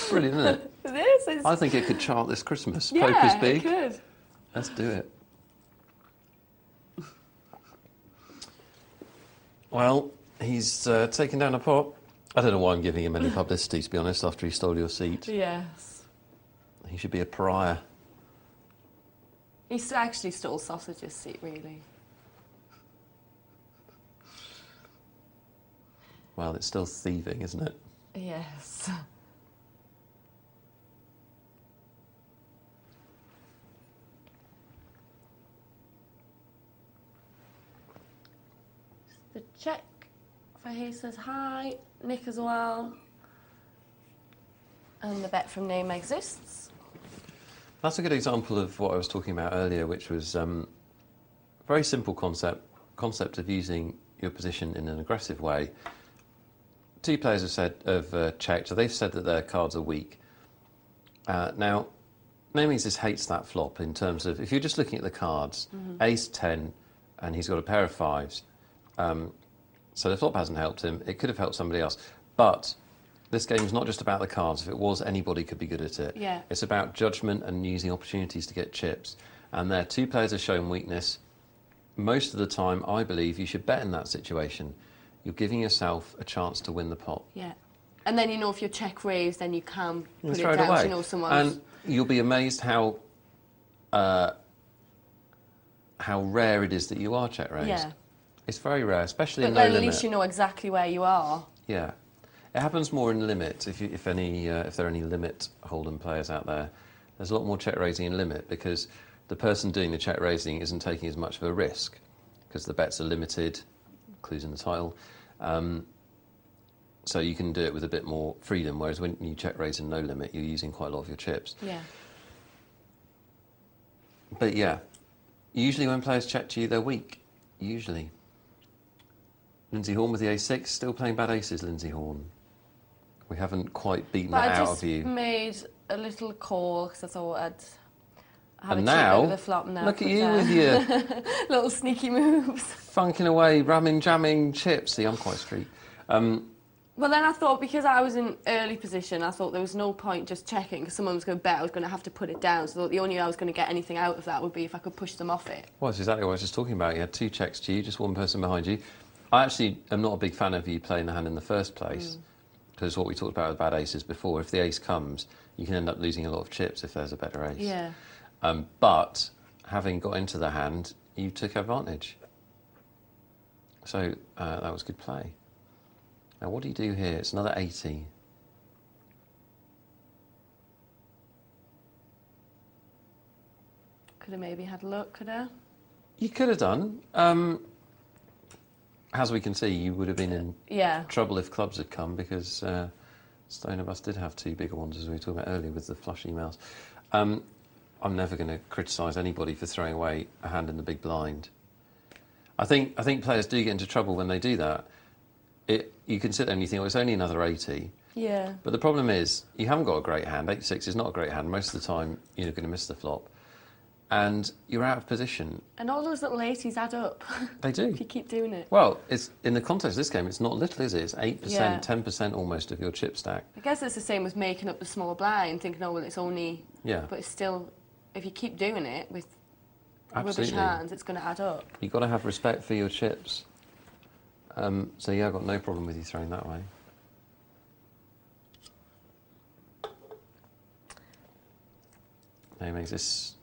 Brilliant, isn't it? It is. It's... I think it could chart this Christmas. Yeah, Poker's big. It could. Let's do it. Well, he's taken down a pot. I don't know why I'm giving him any publicity, to be honest, after he stole your seat. Yes. He should be a pariah. He actually stole Sausage's seat, really. Well, it's still thieving, isn't it? Yes. The check for he says hi, Nick as well. And the bet from Name Exists. That's a good example of what I was talking about earlier, which was a very simple concept of using your position in an aggressive way. Two players have checked, so they've said that their cards are weak. Now, Name Exists hates that flop in terms of, if you're just looking at the cards, ace 10, and he's got a pair of 5s. So the flop hasn't helped him. It could have helped somebody else. But this game is not just about the cards. If it was, anybody could be good at it. Yeah. It's about judgment and using opportunities to get chips. And there, two players have shown weakness. Most of the time, I believe you should bet in that situation. You're giving yourself a chance to win the pot. Yeah. And then, you know, if you check raise, then you can put it throw down. away. You know, someone's... And you'll be amazed how rare it is that you are check raised. Yeah. It's very rare, especially in But no then limit. at least you know exactly where you are. Yeah. It happens more in limit. If there are any limit Hold'em players out there, there's a lot more check raising in limit because the person doing the check raising isn't taking as much of a risk because the bets are limited, clues in the title. So you can do it with a bit more freedom, whereas when you check raise in no limit, you're using quite a lot of your chips. Yeah. But yeah, usually when players check to you, they're weak. Usually. Lyndsay Horne with the ace-6, still playing bad aces, Lyndsay Horne. We haven't quite beaten that out of you. I just made a little call because I thought I'd have and a now, check over the flop now. Look at you with your little sneaky moves. Funking away, ramming, jamming chips. See, I'm quite street. Well, then I thought, because I was in early position, I thought there was no point just checking because someone was going to bet I was going to have to put it down. So I thought the only way I was going to get anything out of that would be if I could push them off it. Well, that's exactly what I was just talking about. You had two checks to you, just one person behind you. I actually am not a big fan of you playing the hand in the first place because what we talked about with bad aces before, if the ace comes, you can end up losing a lot of chips if there's a better ace. Yeah. But having got into the hand, you took advantage. So that was good play. Now, what do you do here? It's another 80. Could have maybe had luck, could I? You could have done. As we can see, you would have been in trouble if clubs had come because Stone of Us did have two bigger ones, as we were talking about earlier, with the flush emails. I'm never going to criticise anybody for throwing away a hand in the big blind. I think players do get into trouble when they do that. You can sit there and you think, oh, it's only another 80. Yeah. But the problem is, you haven't got a great hand. 8-6 is not a great hand. Most of the time, you're going to miss the flop. and you're out of position. And all those little 80s add up. They do. If you keep doing it. Well, it's in the context of this game, it's not little, is it? It's 8%, Yeah. 10% almost of your chip stack. I guess it's the same as making up the small blind, thinking, oh, well, it's only... Yeah. But it's still, if you keep doing it with Absolutely. rubbish hands, it's going to add up. You've got to have respect for your chips. So yeah, I've got no problem with you throwing that way. Now makes this,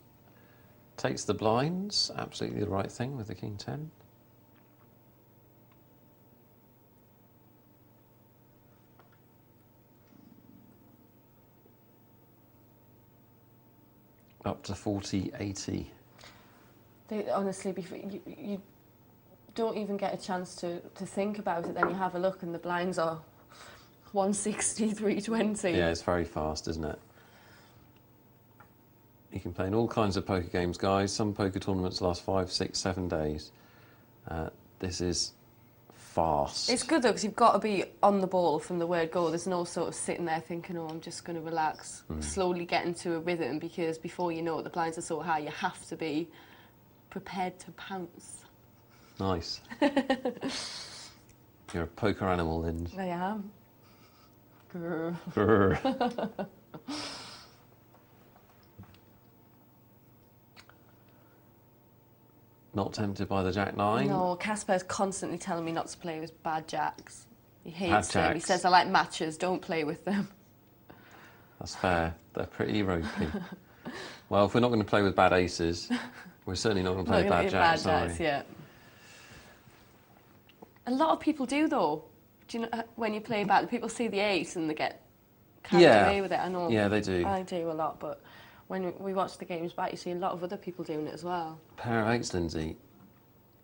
takes the blinds, absolutely the right thing with the king 10. Up to 40, 80. They, honestly, before, you don't even get a chance to think about it, then you have a look and the blinds are 160, 320. Yeah, it's very fast, isn't it? You can play in all kinds of poker games, guys. Some poker tournaments last 5, 6, 7 days. This is fast. It's good though, because you've got to be on the ball from the word go. There's no sort of sitting there thinking, oh, I'm just going to relax. Slowly get into a rhythm, because before you know it, the blinds are so high, you have to be prepared to pounce. Nice. You're a poker animal, Lyndsay. I am. Grr. Grr. Not tempted by the Jack 9? No, Casper's constantly telling me not to play with bad jacks. He hates Bad them. He jacks. says, I like matches, don't play with them. That's fair. They're pretty ropey. Well, if we're not going to play with bad aces, we're certainly not going to play with bad jacks, are we? Yeah. A lot of people do, though. Do you know, when you play bad, people see the ace and they get carried away with it. I know. Yeah, they do. I do a lot, but when we watch the games back, you see a lot of other people doing it as well. Pair of eights, Lyndsay.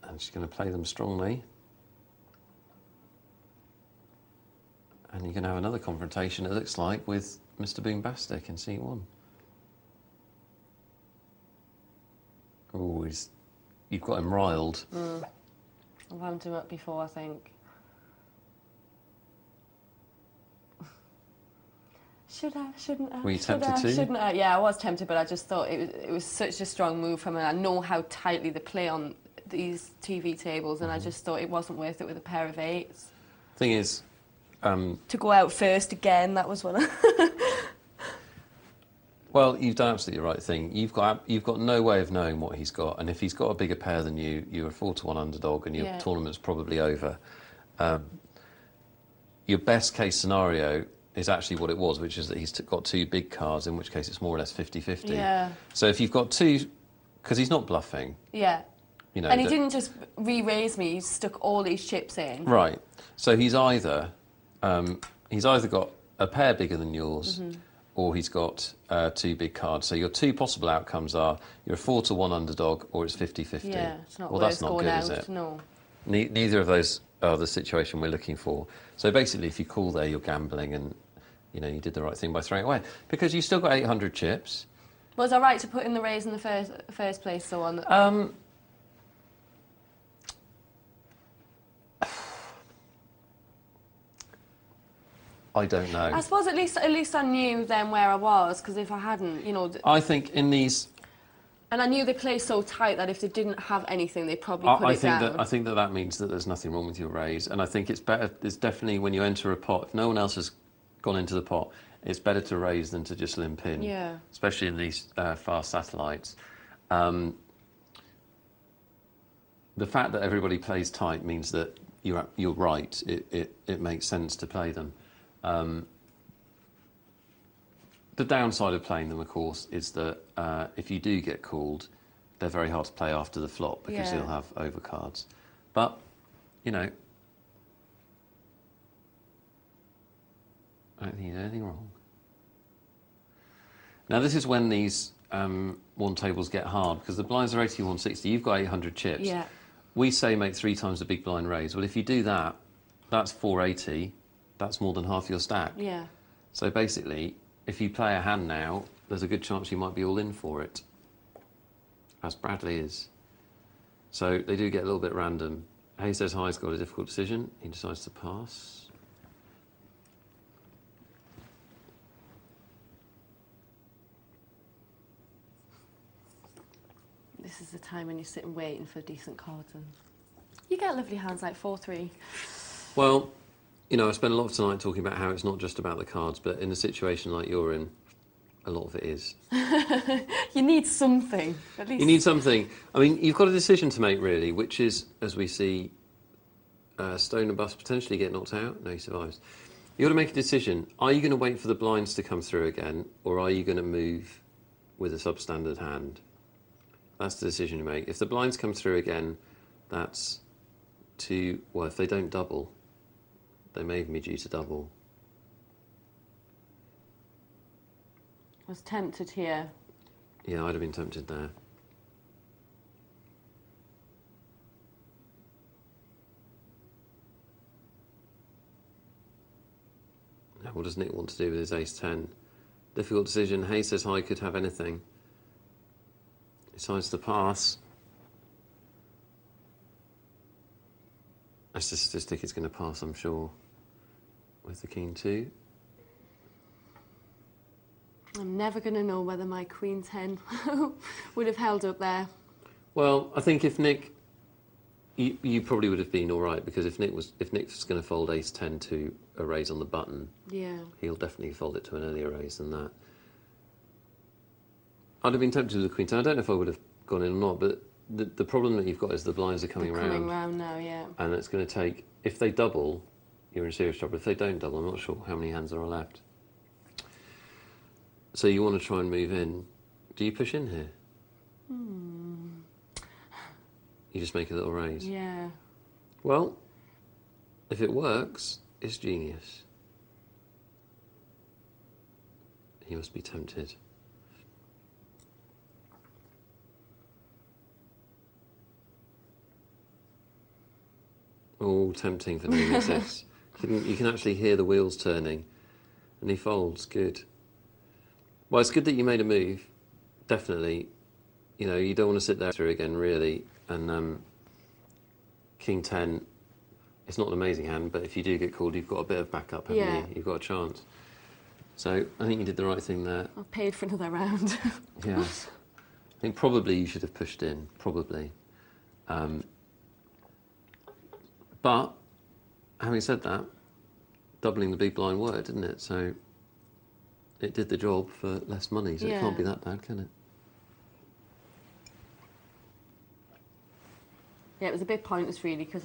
And she's going to play them strongly. And you're going to have another confrontation, it looks like, with Mr. Boombastic in seat 1. Oh, you've got him riled. I've had him up before, I think. Should I? Shouldn't I? Were you tempted to? Shouldn't I? Yeah, I was tempted, but I just thought it was such a strong move from him. I know how tightly they play on these TV tables, and I just thought it wasn't worth it with a pair of eights. Thing is... to go out first again, that was one. Well, you've done absolutely the right thing. You've got no way of knowing what he's got, and if he's got a bigger pair than you, you're a 4-1 underdog, and your tournament's probably over. Your best case scenario is actually what it was, which is that he's got 2 big cards, in which case it's more or less 50-50. Yeah. So if you've got 2, because he's not bluffing. Yeah. You know, and he didn't just re-raise me; he stuck all these chips in. Right. So he's either got a pair bigger than yours, or he's got 2 big cards. So your 2 possible outcomes are you're a 4-1 underdog, or it's 50-50. Yeah, it's not well, worth that's not going good, out, is it? No. Neither of those are the situation we're looking for. So basically, if you call there, you're gambling, and you know you did the right thing by throwing it away, because you still got 800 chips. Was I right to put in the raise in the first place? So on. I don't know. I suppose at least I knew then where I was, because if I hadn't, you know. I think in these. And I knew they play so tight that if they didn't have anything, they'd probably put it down. I think that means that there's nothing wrong with your raise, and I think it's better. It's definitely when you enter a pot, if no one else has gone into the pot, it's better to raise than to just limp in. Yeah. Especially in these fast satellites. The fact that everybody plays tight means that you're right. It makes sense to play them. The downside of playing them, of course, is that if you do get called, they're very hard to play after the flop because you'll have overcards. But, you know, I don't think you did anything wrong. Now, this is when these one tables get hard, because the blinds are 80, 160. You've got 800 chips. Yeah. We say make 3 times the big blind raise. Well, if you do that, that's 480. That's more than half your stack. Yeah. So basically, if you play a hand now, there's a good chance you might be all in for it, as Bradley is. So they do get a little bit random. Hayes says High's got a difficult decision. He decides to pass. this is the time when you're sitting waiting for decent cards, and you get lovely hands like 4-3. Well, you know, I spent a lot of tonight talking about how it's not just about the cards, but in a situation like you're in, a lot of it is. You need something, at least. You need something. I mean, you've got a decision to make, really, which is, as we see, Stone and Bust potentially get knocked out. No, he survives. You've got to make a decision. Are you going to wait for the blinds to come through again, or are you going to move with a substandard hand? That's the decision you make. If the blinds come through again, that's two... Well, if they don't double, they may even be due to double. I was tempted here. Yeah, I'd have been tempted there. Now, what does Nick want to do with his ace-10? Difficult decision. Hay says high could have anything. Decides to pass. That's the statistic it's going to pass, I'm sure, with the king 2. I'm never going to know whether my queen 10 would have held up there. Well, I think if Nick... You probably would have been all right, because if Nick's going to fold ace-10 to a raise on the button, yeah, he'll definitely fold it to an earlier raise than that. I'd have been tempted with the queen 10. I don't know if I would have gone in or not, but the problem that you've got is the blinds are coming round. Coming round now, yeah. And it's going to take... If they double, you're in serious trouble. If they don't double, I'm not sure how many hands there are left. So you want to try and move in. Do you push in here? You just make a little raise? Yeah. Well, if it works, it's genius. He must be tempted. Oh, tempting for doing this. You can actually hear the wheels turning. And he folds. Good. Well, it's good that you made a move. Definitely. You know, you don't want to sit there through again, really. And king 10, it's not an amazing hand, but if you do get called, you've got a bit of backup, haven't you? You've got a chance. So I think you did the right thing there. I've paid for another round. Yeah. I think probably you should have pushed in, probably. But having said that, doubling the big blind worked, didn't it? So it did the job for less money, so it can't be that bad, can it? Yeah, it was a bit pointless, really, because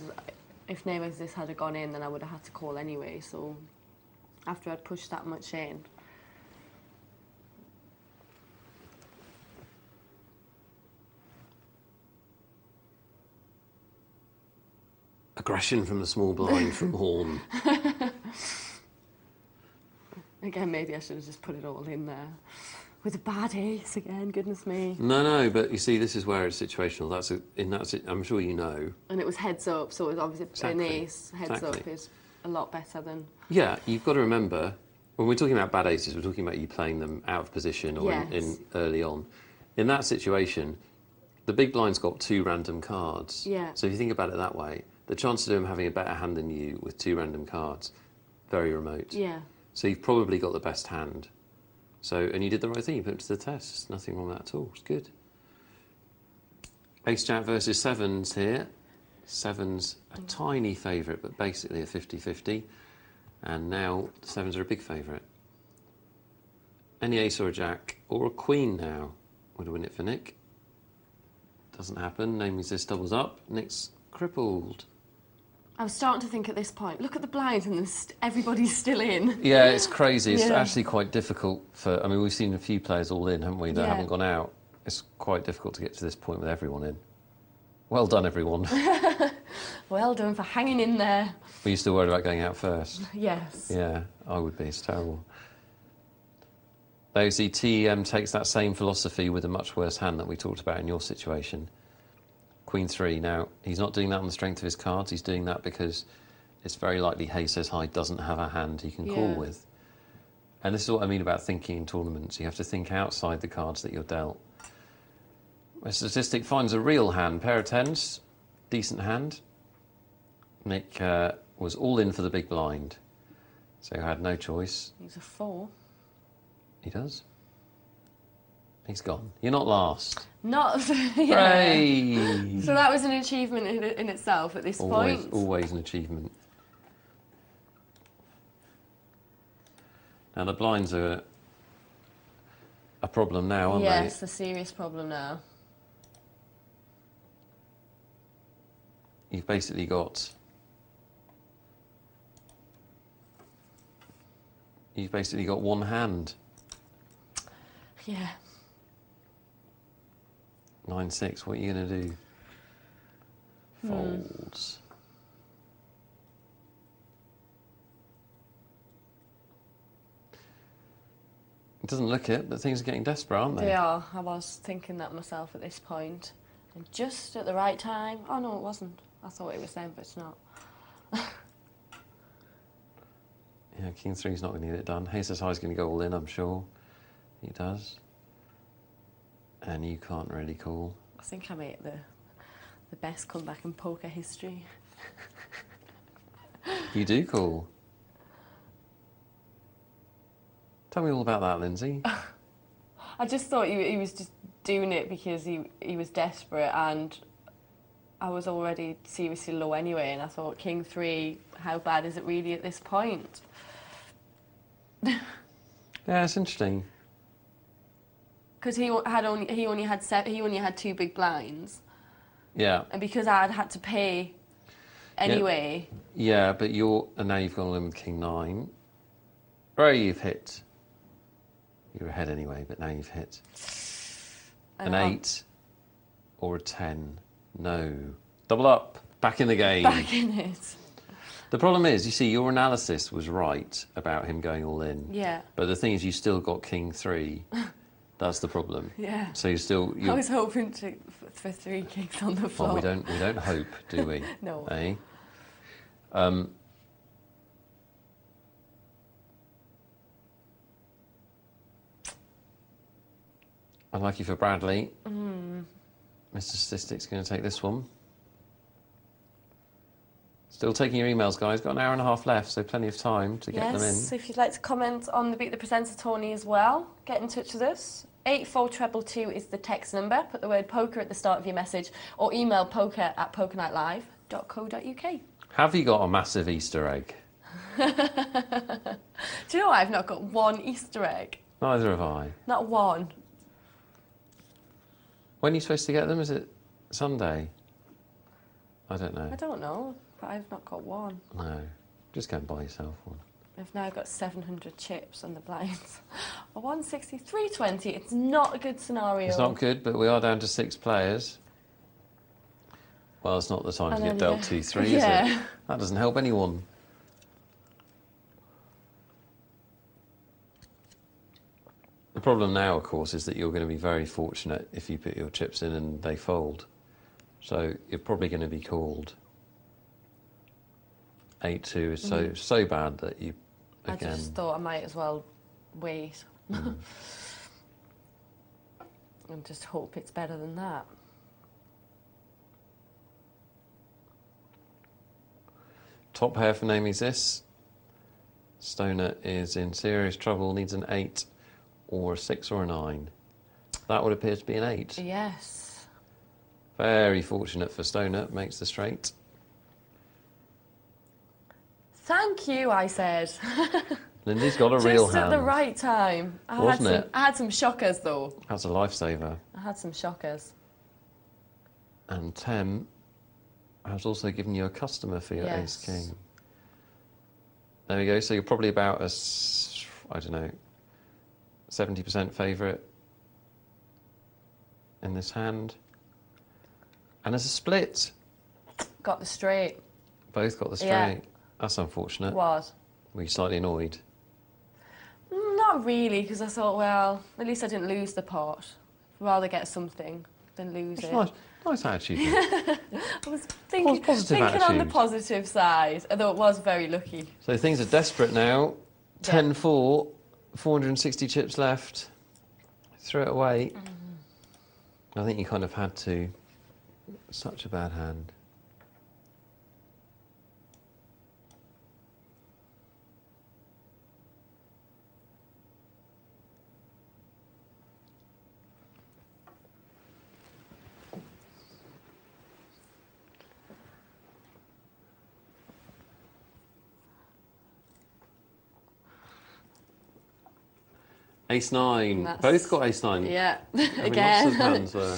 if neither of this had gone in, then I would have had to call anyway, so after I'd pushed that much in. Aggression from the small blind from Horne. Again, maybe I should have just put it all in there. With a bad ace again, goodness me. No, but you see, this is where it's situational. I'm sure you know. And it was heads up, so it was obviously an ace. Heads up is a lot better than... Yeah, you've got to remember, when we're talking about bad aces, we're talking about you playing them out of position or in early on. In that situation, the big blind's got 2 random cards. Yeah. So if you think about it that way, the chances of him having a better hand than you with 2 random cards, very remote. Yeah. So you've probably got the best hand. So, and you did the right thing, you put him to the test. There's nothing wrong with that at all, it's good. Ace-Jack versus sevens here. Sevens a tiny favourite, but basically a 50-50. And now the sevens are a big favourite. Any ace or a jack, or a queen now, would win it for Nick. Doesn't happen, namely this doubles up. Nick's crippled. I was starting to think at this point, look at the blinds and everybody's still in. Yeah, it's crazy. It's actually quite difficult for... I mean, we've seen a few players all in, haven't we, that haven't gone out. It's quite difficult to get to this point with everyone in. Well done, everyone. Well done for hanging in there. Were you still worried about going out first? Yes. Yeah, I would be. It's terrible. Though, see, TEM takes that same philosophy with a much worse hand that we talked about in your situation. Queen 3. Now, he's not doing that on the strength of his cards. He's doing that because it's very likely Hay Says High doesn't have a hand he can call with. And this is what I mean about thinking in tournaments. You have to think outside the cards that you're dealt. A statistic finds a real hand. Pair of tens. Decent hand. Nick was all in for the big blind. So he had no choice. He's a 4. He does. He's gone. You're not last. Not, yeah. Hooray! So that was an achievement in itself at this point. Always an achievement. Now the blinds are a problem now, aren't they? Yes, a serious problem now. You've basically got... one hand. Yeah. 9-6, what are you going to do? Folds. It doesn't look it, but things are getting desperate, aren't they? They are. I was thinking that myself at this point. And just at the right time... Oh, no, it wasn't. I thought it was then, but it's not. Yeah, King 3's not going to get it done. Ace High's going to go all in, I'm sure. He does. And you can't really call. I think I made the best comeback in poker history. You do call. Tell me all about that, Lyndsay. I just thought he was just doing it because he was desperate, and I was already seriously low anyway, and I thought, King 3, how bad is it really at this point? Yeah, it's interesting. Because he only had 2 big blinds. Yeah. And because I'd had to pay anyway. Yeah, but and now you've gone all in with King 9. Right, you've hit. You were ahead anyway, but now you've hit. An 8 or a 10. No. Double up. Back in the game. Back in it. The problem is, you see, your analysis was right about him going all in. Yeah. But the thing is, you still got King 3. That's the problem. Yeah. So I was hoping for 3 kings on the floor. Well, we don't hope, do we? No. Eh? Unlucky for Bradley. Mr. Statistic's going to take this one. Still taking your emails, guys. Got an hour and a half left, so plenty of time to get them in. Yes, if you'd like to comment on the Beat the Presenter tourney as well, get in touch with us. 84222 is the text number. Put the word poker at the start of your message, or email poker@pokernightlive.co.uk. Have you got a massive Easter egg? Do you know I've not got one Easter egg? Neither have I. Not one. When are you supposed to get them? Is it Sunday? I don't know. I don't know, but I've not got one. No. Just go and buy yourself one. I've now got 700 chips on the blinds. A 160, 320. It's not a good scenario. It's not good, but we are down to 6 players. Well, it's not the time to get dealt 2-3, is it? That doesn't help anyone. The problem now, of course, is that you're going to be very fortunate if you put your chips in and they fold. So you're probably going to be called. 8-2 is so bad that you, again... I just thought I might as well wait. And just hope it's better than that. Top pair for Name Is This. Stoner is in serious trouble, needs an 8 or a 6 or a 9. That would appear to be an 8. Yes. Very fortunate for Stoner, makes the straight. Thank you, I said. Lyndsay's got a real hand. Just at the right time. I had some shockers, though. That's a lifesaver. I had some shockers. And Tem has also given you a customer for your Yes. Ace-King. There we go. So you're probably about a, I don't know, 70% favourite in this hand. And there's a split. Got the straight. Both got the straight. Yeah. That's unfortunate. Was. Were you slightly annoyed? Not really, because I thought, well, at least I didn't lose the pot. I'd rather get something than lose it. Nice attitude. I was thinking on the positive side, although it was very lucky. So things are desperate now. 10-4, 460 chips left. Threw it away. I think you kind of had to. Such a bad hand. Ace-9. That's- Both got ace-9. Yeah, I mean, lots of again. hands were...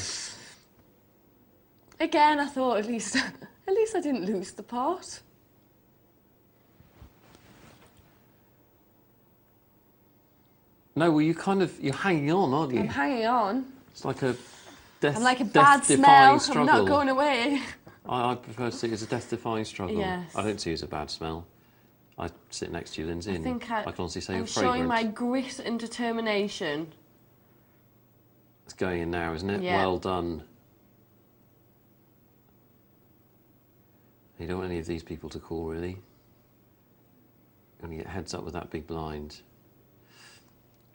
Again, I thought at least I didn't lose the pot. No, well, you're hanging on, aren't you? I'm hanging on. It's like a death, I'm like a bad death-defying smell. struggle. I'm not going away. I prefer to see it as a death-defying struggle. Yes. I don't see it as a bad smell. I sit next to you, Lyndsay, and I can honestly say I'm you're fragrant. showing my grit and determination. It's going in now, isn't it? Yeah. Well done. You don't want any of these people to call, really. You're going to get heads up with that big blind.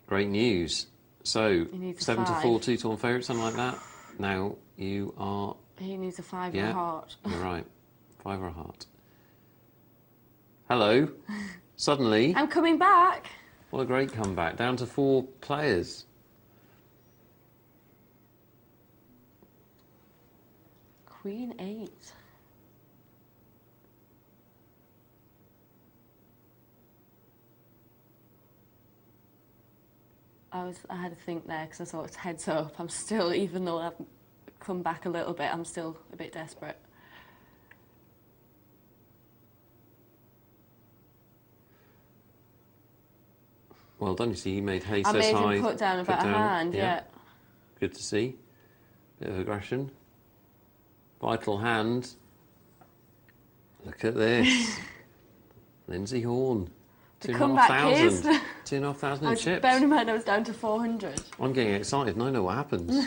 Great news. So, 7 to 4, 2 to 1 favourite, something like that. Now you are... He needs a 5 or a heart. You're right. 5 or a heart. Hello. Suddenly... I'm coming back. What a great comeback. Down to 4 players. Queen 8. I had to think there because I thought it's heads up. I'm still, even though I've come back a little bit, I'm still a bit desperate. Well done, you see, he made hay I says made high. him put down a better hand, yeah. Good to see. Bit of aggression. Vital hand. Look at this. Lyndsay Horne. The comeback is. 2,500 in chips. Bearing in mind I was down to 400. I'm getting excited and I know what happens.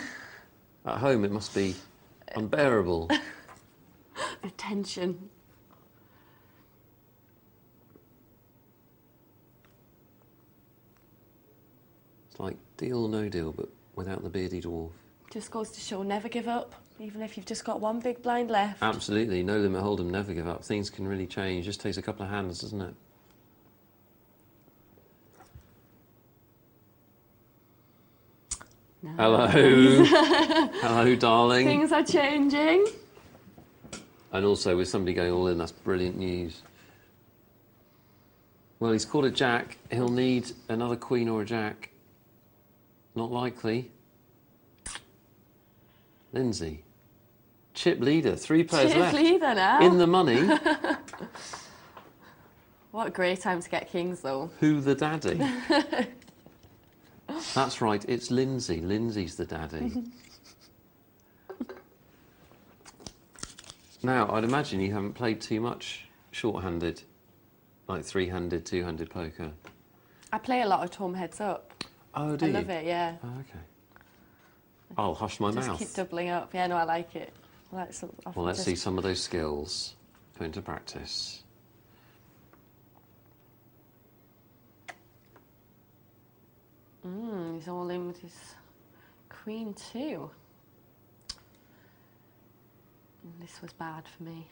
At home it must be unbearable. The tension. It's like deal or no deal, but without the beardy dwarf. Just goes to show, never give up, even if you've just got one big blind left. Absolutely, no limit hold'em, never give up. Things can really change, just takes a couple of hands, doesn't it? No. Hello. Hello, darling. Things are changing. And also, with somebody going all in, that's brilliant news. Well, he's called a jack. He'll need another queen or a jack. Not likely. Lyndsay. Chip leader. 3 players Chip left. leader now. In the money. What a great time to get kings, though. Who the daddy? That's right, it's Lyndsay. Lyndsay's the daddy. Now, I'd imagine you haven't played too much short-handed, like 3-handed, 2-handed poker. I play a lot of Tom heads up. Oh, do you? I love it, yeah. Oh, okay. I'll hush my Just mouth. keep doubling up. Yeah, no, I like it. Well, Let's see some of those skills put into practice. He's all in with his queen too. And this was bad for me.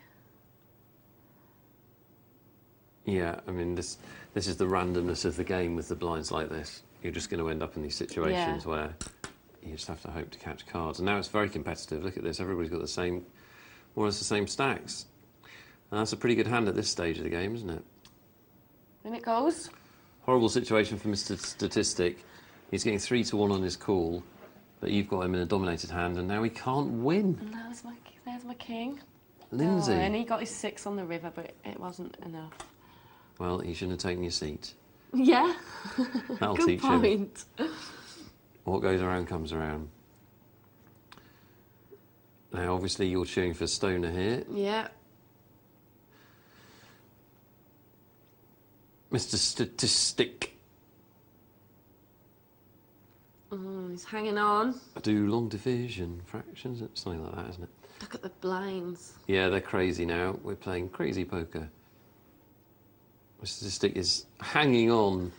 Yeah, I mean, this is the randomness of the game with the blinds like this. You're just going to end up in these situations where you just have to hope to catch cards. And now it's very competitive. Look at this. Everybody's got the same, more or less the same stacks. And that's a pretty good hand at this stage of the game, isn't it? In it goes. Horrible situation for Mr. Statistic. He's getting 3 to 1 on his call, but you've got him in a dominated hand, and now he can't win. And there's my king. Lyndsay. Oh, and he got his 6 on the river, but it wasn't enough. Well, he shouldn't have taken your seat. Yeah. That'll Good teach point. him. What goes around comes around. Now, obviously, you're cheering for Stoner here. Yeah. Mr. Statistic. He's hanging on. I do long division, fractions, something like that, isn't it? Look at the blinds. Yeah, they're crazy now. We're playing crazy poker. Mr. Statistic is hanging on.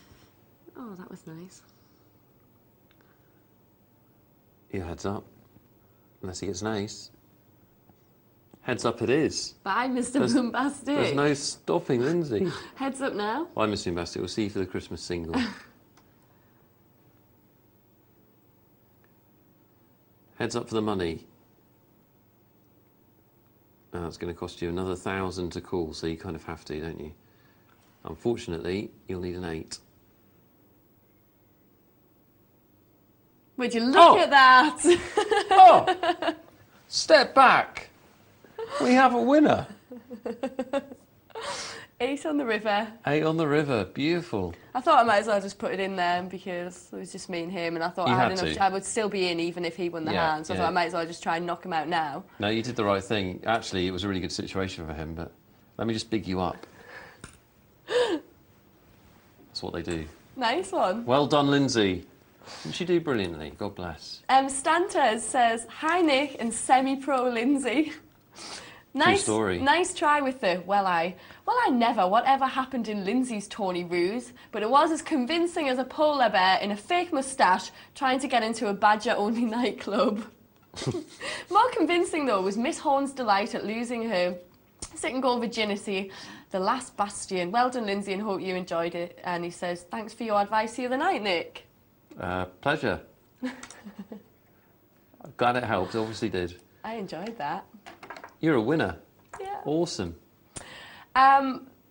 Oh, that was nice. Your heads up. Unless he gets an ace. Heads up it is. Bye, Mr. Boombastic. There's no stopping Lyndsay. Heads up now. Bye, Mr. Boombastic. We'll see you for the Christmas single. Heads up for the money. Now that's going to cost you another 1,000 to call, so you kind of have to, don't you? Unfortunately, you'll need an 8. Would you look at that? Oh! Step back. We have a winner. 8 on the river. 8 on the river. Beautiful. I thought I might as well just put it in there because it was just me and him, and I thought I would still be in even if he won the hand. So I thought I might as well just try and knock him out now. No, you did the right thing. Actually, it was a really good situation for him, but let me just big you up. That's what they do. Nice one. Well done, Lyndsay. Didn't she do brilliantly? God bless. Stantas says, hi Nick and semi-pro Lyndsay. Nice story. Nice try with the, well I never, whatever happened in Lyndsay's Tawny ruse, but it was as convincing as a polar bear in a fake moustache trying to get into a badger-only nightclub. More convincing, though, was Miss Horne's delight at losing her second goal virginity, the last bastion. Well done, Lyndsay, and hope you enjoyed it. And he says, thanks for your advice the other night, Nick. Pleasure. Glad it helped, obviously did. I enjoyed that. You're a winner. Yeah. Awesome.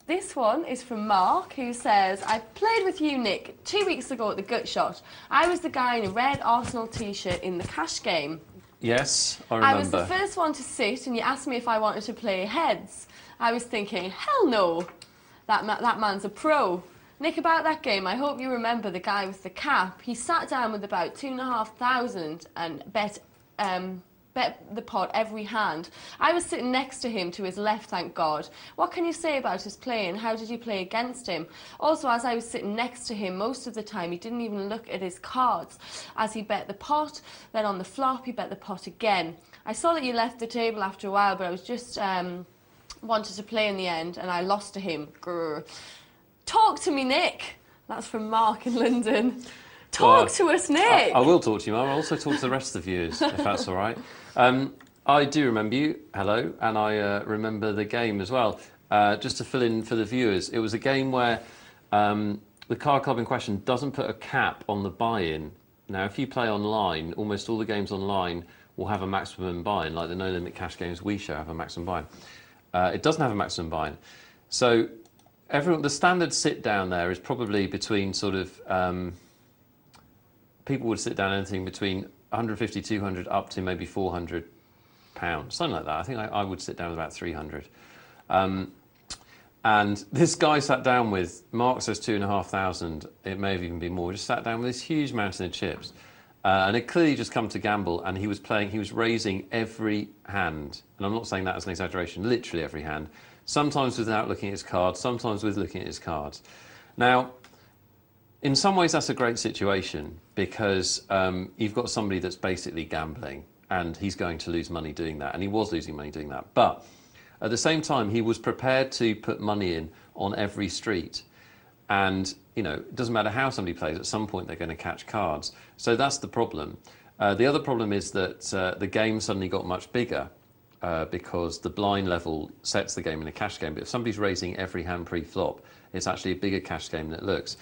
This one is from Mark, who says, I played with you, Nick, 2 weeks ago at the gut shot. I was the guy in a red Arsenal T-shirt in the cash game. Yes, I remember. I was the first one to sit, and you asked me if I wanted to play heads. I was thinking, hell no, that man's a pro. Nick, about that game, I hope you remember the guy with the cap. He sat down with about 2,500 and bet the pot every hand. I was sitting next to him to his left, thank God. What can you say about his play and how did you play against him? Also, as I was sitting next to him most of the time, he didn't even look at his cards as he bet the pot, then on the flop he bet the pot again. I saw that you left the table after a while, but I was just wanted to play in the end and I lost to him. Grr. Talk to me, Nick. That's from Mark in London. Talk to us, Nick. I will talk to you, Mark. I'll also talk to the rest of the viewers, if that's all right. I do remember you, hello, and I remember the game as well. Just to fill in for the viewers, it was a game where the card club in question doesn't put a cap on the buy-in. Now, if you play online, almost all the games online will have a maximum buy-in, like the no-limit cash games we show have a maximum buy-in. It doesn't have a maximum buy-in. So the standard sit-down there is probably between sort of... people would sit down anything between 150, 200 up to maybe 400 pounds, something like that. I think I would sit down with about 300. And this guy sat down with, Mark says 2,500, it may have even been more, just sat down with this huge mountain of chips. And it clearly just come to gamble, and he was raising every hand. And I'm not saying that as an exaggeration, literally every hand. Sometimes without looking at his cards, sometimes with looking at his cards. Now, in some ways, that's a great situation because you've got somebody that's basically gambling and he's going to lose money doing that. And he was losing money doing that. But at the same time, he was prepared to put money in on every street. And, you know, it doesn't matter how somebody plays, at some point they're going to catch cards. So that's the problem. The other problem is that the game suddenly got much bigger because the blind level sets the game in a cash game. But if somebody's raising every hand pre-flop, it's actually a bigger cash game than it looks.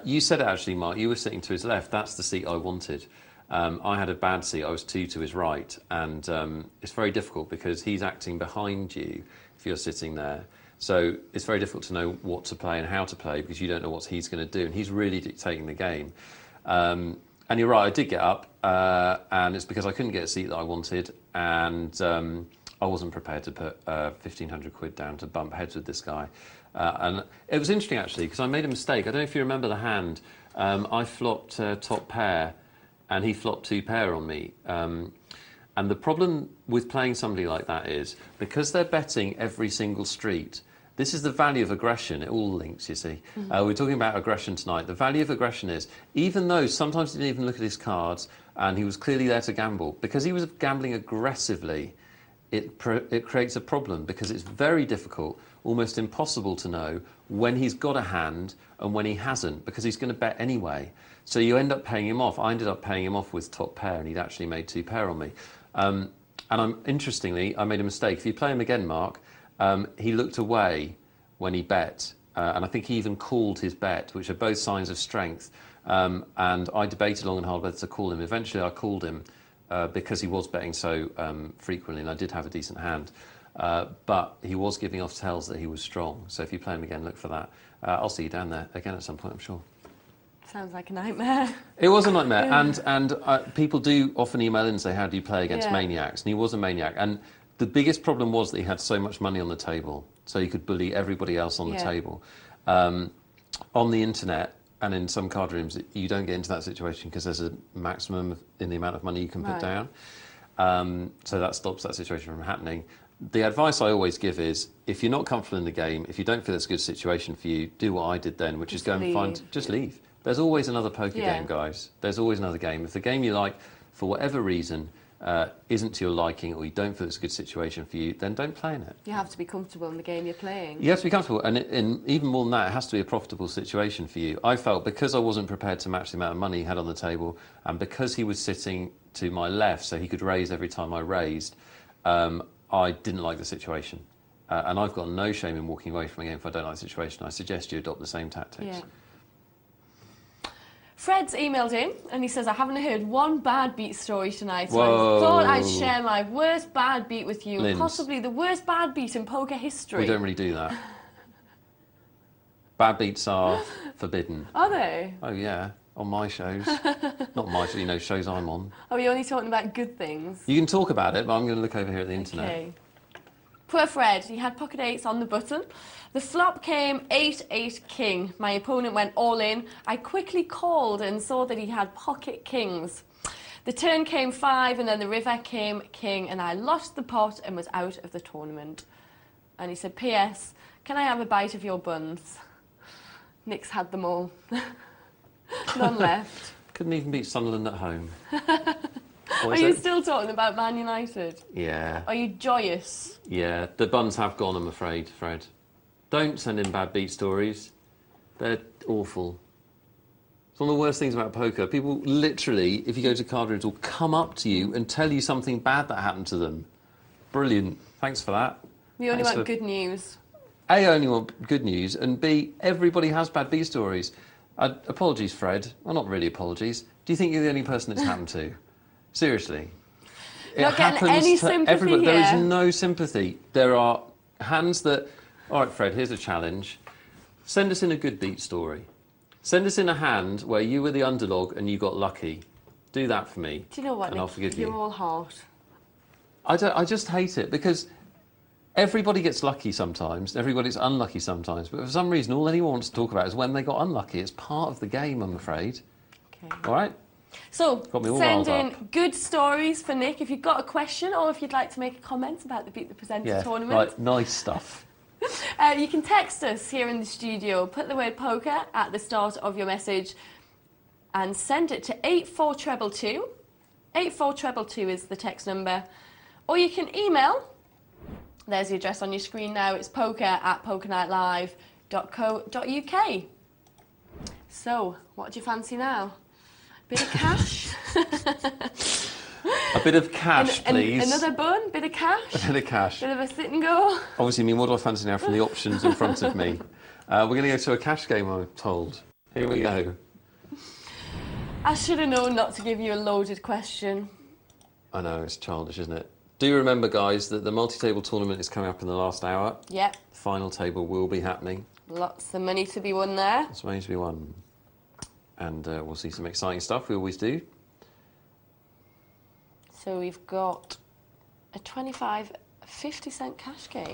You said it actually, Mark, you were sitting to his left. That's the seat I wanted. I had a bad seat. I was 2 to his right. And it's very difficult because he's acting behind you if you're sitting there. So it's very difficult to know what to play and how to play because you don't know what he's going to do. And he's really dictating the game. And you're right, I did get up. And it's because I couldn't get a seat that I wanted. And I wasn't prepared to put 1,500 quid down to bump heads with this guy. And it was interesting, actually, because I made a mistake. I don't know if you remember the hand. I flopped top pair, and he flopped 2 pair on me. And the problem with playing somebody like that is, because they're betting every single street, this is the value of aggression. It all links, you see. We're talking about aggression tonight. The value of aggression is, even though sometimes he didn't even look at his cards, and he was clearly there to gamble, because he was gambling aggressively, it creates a problem, because it's very difficult, almost impossible to know when he's got a hand and when he hasn't, because he's going to bet anyway. So you end up paying him off. I ended up paying him off with top pair, and he'd actually made 2 pair on me. Interestingly, I made a mistake. If you play him again, Mark, he looked away when he bet, and I think he even called his bet, which are both signs of strength. And I debated long and hard whether to call him. Eventually, I called him because he was betting so frequently, and I did have a decent hand. But he was giving off tells that he was strong. So if you play him again, look for that. I'll see you down there again at some point, I'm sure. Sounds like a nightmare. It was a nightmare, and people do often email in and say, how do you play against Yeah. maniacs? And he was a maniac. And the biggest problem was that he had so much money on the table, so he could bully everybody else on the table. On the internet and in some card rooms, you don't get into that situation because there's a maximum in the amount of money you can put down. So that stops that situation from happening. The advice I always give is, if you're not comfortable in the game, if you don't feel it's a good situation for you, do what I did then, which is go and just leave. There's always another poker game, guys. There's always another game. If the game you like, for whatever reason, isn't to your liking, or you don't feel it's a good situation for you, then don't play in it. You have to be comfortable in the game you're playing. You have to be comfortable, and even more than that, it has to be a profitable situation for you. I felt, because I wasn't prepared to match the amount of money he had on the table, and because he was sitting to my left, so he could raise every time I raised, I didn't like the situation. And I've got no shame in walking away from a game if I don't like the situation. I suggest you adopt the same tactics. Yeah. Fred's emailed in and he says, I haven't heard one bad beat story tonight, so I thought I'd share my worst bad beat with you, Lynn, possibly the worst bad beat in poker history. We don't really do that. Bad beats are forbidden. Are they? Oh, yeah, on my shows. Not my shows, you know, shows I'm on. Are we only talking about good things? You can talk about it, but I'm going to look over here at the internet. Okay. Poor Fred, he had pocket eights on the button. The flop came 8-8 king. My opponent went all in. I quickly called and saw that he had pocket kings. The turn came 5 and then the river came king and I lost the pot and was out of the tournament. And he said, P.S. Can I have a bite of your buns? Nick's had them all. None left. Couldn't even beat Sunderland at home. Are you still talking about Man United? Yeah. Are you joyous? Yeah, the buns have gone, I'm afraid, Fred. Don't send in bad beat stories. They're awful. It's one of the worst things about poker. People literally, if you go to card rooms, will come up to you and tell you something bad that happened to them. Brilliant. Thanks for that. We only want good news. A, only want good news, and B, everybody has bad beat stories. Apologies, Fred. Well, not really apologies. Do you think you're the only person it's happened to? Seriously. Not getting any sympathy everybody. here. There is no sympathy. There are hands that... All right, Fred, here's a challenge. Send us in a good beat story. Send us in a hand where you were the underdog and you got lucky. Do that for me. Do you know what, and Nick? I'll forgive you. You're all heart. I just hate it because everybody gets lucky sometimes, everybody's unlucky sometimes, but for some reason all anyone wants to talk about is when they got unlucky. It's part of the game, I'm afraid. Okay. All right? So, send in up. good stories for Nick if you've got a question or if you'd like to make a comment about the Beat the Presenter tournament. Right, nice stuff. You can text us here in the studio, put the word poker at the start of your message and send it to 84222. 84222 is the text number. Or you can email, there's the address on your screen now, it's poker@pokernightlive.co.uk. So, what do you fancy now? Bit of cash? A bit of cash, please. Another bun? Bit of cash? A bit of cash. Bit of a sit and go? Obviously, I mean, what do I fancy now from the options in front of me? We're going to go to a cash game, I'm told. Here we go. I should have known not to give you a loaded question. I know, it's childish, isn't it? Do remember, guys, that the multi-table tournament is coming up in the last hour. Yep. Final table will be happening. Lots of money to be won there. Lots of money to be won. And we'll see some exciting stuff, we always do. So we've got a 50-cent cash game.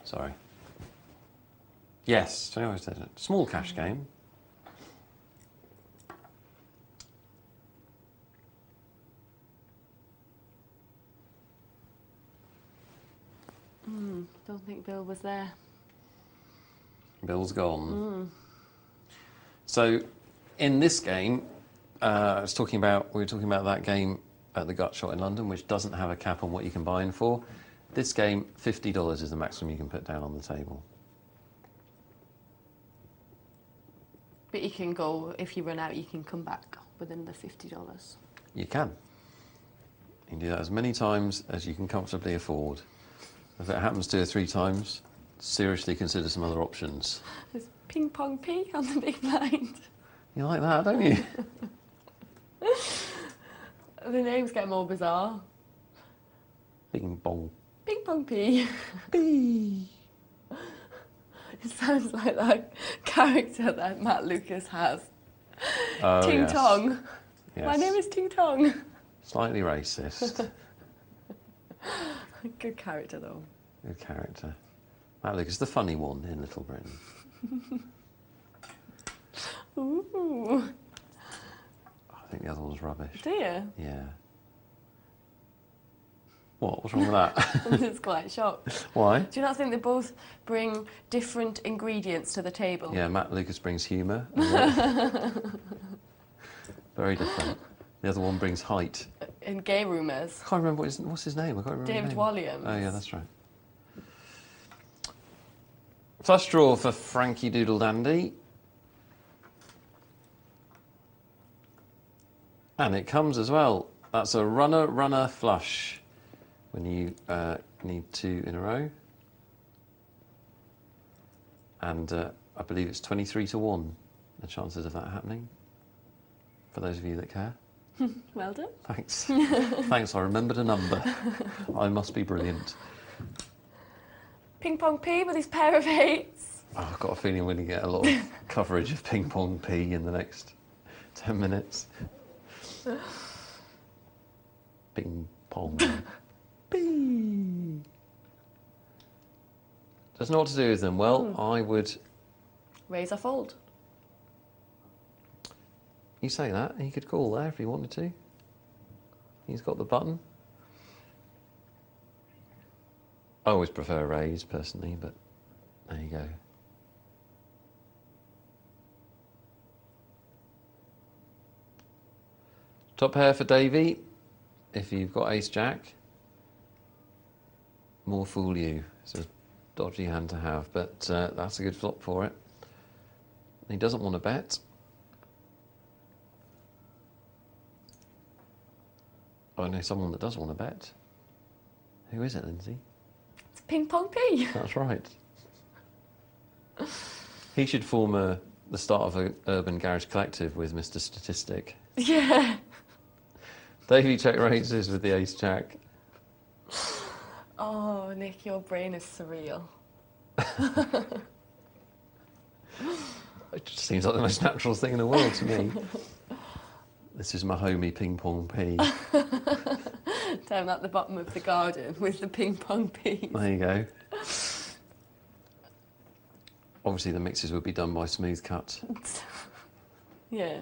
Sorry. Yes, I always said it. Small cash game. Don't think Bill was there. Bill's gone. So, in this game, we were talking about that game at the Gut Shot in London, which doesn't have a cap on what you can buy in for. This game, $50 is the maximum you can put down on the table. But you can go, if you run out, you can come back within the $50. You can. You can do that as many times as you can comfortably afford. If it happens 2 or 3 times, seriously consider some other options. There's ping pong P on the big blind. You like that, don't you? The names get more bizarre. Ping pong. Ping pong P. P. It sounds like that character that Matt Lucas has. Oh, Ting yes. Tong. Yes. My name is Ting Tong. Slightly racist. Good character, though. Good character. Matt Lucas, the funny one in Little Britain. Ooh. I think the other one's rubbish. Do you? Yeah. What? What's wrong with that? I'm just quite shocked. Why? Do you not think they both bring different ingredients to the table? Yeah, Matt Lucas brings humour. Very different. The other one brings height. In gay rumours. I can't remember what's his name. I can't remember his David name. Walliams. Oh yeah, that's right. Flush draw for Frankie Doodle Dandy. And it comes as well. That's a runner flush when you need 2 in a row. And I believe it's 23 to 1, the chances of that happening, for those of you that care. Well done. Thanks. Thanks, I remembered a number. I must be brilliant. Ping Pong P with his pair of 8s. Oh, I've got a feeling we're going to get a lot of coverage of Ping Pong P in the next 10 minutes. Ping Pong P. Doesn't know what to do with them. Well, I would... Raise or fold. You say that, he could call there if he wanted to. He's got the button. I always prefer a raise, personally, but there you go. Top pair for Davey. If you've got ace-jack, more fool you. It's a dodgy hand to have, but that's a good flop for it. He doesn't want to bet. I know someone that does want to bet. Who is it, Lyndsay? It's Ping Pong P. That's right. He should form the start of an urban garage collective with Mr. Statistic. Yeah. Davey check raises with the ace-jack. Oh, Nick, your brain is surreal. It just seems like the most natural thing in the world to me. This is my homie Ping Pong P. Down at the bottom of the garden with the Ping Pong P. There you go. Obviously the mixes would be done by Smooth Cut. Yeah.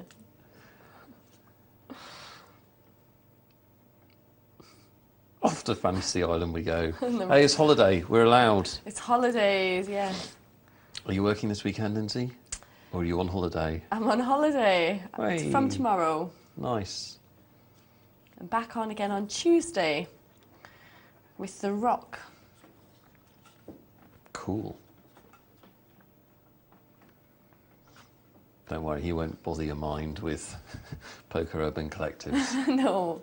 Off to Fantasy Island we go. Hey, it's holiday. We're allowed. It's holidays, yeah. Are you working this weekend, Lyndsay? Or are you on holiday? I'm on holiday Hey. from tomorrow. Nice. I'm back on again on Tuesday with The Rock. Cool. Don't worry, he won't bother your mind with Poker Urban Collectives. No.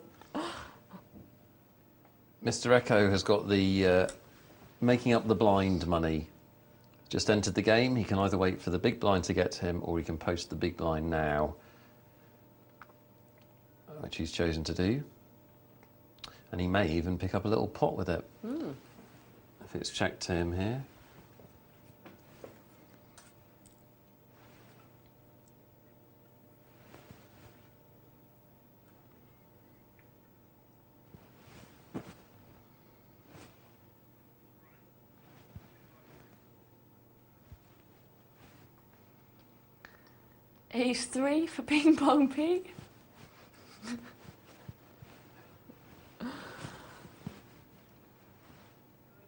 Mr. Echo has got the making up the blind money. Just entered the game. He can either wait for the big blind to get to him or he can post the big blind now, which he's chosen to do. And he may even pick up a little pot with it. If it's checked to him here. Ace 3 for Ping Pong P.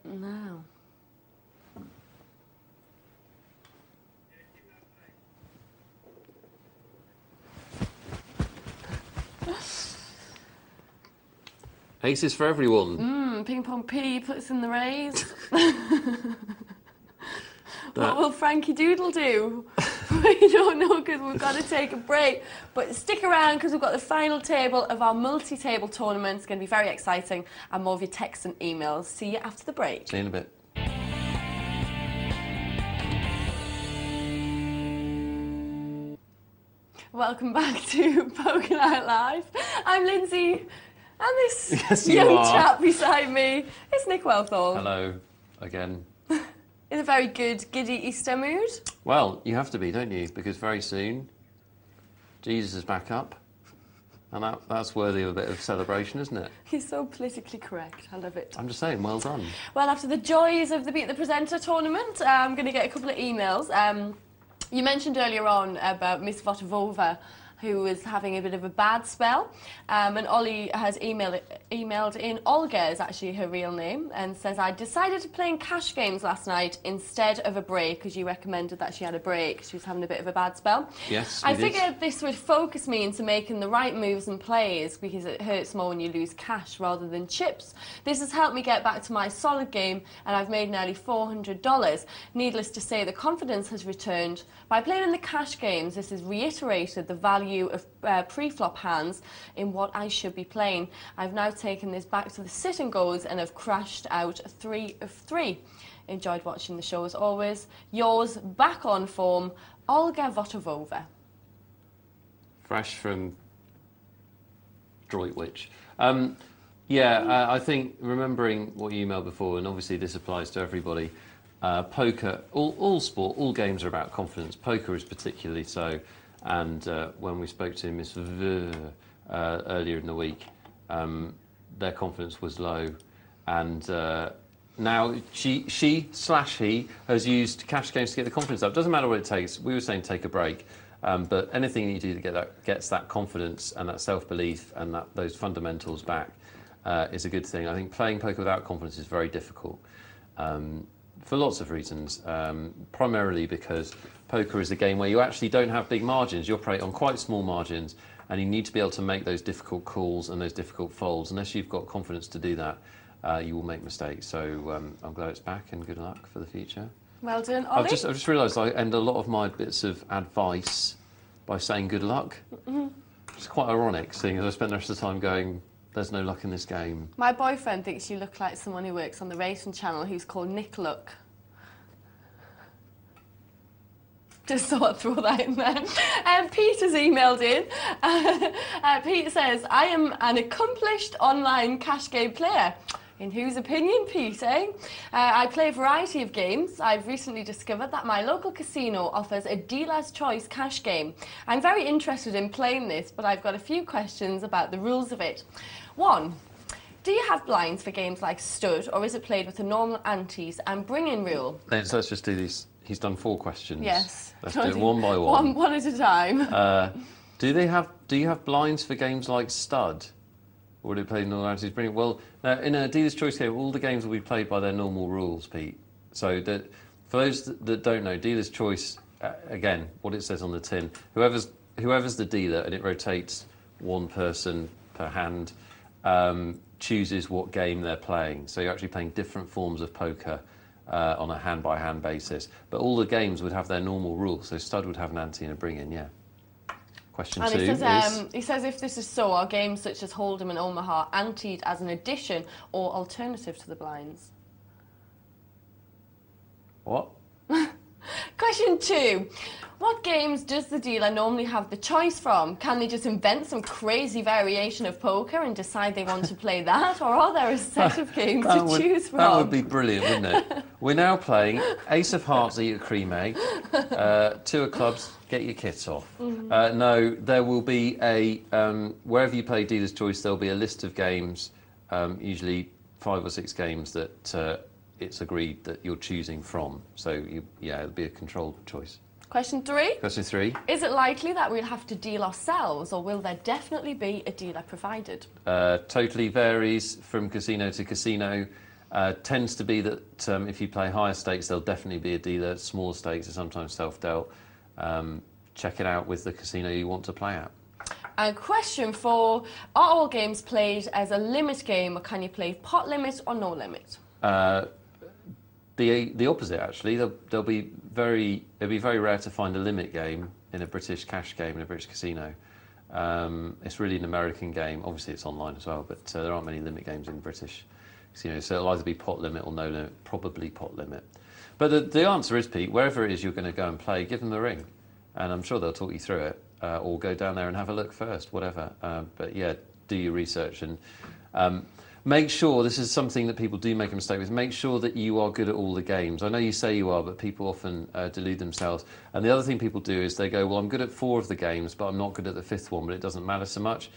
Now. Aces for everyone. Ping Pong P puts in the raise. What will Frankie Doodle do? We don't know because we've got to take a break. But stick around because we've got the final table of our multi-table tournament. It's going to be very exciting. And more of your texts and emails. See you after the break. See you in a bit. Welcome back to Poker Night Live. I'm Lyndsay. And this Yes, you young are. chap beside me is Nick Wealthall. Hello, again. In a very good, giddy Easter mood. Well, you have to be, don't you? Because very soon, Jesus is back up. And that's worthy of a bit of celebration, isn't it? He's so politically correct. I love it. I'm just saying, well done. Well, after the joys of the Beat the Presenter tournament, I'm going to get a couple of emails. You mentioned earlier on about Miss Votovova, who was having a bit of a bad spell. And Ollie has emailed in. Olga is actually her real name, and says, I decided to play in cash games last night instead of a break, because you recommended that she had a break. She was having a bit of a bad spell. Yes, I figured this would focus me into making the right moves and plays, because it hurts more when you lose cash rather than chips. This has helped me get back to my solid game, and I've made nearly $400. Needless to say, the confidence has returned. By playing in the cash games, this has reiterated the value of pre-flop hands in what I should be playing. I've now taken this back to the sit and goes and have crashed out 3 of 3. Enjoyed watching the show as always. Yours, back on form, Olga Votovova. Fresh from Droitwich. I think remembering what you emailed before, and obviously this applies to everybody, poker, all sport, all games are about confidence. Poker is particularly so. And when we spoke to Miss V earlier in the week, their confidence was low. And now he has used cash games to get the confidence up. Doesn't matter what it takes. We were saying take a break. But anything you do to gets that confidence and that self-belief and those fundamentals back is a good thing. I think playing poker without confidence is very difficult. For lots of reasons, primarily because poker is a game where you actually don't have big margins. You operate on quite small margins, and you need to be able to make those difficult calls and those difficult folds. Unless you've got confidence to do that, you will make mistakes. So I'm glad it's back, and good luck for the future. Well done, Ollie. I've just realised I end a lot of my bits of advice by saying good luck. It's quite ironic, seeing as I spent the rest of the time going, there's no luck in this game. My boyfriend thinks you look like someone who works on the racing channel who's called Nick Luck. Just thought I'd throw that in there. Peter's emailed in. Peter says, I am an accomplished online cash game player. In whose opinion, Pete, eh? I play a variety of games. I've recently discovered that my local casino offers a dealer's choice cash game. I'm very interested in playing this, but I've got a few questions about the rules of it. 1. Do you have blinds for games like stud, or is it played with the normal antes and bring-in rule? Let's just do these. He's done 4 questions. Yes. Let's do it one by one. One at a time. Do you have blinds for games like stud? Or do you play normal antes? Bring it. Well, in a dealer's choice game, all the games will be played by their normal rules, Pete. So for those that don't know, dealer's choice, again, what it says on the tin, whoever's the dealer, and it rotates one person per hand, chooses what game they're playing. So you're actually playing different forms of poker on a hand-by-hand basis. But all the games would have their normal rules. So stud would have an ante and a bring-in, yeah. Question 2 is... He says, if this is so, are games such as Hold'em and Omaha anteed as an addition or alternative to the blinds? What? Question 2. What games does the dealer normally have the choice from? Can they just invent some crazy variation of poker and decide they want to play that? Or are there a set of games to choose from? That would be brilliant, wouldn't it? We're now playing Ace of Hearts, eat a cream egg, 2 of clubs, get your kit off. No, there will be wherever you play dealer's choice, there'll be a list of games, usually 5 or 6 games that it's agreed that you're choosing from. So, it'll be a controlled choice. Question 3. Question 3. Is it likely that we'll have to deal ourselves, or will there definitely be a dealer provided? Totally varies from casino to casino. Tends to be that if you play higher stakes, there'll definitely be a dealer. Smaller stakes are sometimes self-dealt. Check it out with the casino you want to play at. And question 4. Are all games played as a limit game, or can you play pot limit or no limit? The opposite, actually. It'll be very rare to find a limit game in a British cash game in a British casino. It's really an American game. Obviously, it's online as well, but there aren't many limit games in British casinos. So it'll either be pot limit or no limit. Probably pot limit. But the answer is, Pete, wherever it is you're going to go and play, give them a ring, and I'm sure they'll talk you through it, or go down there and have a look first, whatever. But yeah, do your research and. Make sure, this is something that people do make a mistake with, make sure that you are good at all the games. I know you say you are, but people often delude themselves. And the other thing people do is they go, well, I'm good at 4 of the games, but I'm not good at the 5th one, but it doesn't matter so much.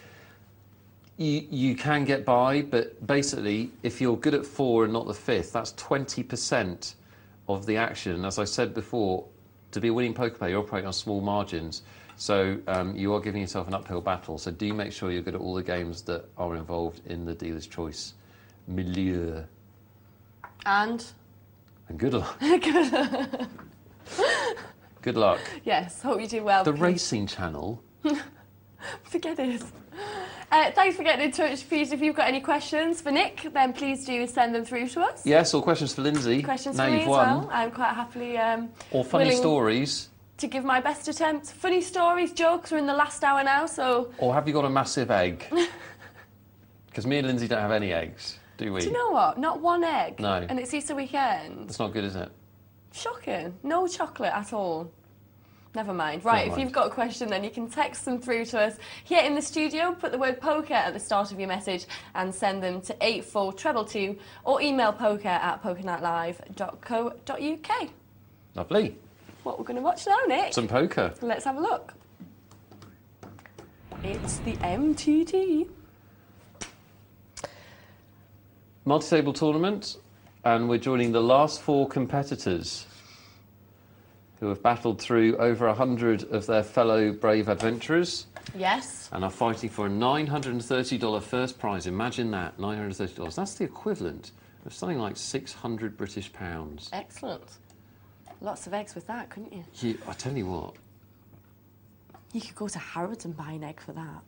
You can get by, but basically, if you're good at 4 and not the 5th, that's 20% of the action. And as I said before, to be a winning poker player, you're operating on small margins. So you are giving yourself an uphill battle. So do make sure you're good at all the games that are involved in the dealer's choice milieu. And good luck. Good luck. Yes, hope you do well. The Racing Channel. Forget it. Thanks for getting in touch, Pete. If you've got any questions for Nick, then please do send them through to us. Yes, or questions for Lyndsay. Questions for me as well. I'm quite happily or funny stories. To give my best attempt. Funny stories, jokes, we're in the last hour now, so... Or have you got a massive egg? Because me and Lyndsay don't have any eggs, do we? Do you know what? Not one egg. No. And it's Easter weekend. That's not good, is it? Shocking. No chocolate at all. Never mind. Right, if you've got a question, then you can text them through to us here in the studio, put the word poker at the start of your message and send them to 84222 or email poker@pokernightlive.co.uk. Lovely. What we're going to watch now, Nick? Some poker. Let's have a look. It's the MTT. Multi-table tournament, and we're joining the last 4 competitors who have battled through over 100 of their fellow brave adventurers. Yes. And are fighting for a $930 first prize. Imagine that, $930. That's the equivalent of something like 600 British pounds. Excellent. Lots of eggs with that, couldn't you? I tell you what. You could go to Harrods and buy an egg for that.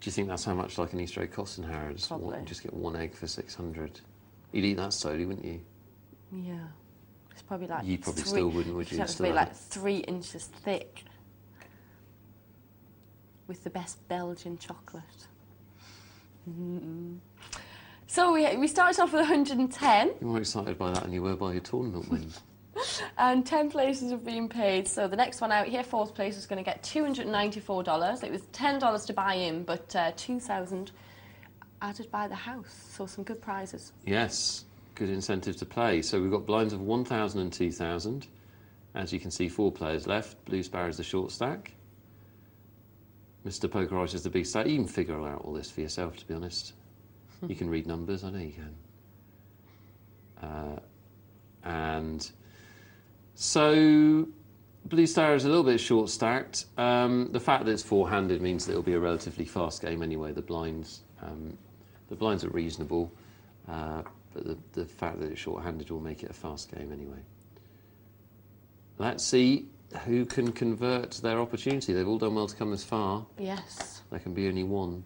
Do you think that's how much like an Easter egg costs in Harrods? Probably. Just get 1 egg for 600. You'd eat that slowly, wouldn't you? Yeah. It's probably like You probably still wouldn't, would you? It's probably like 3 inches thick. With the best Belgian chocolate. So we started off with 110. You're more excited by that than you were by your tournament win. And 10 places have been paid. So the next one out here, 4th place, is going to get $294. It was $10 to buy in, but $2,000 added by the house. So some good prizes. Yes, good incentive to play. So we've got blinds of 1,000 and 2,000. As you can see, 4 players left. Blue Sparrow is the short stack. Mr. Poker Ice is the big stack. You can figure out all this for yourself, to be honest. You can read numbers, I know you can. And so Blue Star is a little bit short stacked. The fact that it's 4-handed means that it'll be a relatively fast game anyway. The blinds are reasonable, but the fact that it's short-handed will make it a fast game anyway. Let's see who can convert their opportunity. They've all done well to come this far. Yes. There can be only one.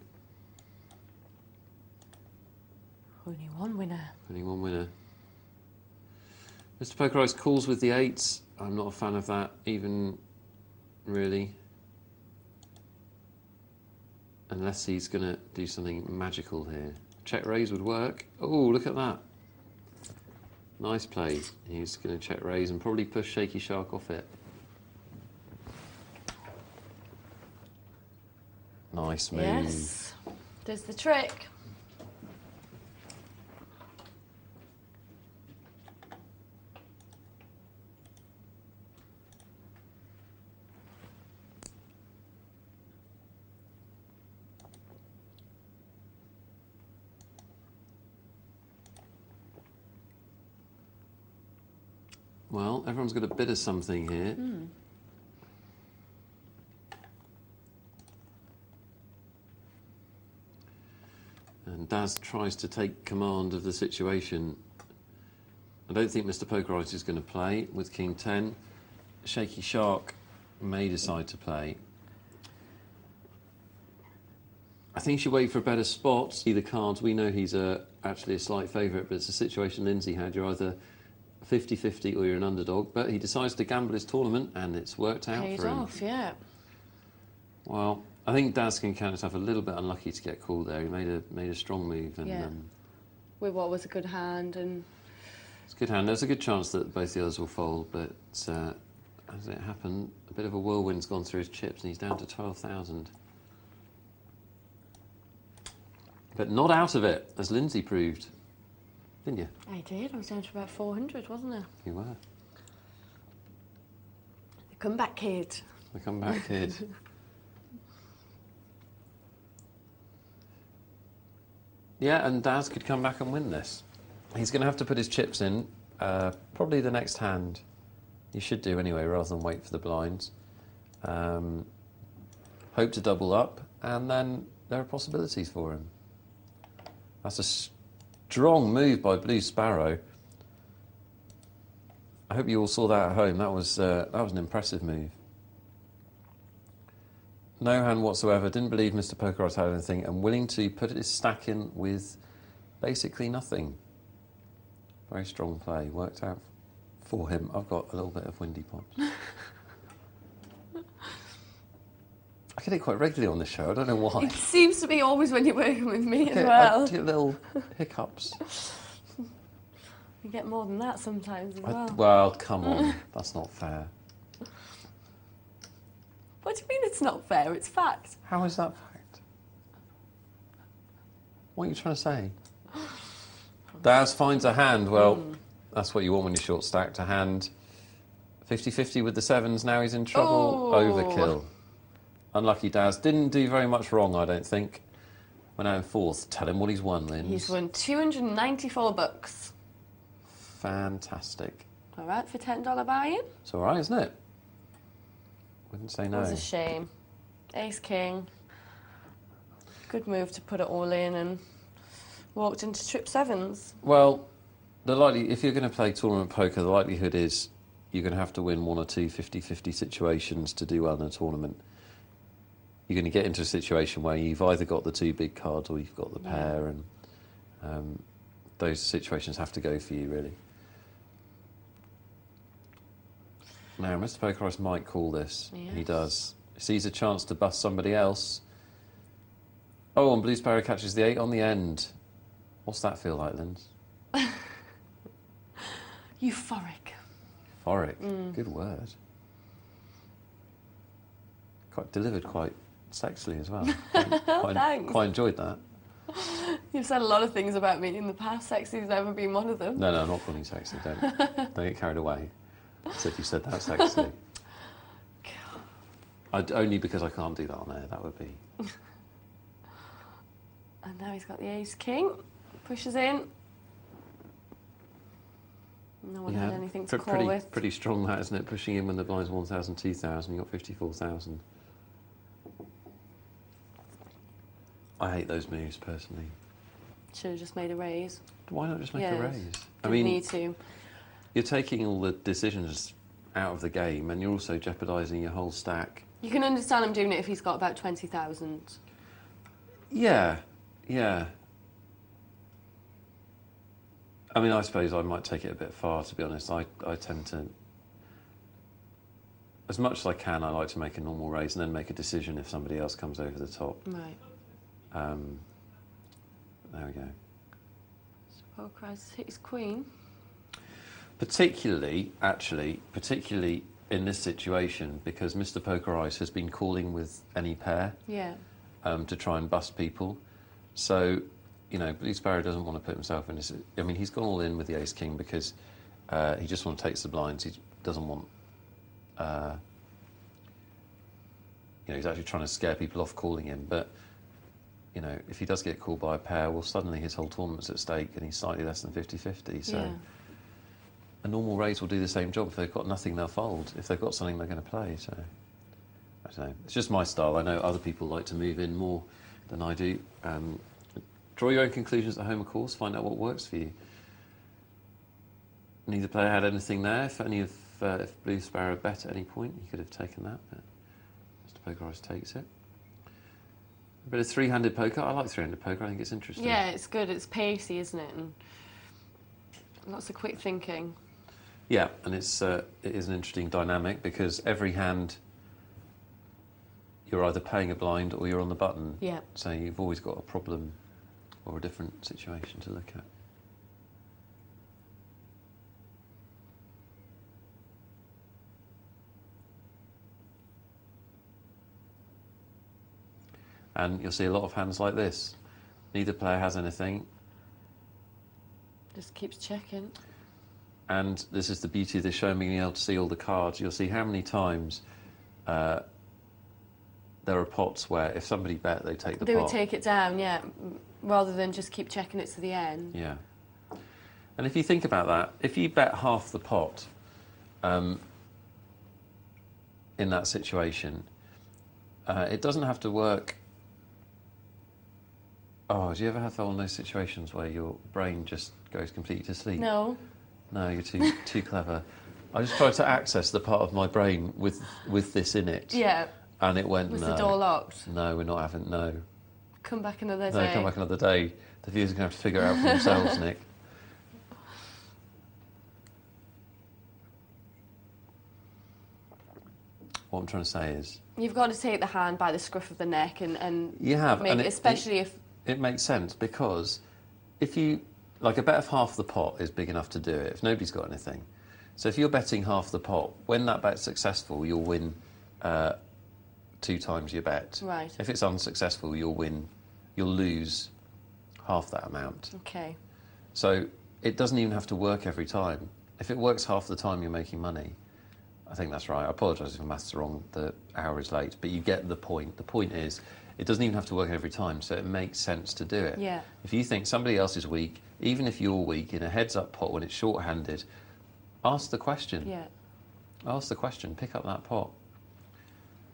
Only one winner. Only one winner. Mr. Poker Ice calls with the 8s. I'm not a fan of that, even, really. Unless he's going to do something magical here. Check raise would work. Oh, look at that. Nice play. He's going to check raise and probably push Shaky Shark off it. Nice move. Yes. There's the trick. Well, everyone's got a bit of something here. And Daz tries to take command of the situation. I don't think Mr. Poker Ice is going to play with King 10. Shaky Shark may decide to play. I think he should wait for a better spot. See the cards. We know he's actually a slight favourite, but it's a situation Lyndsay had. You're either 50-50 or you're an underdog. But he decides to gamble his tournament, and it's worked out for him. Paid off, yeah. Well, I think Daz can count himself a little bit unlucky to get called there. He made a strong move, and yeah. With what was a good hand, and it's a good hand. There's a good chance that both the others will fold, but as it happened, a bit of a whirlwind's gone through his chips, and he's down to 12,000. But not out of it, as Lyndsay proved. Didn't you? I did. I was down to about 400, wasn't I? You were. The comeback kid. The comeback kid. Yeah, and Daz could come back and win this. He's going to have to put his chips in, probably the next hand. He should do anyway, rather than wait for the blinds. Hope to double up, and then there are possibilities for him. That's a strong move by Blue Sparrow. I hope you all saw that at home. That was an impressive move. No hand whatsoever. Didn't believe Mr. Poker Ice had anything, and willing to put his stack in with basically nothing. Very strong play. Worked out for him. I've got a little bit of windy pops. I get it quite regularly on this show. I don't know why. It seems to be always when you're working with me as well. I get little hiccups. You get more than that sometimes as well. Well, come on. That's not fair. What do you mean it's not fair? It's fact. How is that fact? What are you trying to say? Daz finds a hand. Well, that's what you want when you're short stacked. A hand 50-50 with the sevens. Now he's in trouble. Oh. Overkill. Unlucky Daz. Didn't do very much wrong, I don't think. Went out in fourth. Tell him what he's won, Lynn. He's won 294 bucks. Fantastic. All right, for $10 buy-in. It's all right, isn't it? Wouldn't say no. It was a shame. Ace King. Good move to put it all in and walked into trip sevens. Well, if you're going to play tournament poker, the likelihood is you're going to have to win one or two 50-50 situations to do well in a tournament. You're going to get into a situation where you've either got the two big cards or you've got the pair, and those situations have to go for you, really. Now, Mr. Poker Ice might call this. Yes. He does. He sees a chance to bust somebody else. Oh, and Blue Sparrow catches the 8 on the end. What's that feel like, Linz? Euphoric. Euphoric. Good word. Delivered quite sexily as well. Thanks. Quite enjoyed that. You've said a lot of things about me in the past. Sexy's never been one of them. No, I'm not calling you sexy. Don't get carried away. So if you said that sexily. Only because I can't do that on air. That would be. And now he's got the Ace King. Pushes in. No one had anything to call with. Pretty strong, that, isn't it? Pushing in when the blind's 1,000, 2,000. You got 54,000. I hate those moves personally. Should have just made a raise. Why not just make a raise? Didn't need to. You're taking all the decisions out of the game, and you're also jeopardising your whole stack. You can understand him doing it if he's got about 20,000. Yeah. I mean, I suppose I might take it a bit far, to be honest. I tend to, as much as I can, I like to make a normal raise and then make a decision if somebody else comes over the top. Right. There we go. So Poker Ice hit his queen. Particularly in this situation, because Mr. Poker Ice has been calling with any pair to try and bust people. So, Blue Sparrow doesn't want to put himself in this. I mean, he's gone all in with the Ace King because he just wants to take the blinds. He doesn't want. He's actually trying to scare people off calling him. But, if he does get called by a pair, well, suddenly his whole tournament's at stake and he's slightly less than 50-50. So. Yeah. A normal raise will do the same job. If they've got nothing, they'll fold. If they've got something, they're going to play. So, I don't know. It's just my style. I know other people like to move in more than I do. Draw your own conclusions at home, of course. Find out what works for you. Neither player had anything there. If Blue Sparrow bet at any point, he could have taken that. But Mr. Poker Ice takes it. A bit of three-handed poker. I like three-handed poker. I think it's interesting. Yeah, it's good. It's pacey, isn't it? And lots of quick thinking. Yeah, and it is an interesting dynamic because every hand you're either paying a blind or you're on the button. Yeah. So you've always got a problem or a different situation to look at. And you'll see a lot of hands like this. Neither player has anything. Just keeps checking. And this is the beauty of this show, being able to see all the cards. You'll see how many times there are pots where if somebody bet, they take the pot. They would take it down, yeah, rather than just keep checking it to the end. Yeah. And if you think about that, if you bet half the pot in that situation, it doesn't have to work. Oh, do you ever have one of those situations where your brain just goes completely to sleep? No. No, you're too clever. I just tried to access the part of my brain with this in it. Yeah. And it went, Was no. the door locked? No, we're not having, no. Come back another day. No, come back another day. The viewers are going to have to figure it out for themselves, Nick. What I'm trying to say is... You've got to take the hand by the scruff of the neck and You have. make And it, especially if... It makes sense because if you... Like, a bet of half the pot is big enough to do it if nobody's got anything. So if you're betting half the pot, when that bet's successful, you'll win 2 times your bet. Right. If it's unsuccessful, you'll lose half that amount. Okay. So it doesn't even have to work every time. If it works half the time, you're making money. I think that's right. I apologise if my maths are wrong. The hour is late, but you get the point. The point is, it doesn't even have to work every time, so it makes sense to do it. Yeah. If you think somebody else is weak, even if you're weak, in a heads-up pot when it's short-handed, ask the question. Yeah. Ask the question. Pick up that pot.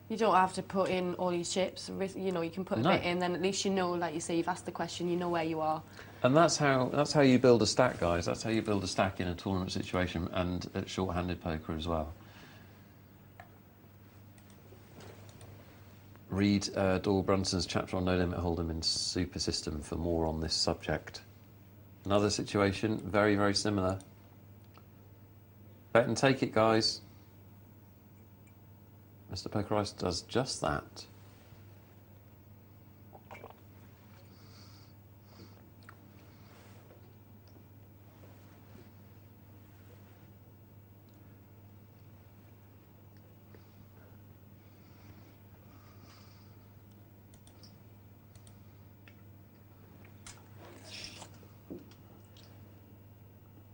You don't have to put in all your chips. You know, you can put a bit in, then at least you know, like you say, you've asked the question, you know where you are. And that's how you build a stack, guys. That's how you build a stack in a tournament situation and at short-handed poker as well. Read Doyle Brunson's chapter on No Limit Hold'em in Super System for more on this subject. Another situation, very, very similar. Bet and take it, guys. Mr. Poker Ice does just that.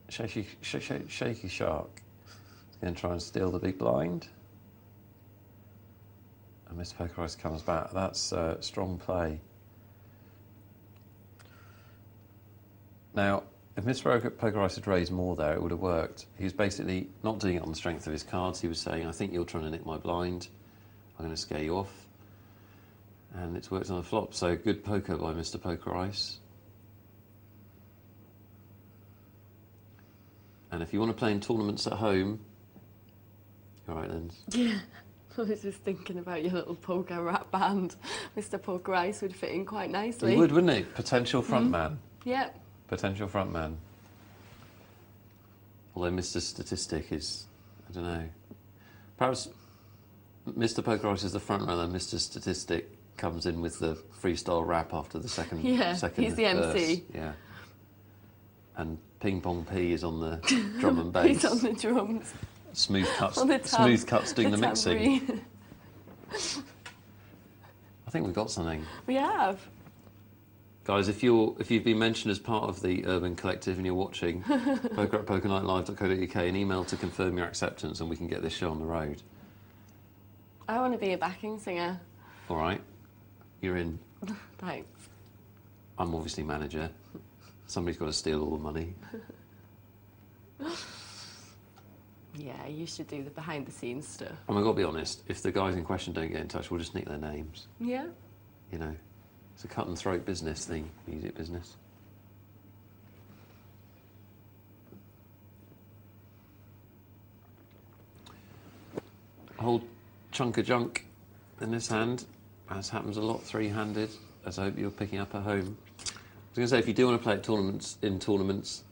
Shaky Shark is going to try and steal the big blind. And Mr. Poker Ice comes back. That's strong play. Now, if Mr. Poker Ice had raised more there, it would have worked. He was basically not doing it on the strength of his cards. He was saying, I think you're trying to nick my blind. I'm going to scare you off. And it's worked on the flop. So good poker by Mr. Poker Ice. And if you want to play in tournaments at home, all right, then. Yeah, I was just thinking about your little poker rap band. Mr. Poker Ice would fit in quite nicely. He would, wouldn't he? Potential frontman. Yeah. Potential frontman. Although Mr. Statistic is, I don't know. Perhaps Mr. Poker Ice is the frontrunner, Mr. Statistic comes in with the freestyle rap after the second. Yeah, second he's the verse. MC. Yeah. And Ping Pong P is on the drum and bass. He's on the drums. Smooth Cuts, On the Smooth Cuts doing the mixing. tambourine. I think we've got something. We have. Guys, if you've been mentioned as part of the Urban Collective and you're watching, poker at pokernightlive.co.uk, an email to confirm your acceptance and we can get this show on the road. I want to be a backing singer. All right, you're in. Thanks. I'm obviously manager. Somebody's got to steal all the money. Yeah, you should do the behind-the-scenes stuff. And I've got to be honest, if the guys in question don't get in touch, we'll just nick their names. Yeah. You know, it's a cut-and-throat business, the music business. A whole chunk of junk in this hand, as happens a lot, three-handed, as I hope you're picking up at home. I was going to say, if you do want to play at tournaments,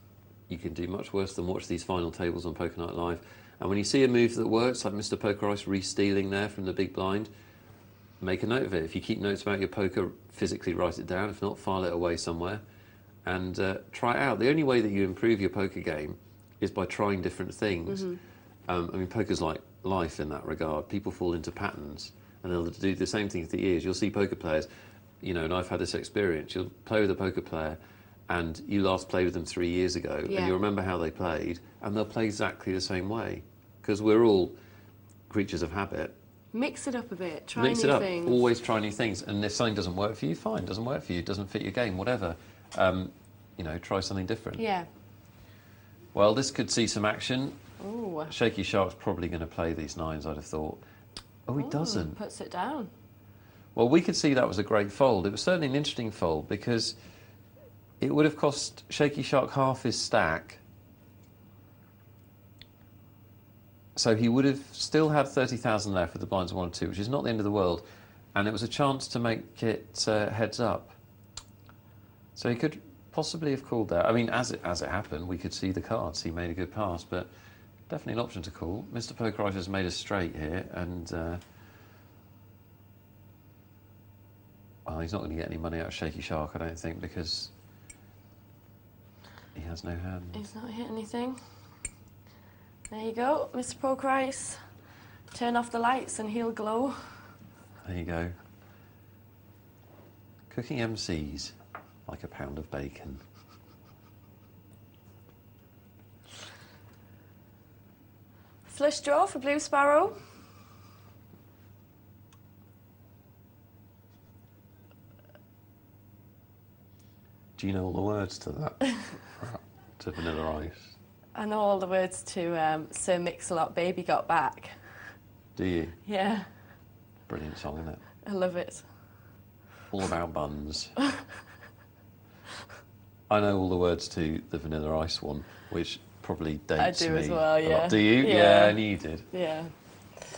you can do much worse than watch these final tables on Poker Night Live. And when you see a move that works, like Mr. Poker Ice re-stealing there from the big blind, make a note of it. If you keep notes about your poker, physically write it down. If not, file it away somewhere and try it out. The only way that you improve your poker game is by trying different things. I mean, poker's like life in that regard. People fall into patterns and they'll do the same thing for years. You'll see poker players you know, and I've had this experience, you'll play with a poker player and you last played with them 3 years ago and you remember how they played and they'll play exactly the same way because we're all creatures of habit. Mix it up a bit, try Mix new it up, things. always try new things. And if something doesn't work for you, fine, doesn't work for you, doesn't fit your game, whatever. You know, try something different. Yeah. Well, this could see some action. Ooh. Shaky Shark's probably going to play these nines, I'd have thought. Oh, he doesn't. Puts it down. Well, we could see that was a great fold. It was certainly an interesting fold because it would have cost Shaky Shark half his stack. So he would have still had 30,000 left with the blinds 1 and 2, which is not the end of the world. And it was a chance to make it heads up. So he could possibly have called that. I mean, as it happened, we could see the cards. He made a good pass, but definitely an option to call. Mr. Pokerizer has made a straight here, and well, he's not going to get any money out of Shaky Shark, I don't think, because he has no hand. He's not hit anything. There you go, Mr. Pokerice. Turn off the lights and he'll glow. There you go. Cooking MCs like a pound of bacon. Flush draw for Blue Sparrow. Do you know all the words to that? To Vanilla Ice? I know all the words to Sir Mix-a-Lot, Baby Got Back. Do you? Yeah. Brilliant song, isn't it? I love it. All about buns. I know all the words to the Vanilla Ice one, which probably dates me. I do as well, a yeah. lot. Do you? Yeah, I knew you did. Yeah.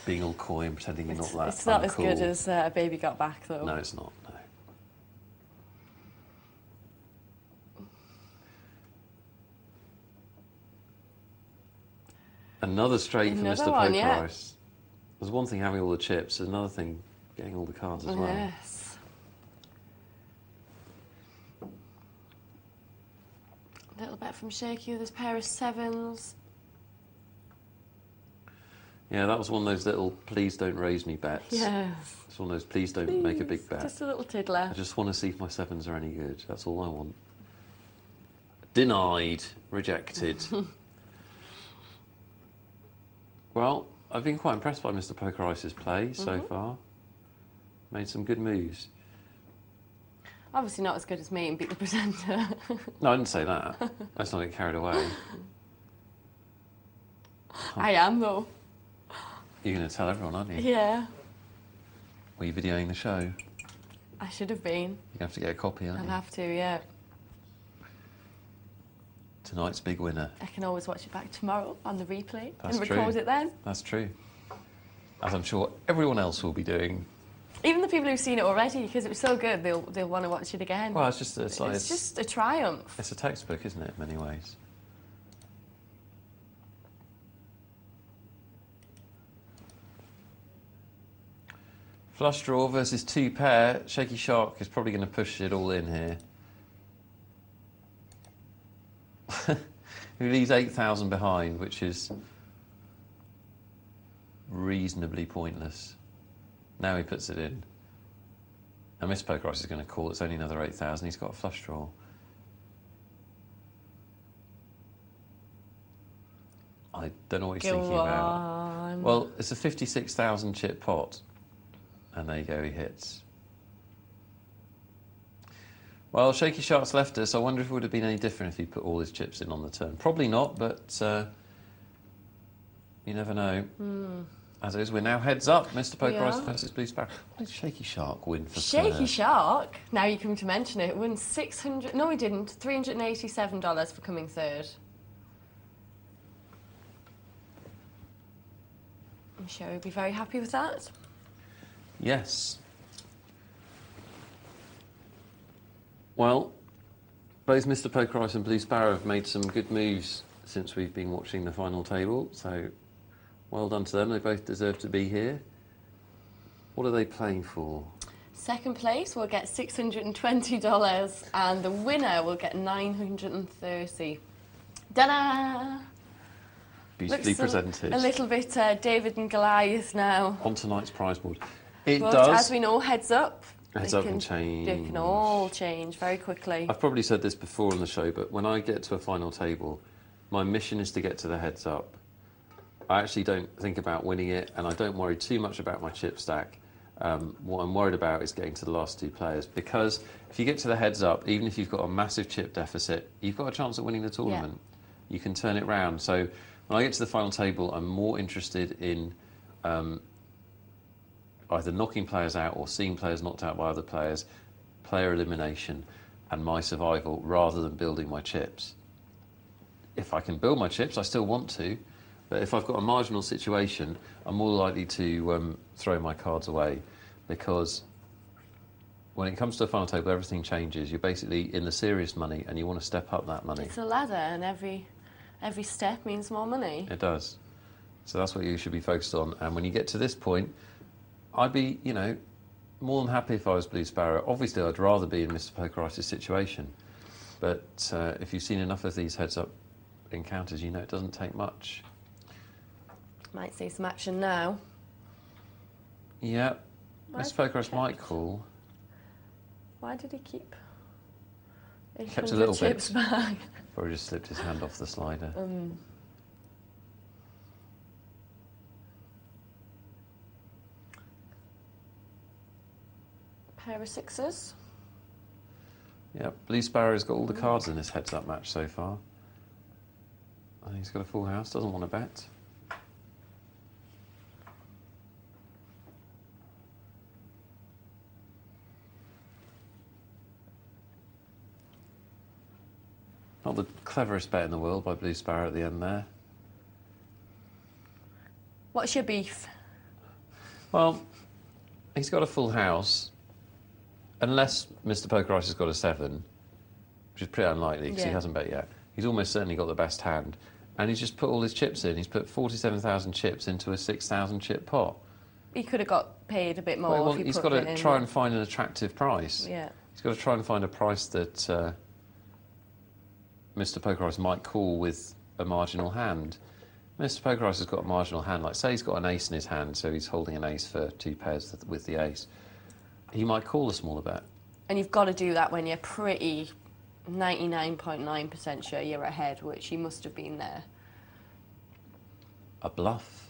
Being all coy and pretending you're not that It's not uncool. as good as Baby Got Back, though. No, it's not, no. Another straight for Another Mr. one, Pokerice. yeah. There's one thing having all the chips, there's another thing getting all the cards as well. Yes. A little bit from Shaky with his pair of sevens. Yeah, that was one of those little please don't raise me bets. Yes. It's one of those please don't make a big bet. Just a little tiddler. I just want to see if my sevens are any good. That's all I want. Denied. Rejected. Well, I've been quite impressed by Mr. Pokerice's play so far. Made some good moves. Obviously not as good as me and beat the presenter. No, I didn't say that. Let's not get carried away. I am, though. You're going to tell everyone, aren't you? Yeah. Were you videoing the show? I should have been. You're going to have to get a copy, aren't I'll you? have to, yeah. Tonight's big winner. I can always watch it back tomorrow on the replay That's and true. record it then. That's true. As I'm sure everyone else will be doing. Even the people who've seen it already, because it was so good, they'll want to watch it again. Well, it's just it's just a triumph. It's a textbook, isn't it, in many ways? Flush draw versus 2 pair. Shaky Shark is probably going to push it all in here. He leaves 8,000 behind, which is reasonably pointless. Now he puts it in. And Mr. Pokerice is going to call. It's only another 8,000. He's got a flush draw. I don't know what he's thinking about. Well, it's a 56,000 chip pot. And there you go, he hits. Well, Shaky Shark's left us. I wonder if it would have been any different if he put all his chips in on the turn. Probably not, but you never know. As it is, we're now heads up. Mr. Pokerice versus Blue Sparrow. What did Shaky Shark win for Shaky third? Shark, now you come to mention it, won $600... No, he didn't. $387 for coming third. I'm sure he'll be very happy with that. Yes. Well, both Mr. Pokerice and Blue Sparrow have made some good moves since we've been watching the final table, so well done to them. They both deserve to be here. What are they playing for? Second place will get $620 and the winner will get $930. Ta-da! Beautifully presented. A little bit David and Goliath now. On tonight's prize board. It But does. as we know, heads up. Heads up can change. It can all change very quickly. I've probably said this before on the show, but when I get to a final table, my mission is to get to the heads up. I actually don't think about winning it, and I don't worry too much about my chip stack. What I'm worried about is getting to the last two players, because if you get to the heads up, even if you've got a massive chip deficit, you've got a chance at winning the tournament. Yeah. You can turn it round. So when I get to the final table, I'm more interested in either knocking players out or seeing players knocked out by other players, player elimination, and my survival, rather than building my chips. If I can build my chips, I still want to, but if I've got a marginal situation, I'm more likely to throw my cards away, because when it comes to a final table, everything changes. You're basically in the serious money, and you want to step up that money. It's a ladder, and every step means more money. It does. So that's what you should be focused on. And when you get to this point, I'd be, you know, more than happy if I was Blue Sparrow. Obviously, I'd rather be in Mr. Pokeritis' situation. But if you've seen enough of these heads-up encounters, you know it doesn't take much. Might see some action now. Yeah, Mr. Pokeritis might call. Why did he keep? He kept a little chips bit. back. Probably just slipped his hand off the slider. Pair of sixes. Yeah, Blue Sparrow's got all the cards in this heads-up match so far. I think he's got a full house, doesn't want to bet. Not the cleverest bet in the world by Blue Sparrow at the end there. What's your beef? Well, he's got a full house. Unless Mr. Pokeritis has got a 7, which is pretty unlikely because he hasn't bet yet. He's almost certainly got the best hand. And he's just put all his chips in. He's put 47,000 chips into a 6,000 chip pot. He could have got paid a bit more if he he's put got it to in. try and find an attractive price. Yeah. He's got to try and find a price that Mr. Pokeritis might call with a marginal hand. Mr. Pokeritis has got a marginal hand. Like, say he's got an ace in his hand, so he's holding an ace for 2 pairs with the ace. He might call a smaller bet. And you've got to do that when you're pretty 99.9% sure you're ahead, which you must have been there. A bluff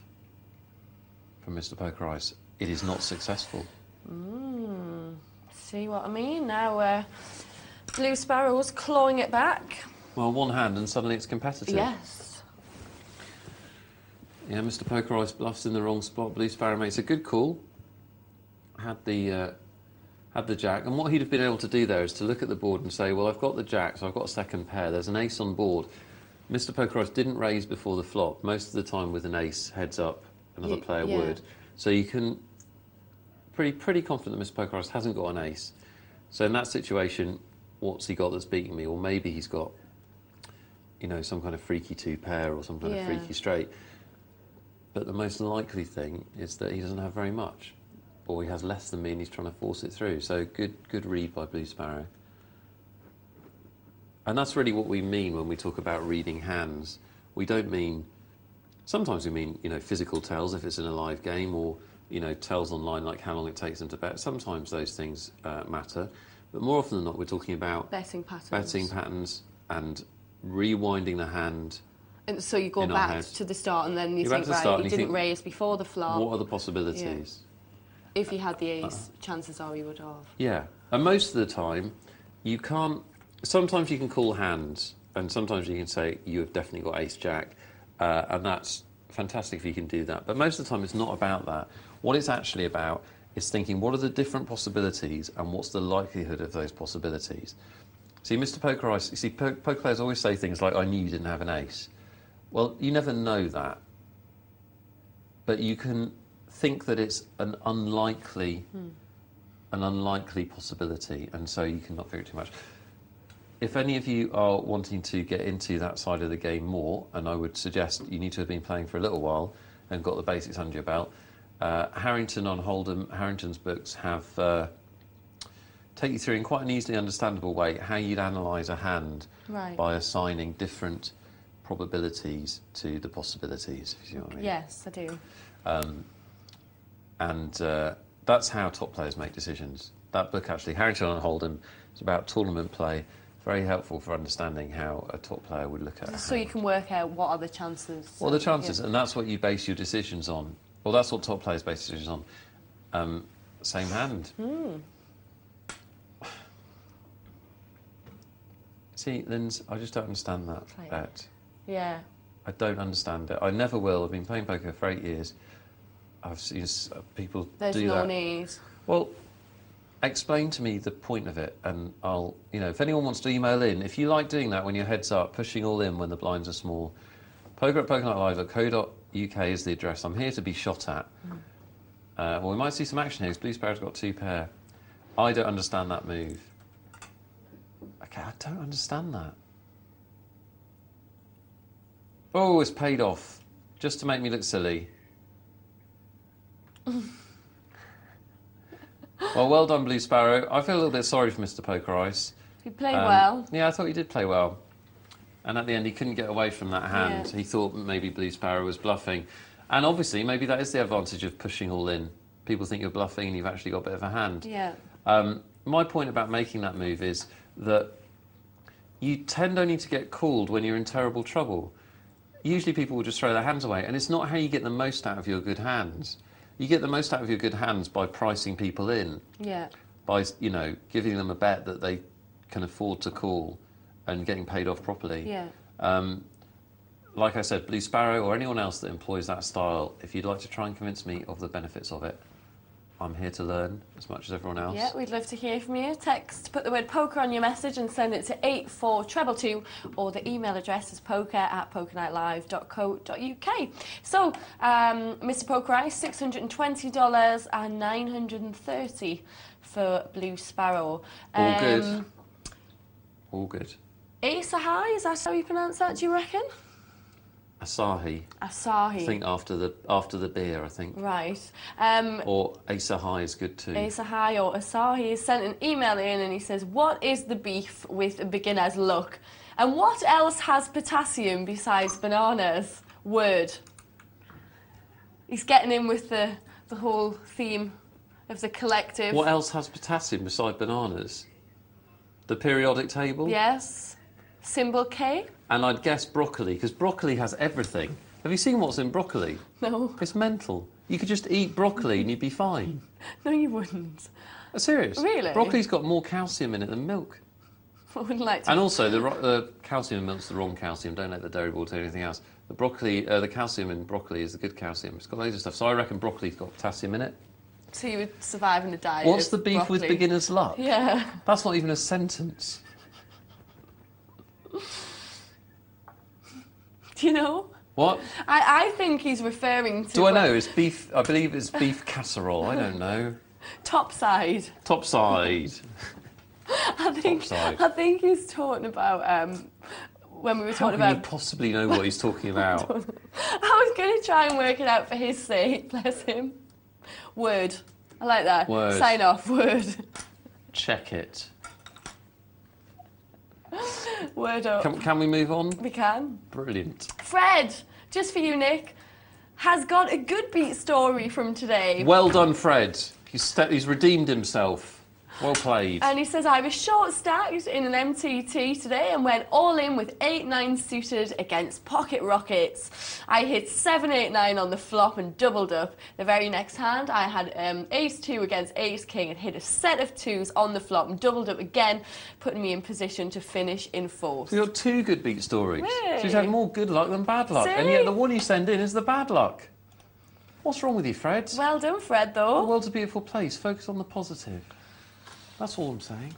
from Mr. Pokeritis. It is not successful. See what I mean? Now Blue Sparrow's clawing it back. Well, one hand and suddenly it's competitive. Yes. Yeah, Mr. Pokeritis bluffs in the wrong spot. Blue Sparrow makes a good call. Had the jack, and what he'd have been able to do there is to look at the board and say, well, I've got the jack, so I've got a second pair. There's an ace on board. Mr. Pokeritis didn't raise before the flop. Most of the time with an ace, heads up, another player would. So you can pretty confident that Mr. Pokeritis hasn't got an ace. So in that situation, what's he got that's beating me? Or maybe he's got, you know, some kind of freaky 2 pair or some kind of freaky straight. But the most likely thing is that he doesn't have very much. Or he has less than me and he's trying to force it through. So good read by Blue Sparrow. And that's really what we mean when we talk about reading hands. We don't mean... Sometimes we mean, you know, physical tells if it's in a live game, or, you know, tells online like how long it takes them to bet. Sometimes those things matter. But more often than not, we're talking about... Betting patterns. Betting patterns and rewinding the hand. And so you go back to the start and then you think, right, he didn't raise before the flop. What are the possibilities? Yeah. If he had the ace, chances are he would have. Yeah, and most of the time, you can't... Sometimes you can call hands, and sometimes you can say, you have definitely got ace-jack, and that's fantastic if you can do that. But most of the time, it's not about that. What it's actually about is thinking, what are the different possibilities, and what's the likelihood of those possibilities? See, Mr. Pokeritis, you see, poker players always say things like, I knew you didn't have an ace. Well, you never know that. But you can think that it's an unlikely possibility, and so you cannot figure it too much. If any of you are wanting to get into that side of the game more, and I would suggest you need to have been playing for a little while and got the basics under your belt, Harrington on Hold'em, Harrington's books have take you through in quite an easily understandable way how you'd analyse a hand by assigning different probabilities to the possibilities, if you see what I mean. Yes, I do. And that's how top players make decisions. that book actually, Harrington and Hold'em. It's about tournament play. Very helpful for understanding how a top player would look at. So you can work out what are the chances. Well, the chances, and that's what you base your decisions on. Well, that's what top players base decisions on. Same hand. See, Lyndsay, I just don't understand that bet. Yeah. I don't understand it. I never will. I've been playing poker for 8 years. I've seen people do that. There's no need. Well, explain to me the point of it, and I'll, if anyone wants to email in, if you like doing that when your head's up, pushing all in when the blinds are small, poker@pokernightlivec.co.uk is the address. I'm here to be shot at. Well, we might see some action here, because Blue Sparrow's got 2 pair. I don't understand that move. Okay, I don't understand that. Oh, it's paid off, just to make me look silly. Well done, Blue Sparrow. I feel a little bit sorry for Mr. Poker Ice. He played well. Yeah, I thought he did play well. And at the end, he couldn't get away from that hand. Yeah. He thought maybe Blue Sparrow was bluffing. And obviously, maybe that is the advantage of pushing all in. People think you're bluffing and you've actually got a bit of a hand. Yeah. My point about making that move is that you tend only to get called when you're in terrible trouble. Usually people will just throw their hands away, and it's not how you get the most out of your good hands. You get the most out of your good hands by pricing people in. Yeah. By, giving them a bet that they can afford to call and getting paid off properly. Yeah. Like I said, Blue Sparrow or anyone else that employs that style, if you'd like to try and convince me of the benefits of it, I'm here to learn as much as everyone else. Yeah, we'd love to hear from you. Put the word poker on your message and send it to 84222, or the email address is poker@pokernightlivec.co.uk. So, Mr. Poker Ice, $620 and $930 for Blue Sparrow. All good. All good. Ace High, is that how you pronounce that, do you reckon? Asahi. Asahi. I think after the beer, I think. Right. Or Asa High is good too. Asa High or Asahi has sent an email in and he says, what is the beef with beginner's luck? And what else has potassium besides bananas? Word. He's getting in with the whole theme of the collective. What else has potassium besides bananas? The periodic table? Yes. Symbol K? And I'd guess broccoli, because broccoli has everything. Have you seen what's in broccoli? No. It's mental. You could just eat broccoli and you'd be fine. No, you wouldn't. Serious? Really? Broccoli's got more calcium in it than milk. I wouldn't like to. And also, the calcium in milk's the wrong calcium. Don't let the dairy ball do anything else. The calcium in broccoli is the good calcium. It's got loads of stuff. So I reckon broccoli's got potassium in it. So you would survive in a diet. What's the beef broccoli. with beginner's luck? Yeah. That's not even a sentence. Do you know? What? I think he's referring to... Do I know? It's beef... I believe it's beef casserole. I don't know. Topside. Topside. I think he's talking about... when we were talking How can about... you possibly know what he's talking about? I was going to try and work it out for his sake, bless him. Word. I like that. Word. Sign off, word. Check it. Word up. Can we move on? We can. Brilliant. Fred, just for you, Nick, has got a good beat story from today. Well done, Fred. He's redeemed himself. Well played. And he says, I was short stacked in an MTT today and went all in with 8-9 suited against pocket rockets. I hit 7-8-9 on the flop and doubled up. The very next hand, I had ace-2 against ace-king and hit a set of 2s on the flop and doubled up again, putting me in position to finish in fourth. So you've got 2 good beat stories. Really? So you've had more good luck than bad luck. See? And yet the one you send in is the bad luck. What's wrong with you, Fred? Well done, Fred, though. The world's a beautiful place. Focus on the positive. That's all I'm saying.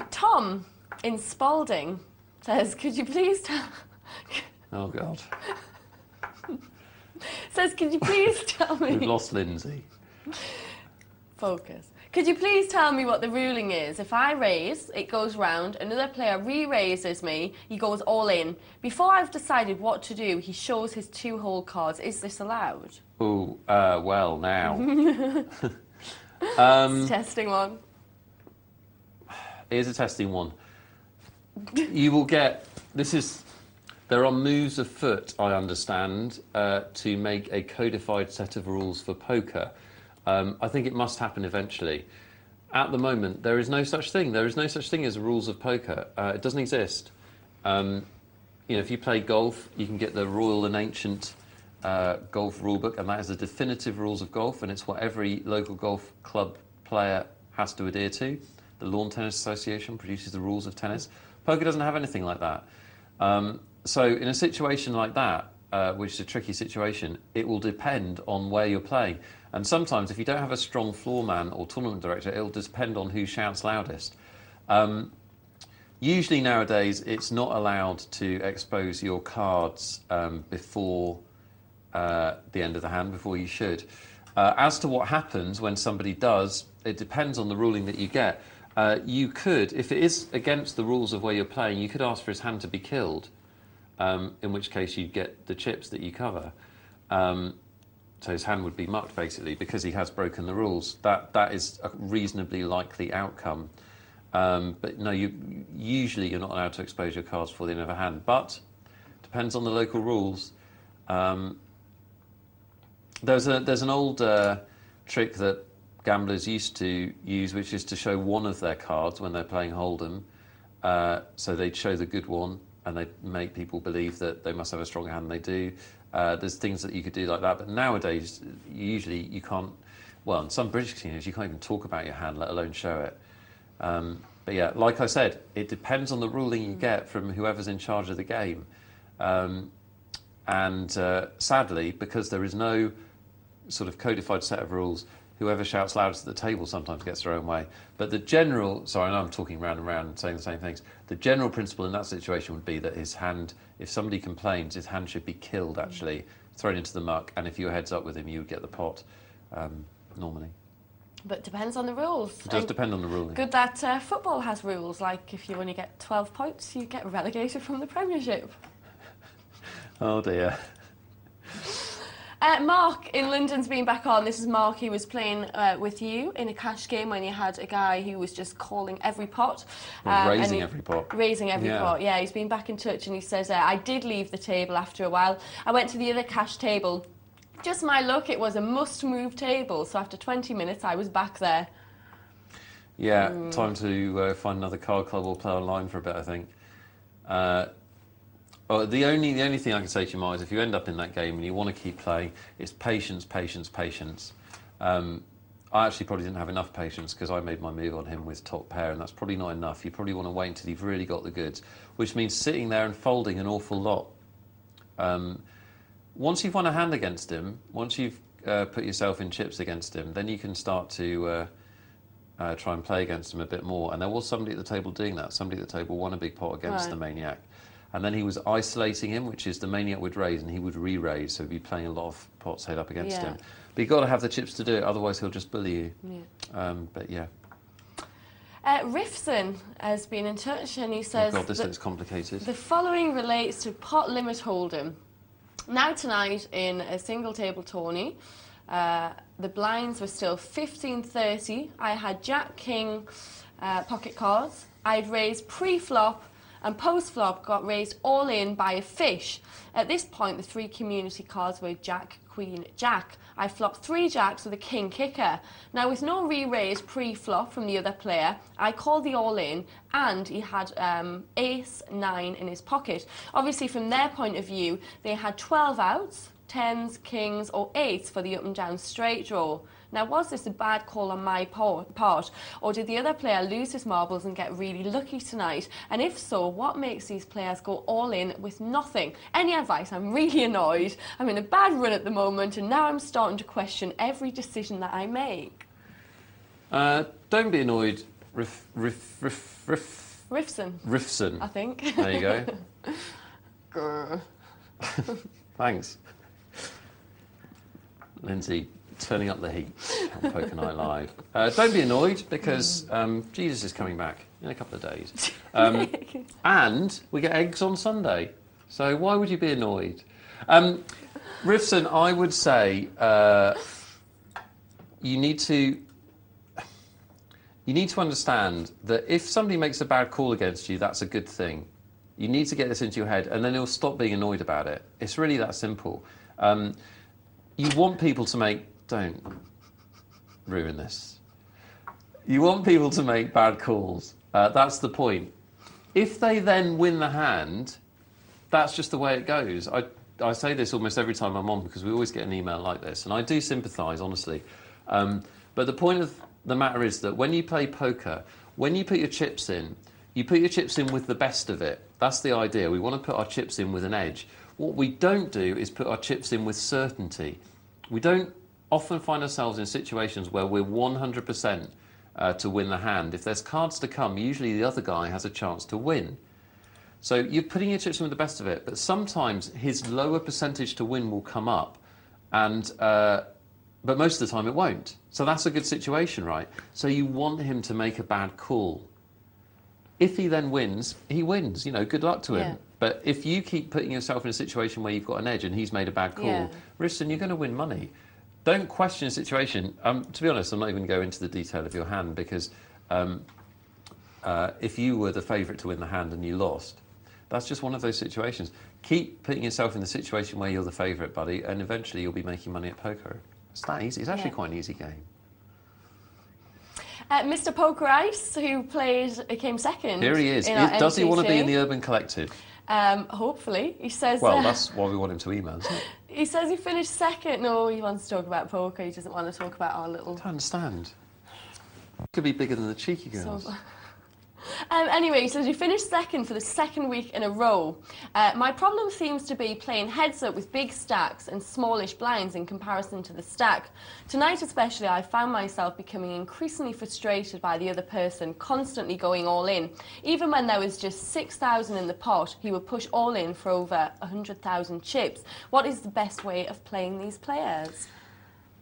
Tom in Spalding says, could you please tell... Oh, God. Says, could you please tell me... We've lost Lyndsay. Focus. Could you please tell me what the ruling is? If I raise, it goes round, another player re-raises me, he goes all in. Before I've decided what to do, he shows his 2 whole cards. Is this allowed? Oh, well, now. Testing one. Here's a testing one. You will get... There are moves afoot, I understand, to make a codified set of rules for poker. I think it must happen eventually. At the moment, there is no such thing. There is no such thing as rules of poker. It doesn't exist. You know, if you play golf, you can get the Royal and Ancient golf rulebook, and that is the definitive rules of golf, and it's what every local golf club player has to adhere to. The Lawn Tennis Association produces the rules of tennis. Poker doesn't have anything like that. So in a situation like that, which is a tricky situation, it will depend on where you're playing. And sometimes, if you don't have a strong floor man or tournament director, it'll depend on who shouts loudest. Usually nowadays, it's not allowed to expose your cards before the end of the hand, before you should. As to what happens when somebody does, it depends on the ruling that you get. You could, if it is against the rules of where you're playing, you could ask for his hand to be killed, in which case you'd get the chips that you cover. So his hand would be mucked, basically, because he has broken the rules. That is a reasonably likely outcome. But no, usually you're not allowed to expose your cards before the end of a hand. But depends on the local rules. There's an old trick that gamblers used to use, which is to show one of their cards when they're playing Hold'em. So they'd show the good one, and they'd make people believe that they must have a stronger hand than they do. There's things that you could do like that, but nowadays, usually you can't. Well, in some British casinos, you can't even talk about your hand, let alone show it. But yeah, like I said, it depends on the ruling you get from whoever's in charge of the game. Sadly, because there is no sort of codified set of rules, whoever shouts loudest at the table sometimes gets their own way. But the general, sorry, I know I'm talking round and round and saying the same things. The general principle in that situation would be that his hand, if somebody complains, his hand should be killed, actually, thrown into the muck, and if you were heads up with him, you would get the pot, normally. But it depends on the rules. It does depend on the ruling. Good that football has rules, like if you only get 12 points, you get relegated from the Premiership. Oh dear. Mark in London's been back on. This is Mark. He was playing with you in a cash game when you had a guy who was just calling every pot. Raising every pot. Raising every pot, yeah. He's been back in touch and he says, I did leave the table after a while. I went to the other cash table. Just my luck, it was a must-move table, so after 20 minutes I was back there. Yeah, time to find another card club or play online for a bit, I think. The only thing I can say to you, Mark, is if you end up in that game and you want to keep playing, it's patience, patience, patience. I actually probably didn't have enough patience because I made my move on him with top pair, and that's probably not enough. You probably want to wait until you've really got the goods, which means sitting there and folding an awful lot. Once you've won a hand against him, once you've put yourself in chips against him, then you can start to try and play against him a bit more. And there was somebody at the table doing that. Somebody at the table won a big pot against the Maniac. And then he was isolating him, which is the Maniac would raise and he would re-raise, so he'd be playing a lot of pots head up against him. But you've got to have the chips to do it, otherwise he'll just bully you. Yeah. But yeah. Rifson has been in touch and he says... Oh God, this looks complicated. The following relates to pot limit Hold'em. Now tonight in a single table tourney, the blinds were still 15-30. I had Jack King pocket cards. I'd raised pre-flop and post-flop got raised all in by a fish. At this point, the three community cards were Jack, Queen, Jack. I flopped 3 jacks with a king kicker. Now, with no re-raise pre-flop from the other player, I called the all-in, and he had ace 9 in his pocket. Obviously, from their point of view, they had 12 outs, 10s, kings, or 8s for the up and down straight draw. Now, was this a bad call on my part, or did the other player lose his marbles and get really lucky tonight? And if so, what makes these players go all in with nothing? Any advice? I'm really annoyed. I'm in a bad run at the moment, and now I'm starting to question every decision that I make. Don't be annoyed, Rifson, I think. There you go. Thanks. Lyndsay, turning up the heat on Poker Night Live. Don't be annoyed, because Jesus is coming back in a couple of days. And we get eggs on Sunday. So why would you be annoyed? Rifson, I would say you need to understand that if somebody makes a bad call against you, that's a good thing. You need to get this into your head, and then you'll stop being annoyed about it. It's really that simple. You want people to make... Don't ruin this. You want people to make bad calls. That's the point. If they then win the hand, that's just the way it goes. I say this almost every time I'm on because we always get an email like this, and I do sympathise, honestly. But the point of the matter is that when you play poker, when you put your chips in, you put your chips in with the best of it. That's the idea. We want to put our chips in with an edge. What we don't do is put our chips in with certainty. We don't often find ourselves in situations where we're 100% to win the hand. If there's cards to come, usually the other guy has a chance to win. So you're putting your chips in with the best of it, but sometimes his lower percentage to win will come up, and but most of the time it won't. So that's a good situation, right? So you want him to make a bad call. If he then wins, he wins. You know, good luck to him. Yeah. But if you keep putting yourself in a situation where you've got an edge and he's made a bad call, listen, you're going to win money. Don't question the situation. To be honest, I'm not even going to go into the detail of your hand because if you were the favourite to win the hand and you lost, that's just one of those situations. Keep putting yourself in the situation where you're the favourite, buddy, and eventually you'll be making money at poker. It's that easy. It's actually quite an easy game. Mr. Poker Ice, who came second. Here he is. Does he want to be in the Urban Collective? Hopefully. He says... Well, that's why we want him to email, isn't it? He says he finished second. No, he wants to talk about poker. He doesn't want to talk about our little... I don't understand. Could be bigger than the cheeky girls. Anyway, he says, you finished second for the second week in a row. My problem seems to be playing heads up with big stacks and smallish blinds in comparison to the stack. Tonight especially, I found myself becoming increasingly frustrated by the other person constantly going all in. Even when there was just 6,000 in the pot, he would push all in for over 100,000 chips. What is the best way of playing these players?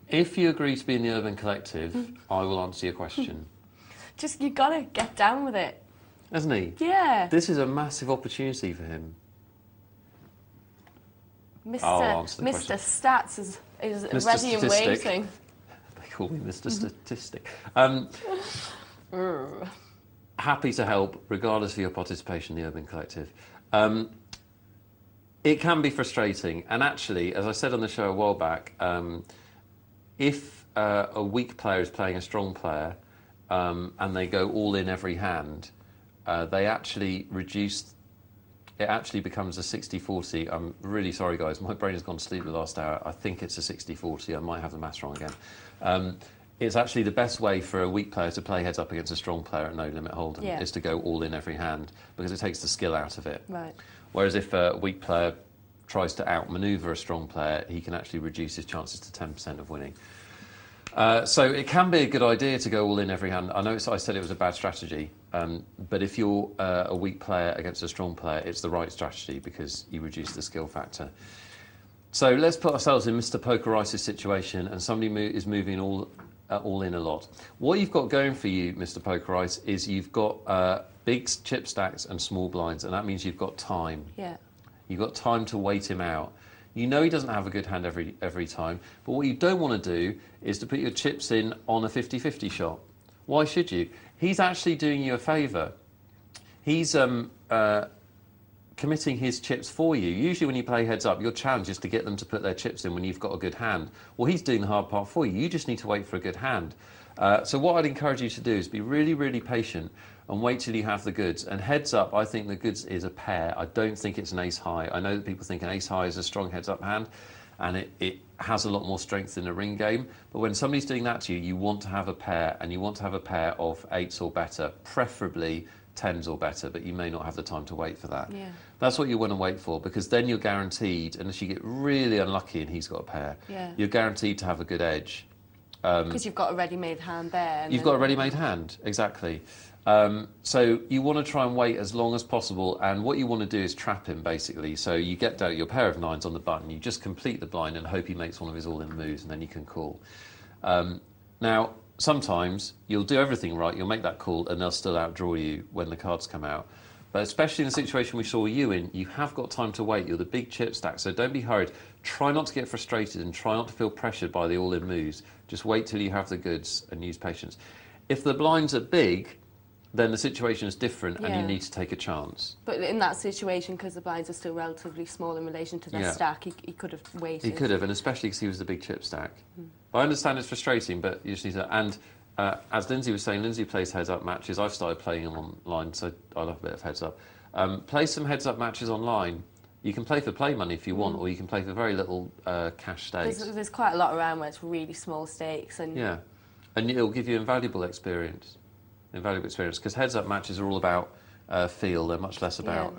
If you agree to be in the Urban Collective, I will answer your question. Just, you got to get down with it. Hasn't he? Yeah. This is a massive opportunity for him. Mr. Stats is Mr. ready and waiting. They call me Mr. Statistic. Happy to help, regardless of your participation in the Urban Collective. It can be frustrating, and actually, as I said on the show a while back, if a weak player is playing a strong player, and they go all in every hand, they actually reduce. It actually becomes a 60-40. I'm really sorry, guys. My brain has gone to sleep the last hour. I think it's a 60-40. I might have the maths wrong again. It's actually the best way for a weak player to play heads up against a strong player at no limit hold'em is to go all in every hand because it takes the skill out of it. Right. Whereas if a weak player tries to outmaneuver a strong player, he can actually reduce his chances to 10% of winning. So it can be a good idea to go all in every hand. I know I said it was a bad strategy, but if you're a weak player against a strong player, it's the right strategy because you reduce the skill factor. So let's put ourselves in Mr. Poker Ice's situation, and somebody is moving all in a lot. What you've got going for you, Mr. Poker Ice, is you've got big chip stacks and small blinds, and that means you've got time. Yeah. You've got time to wait him out. You know he doesn't have a good hand every time, but what you don't want to do is to put your chips in on a 50-50 shot. Why should you? He's actually doing you a favour. He's committing his chips for you. Usually when you play heads up, your challenge is to get them to put their chips in when you've got a good hand. Well, he's doing the hard part for you. You just need to wait for a good hand. So what I'd encourage you to do is be really, really patient and wait till you have the goods. And heads up, I think the goods is a pair. I don't think it's an ace high. I know that people think an ace high is a strong heads up hand, and it has a lot more strength in a ring game. But when somebody's doing that to you, you want to have a pair, and you want to have a pair of 8s or better, preferably 10s or better, but you may not have the time to wait for that. Yeah. That's what you want to wait for, because then you're guaranteed, unless you get really unlucky and he's got a pair, you're guaranteed to have a good edge. Because you've got a ready-made hand there. You've got a ready-made hand, exactly. So you want to try and wait as long as possible, and what you want to do is trap him, basically. So you get down your pair of 9s on the button, you just complete the blind and hope he makes one of his all-in moves, and then you can call. Now, sometimes you'll do everything right, you'll make that call, and they'll still outdraw you when the cards come out. But especially in the situation we saw you in, you have got time to wait. You're the big chip stack, so don't be hurried. Try not to get frustrated and try not to feel pressured by the all-in moves. Just wait till you have the goods and use patience. If the blinds are big, then the situation is different and you need to take a chance. But in that situation, because the blinds are still relatively small in relation to their stack, he could have waited. He could have, and especially because he was the big chip stack. But I understand it's frustrating, but you just need to... And as Lyndsay was saying, Lyndsay plays heads-up matches. I've started playing them online, so I love a bit of heads-up. Play some heads-up matches online. You can play for play money if you want, or you can play for very little cash stakes. There's quite a lot around where it's really small stakes. And yeah, and it'll give you invaluable experience. Invaluable experience, because heads-up matches are all about feel. They're much less about...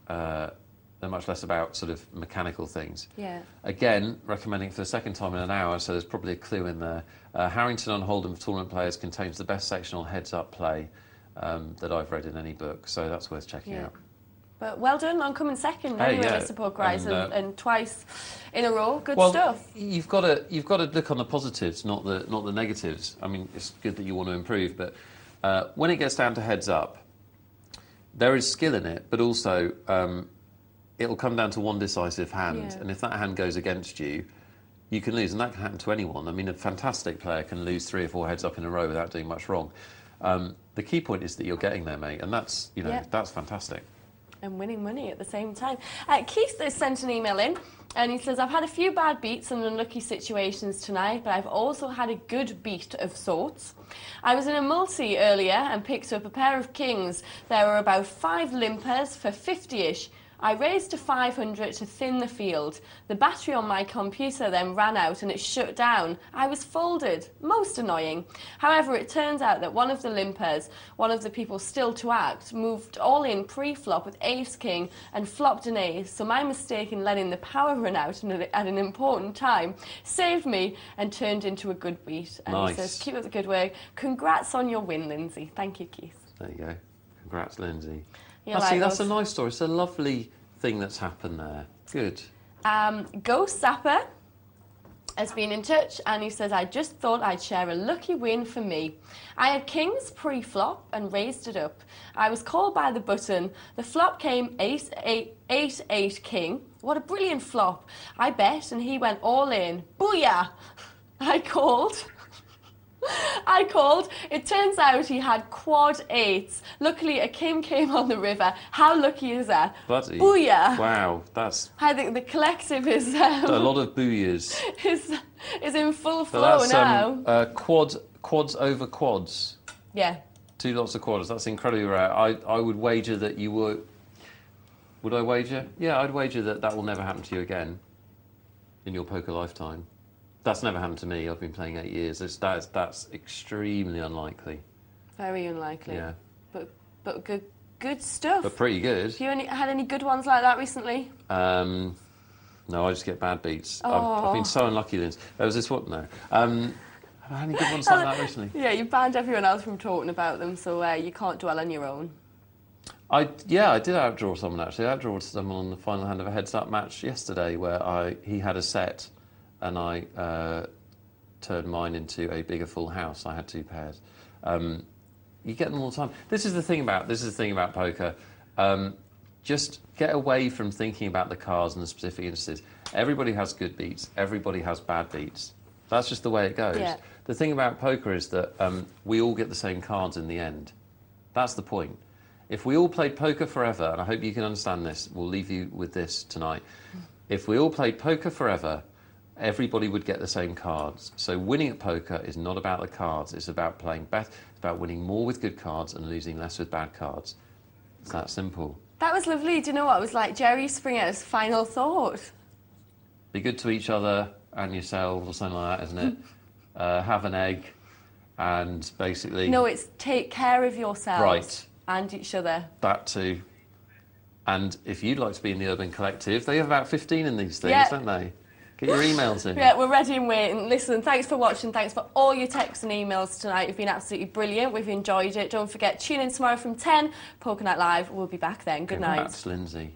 they're much less about sort of mechanical things. Yeah. Again, recommending for the second time in an hour, so there's probably a clue in there. Harrington on Hold'em for tournament players contains the best section on heads-up play that I've read in any book, so that's worth checking out. But well done on coming second anyway, Mr. Pokerise, and twice in a row. Good stuff. You've got to look on the positives, not the negatives. I mean, it's good that you want to improve, but when it gets down to heads-up, there is skill in it, but also it'll come down to one decisive hand, and if that hand goes against you, you can lose, and that can happen to anyone. I mean, a fantastic player can lose 3 or 4 heads-up in a row without doing much wrong. The key point is that you're getting there, mate, and that's, that's fantastic. And winning money at the same time. Keith has sent an email in, and he says, I've had a few bad beats and unlucky situations tonight, but I've also had a good beat of sorts. I was in a multi earlier and picked up a pair of kings. There were about 5 limpers for 50-ish. I raised to 500 to thin the field. The battery on my computer then ran out and it shut down. I was folded. Most annoying. However, it turns out that one of the limpers, one of the people still to act, moved all in pre-flop with ace-king and flopped an ace, so my mistake in letting the power run out at an important time saved me and turned into a good beat. And he says, keep up the good work. Congrats on your win, Lyndsay. Thank you, Keith. There you go. Congrats, Lyndsay. That's a nice story. It's a lovely thing that's happened there. Good. Ghost Zapper has been in touch, and he says, I just thought I'd share a lucky win for me. I had kings pre-flop and raised it up. I was called by the button. The flop came 8-8 king. What a brilliant flop. I bet, and he went all in. Booyah! I called. It turns out he had quad 8s. Luckily, a king came on the river. How lucky is that? Buddy. Booyah! Wow, that's... I think the collective is... a lot of booyahs. is in full flow now. Quads over quads. Yeah. 2 lots of quads. That's incredibly rare. I would wager that you were... Would I wager? Yeah, I'd wager that will never happen to you again in your poker lifetime. That's never happened to me. I've been playing 8 years. That's extremely unlikely. Very unlikely. Yeah. But good stuff. But pretty good. Have you had any good ones like that recently? No, I just get bad beats. I've been so unlucky, Lyndsay. There was this one. No. Have I had any good ones like that recently? Yeah, you banned everyone else from talking about them, so you can't dwell on your own. I did outdraw someone actually. I outdrawed someone on the final hand of a heads-up match yesterday, where he had a set. And I turned mine into a bigger full house. I had 2 pairs. You get them all the time. This is the thing about poker. Just get away from thinking about the cards and the specific instances. Everybody has good beats. Everybody has bad beats. That's just the way it goes. Yeah. The thing about poker is that we all get the same cards in the end. That's the point. If we all played poker forever, and I hope you can understand this, we'll leave you with this tonight. If we all played poker forever, everybody would get the same cards. So winning at poker is not about the cards. It's about playing better. It's about winning more with good cards and losing less with bad cards. It's that simple. That was lovely. Do you know what it was like? Jerry Springer's final thought. Be good to each other and yourselves, or something like that, isn't it? Have an egg, and basically... No, it's take care of yourselves. Right. And each other. That too. And if you'd like to be in the Urban Collective, they have about 15 in these things, don't they? Get your emails in. Yeah, we're ready and waiting. Listen, thanks for watching. Thanks for all your texts and emails tonight. You've been absolutely brilliant. We've enjoyed it. Don't forget, tune in tomorrow from 10. Poker Night Live. We'll be back then. Good night. Congrats, Lyndsay.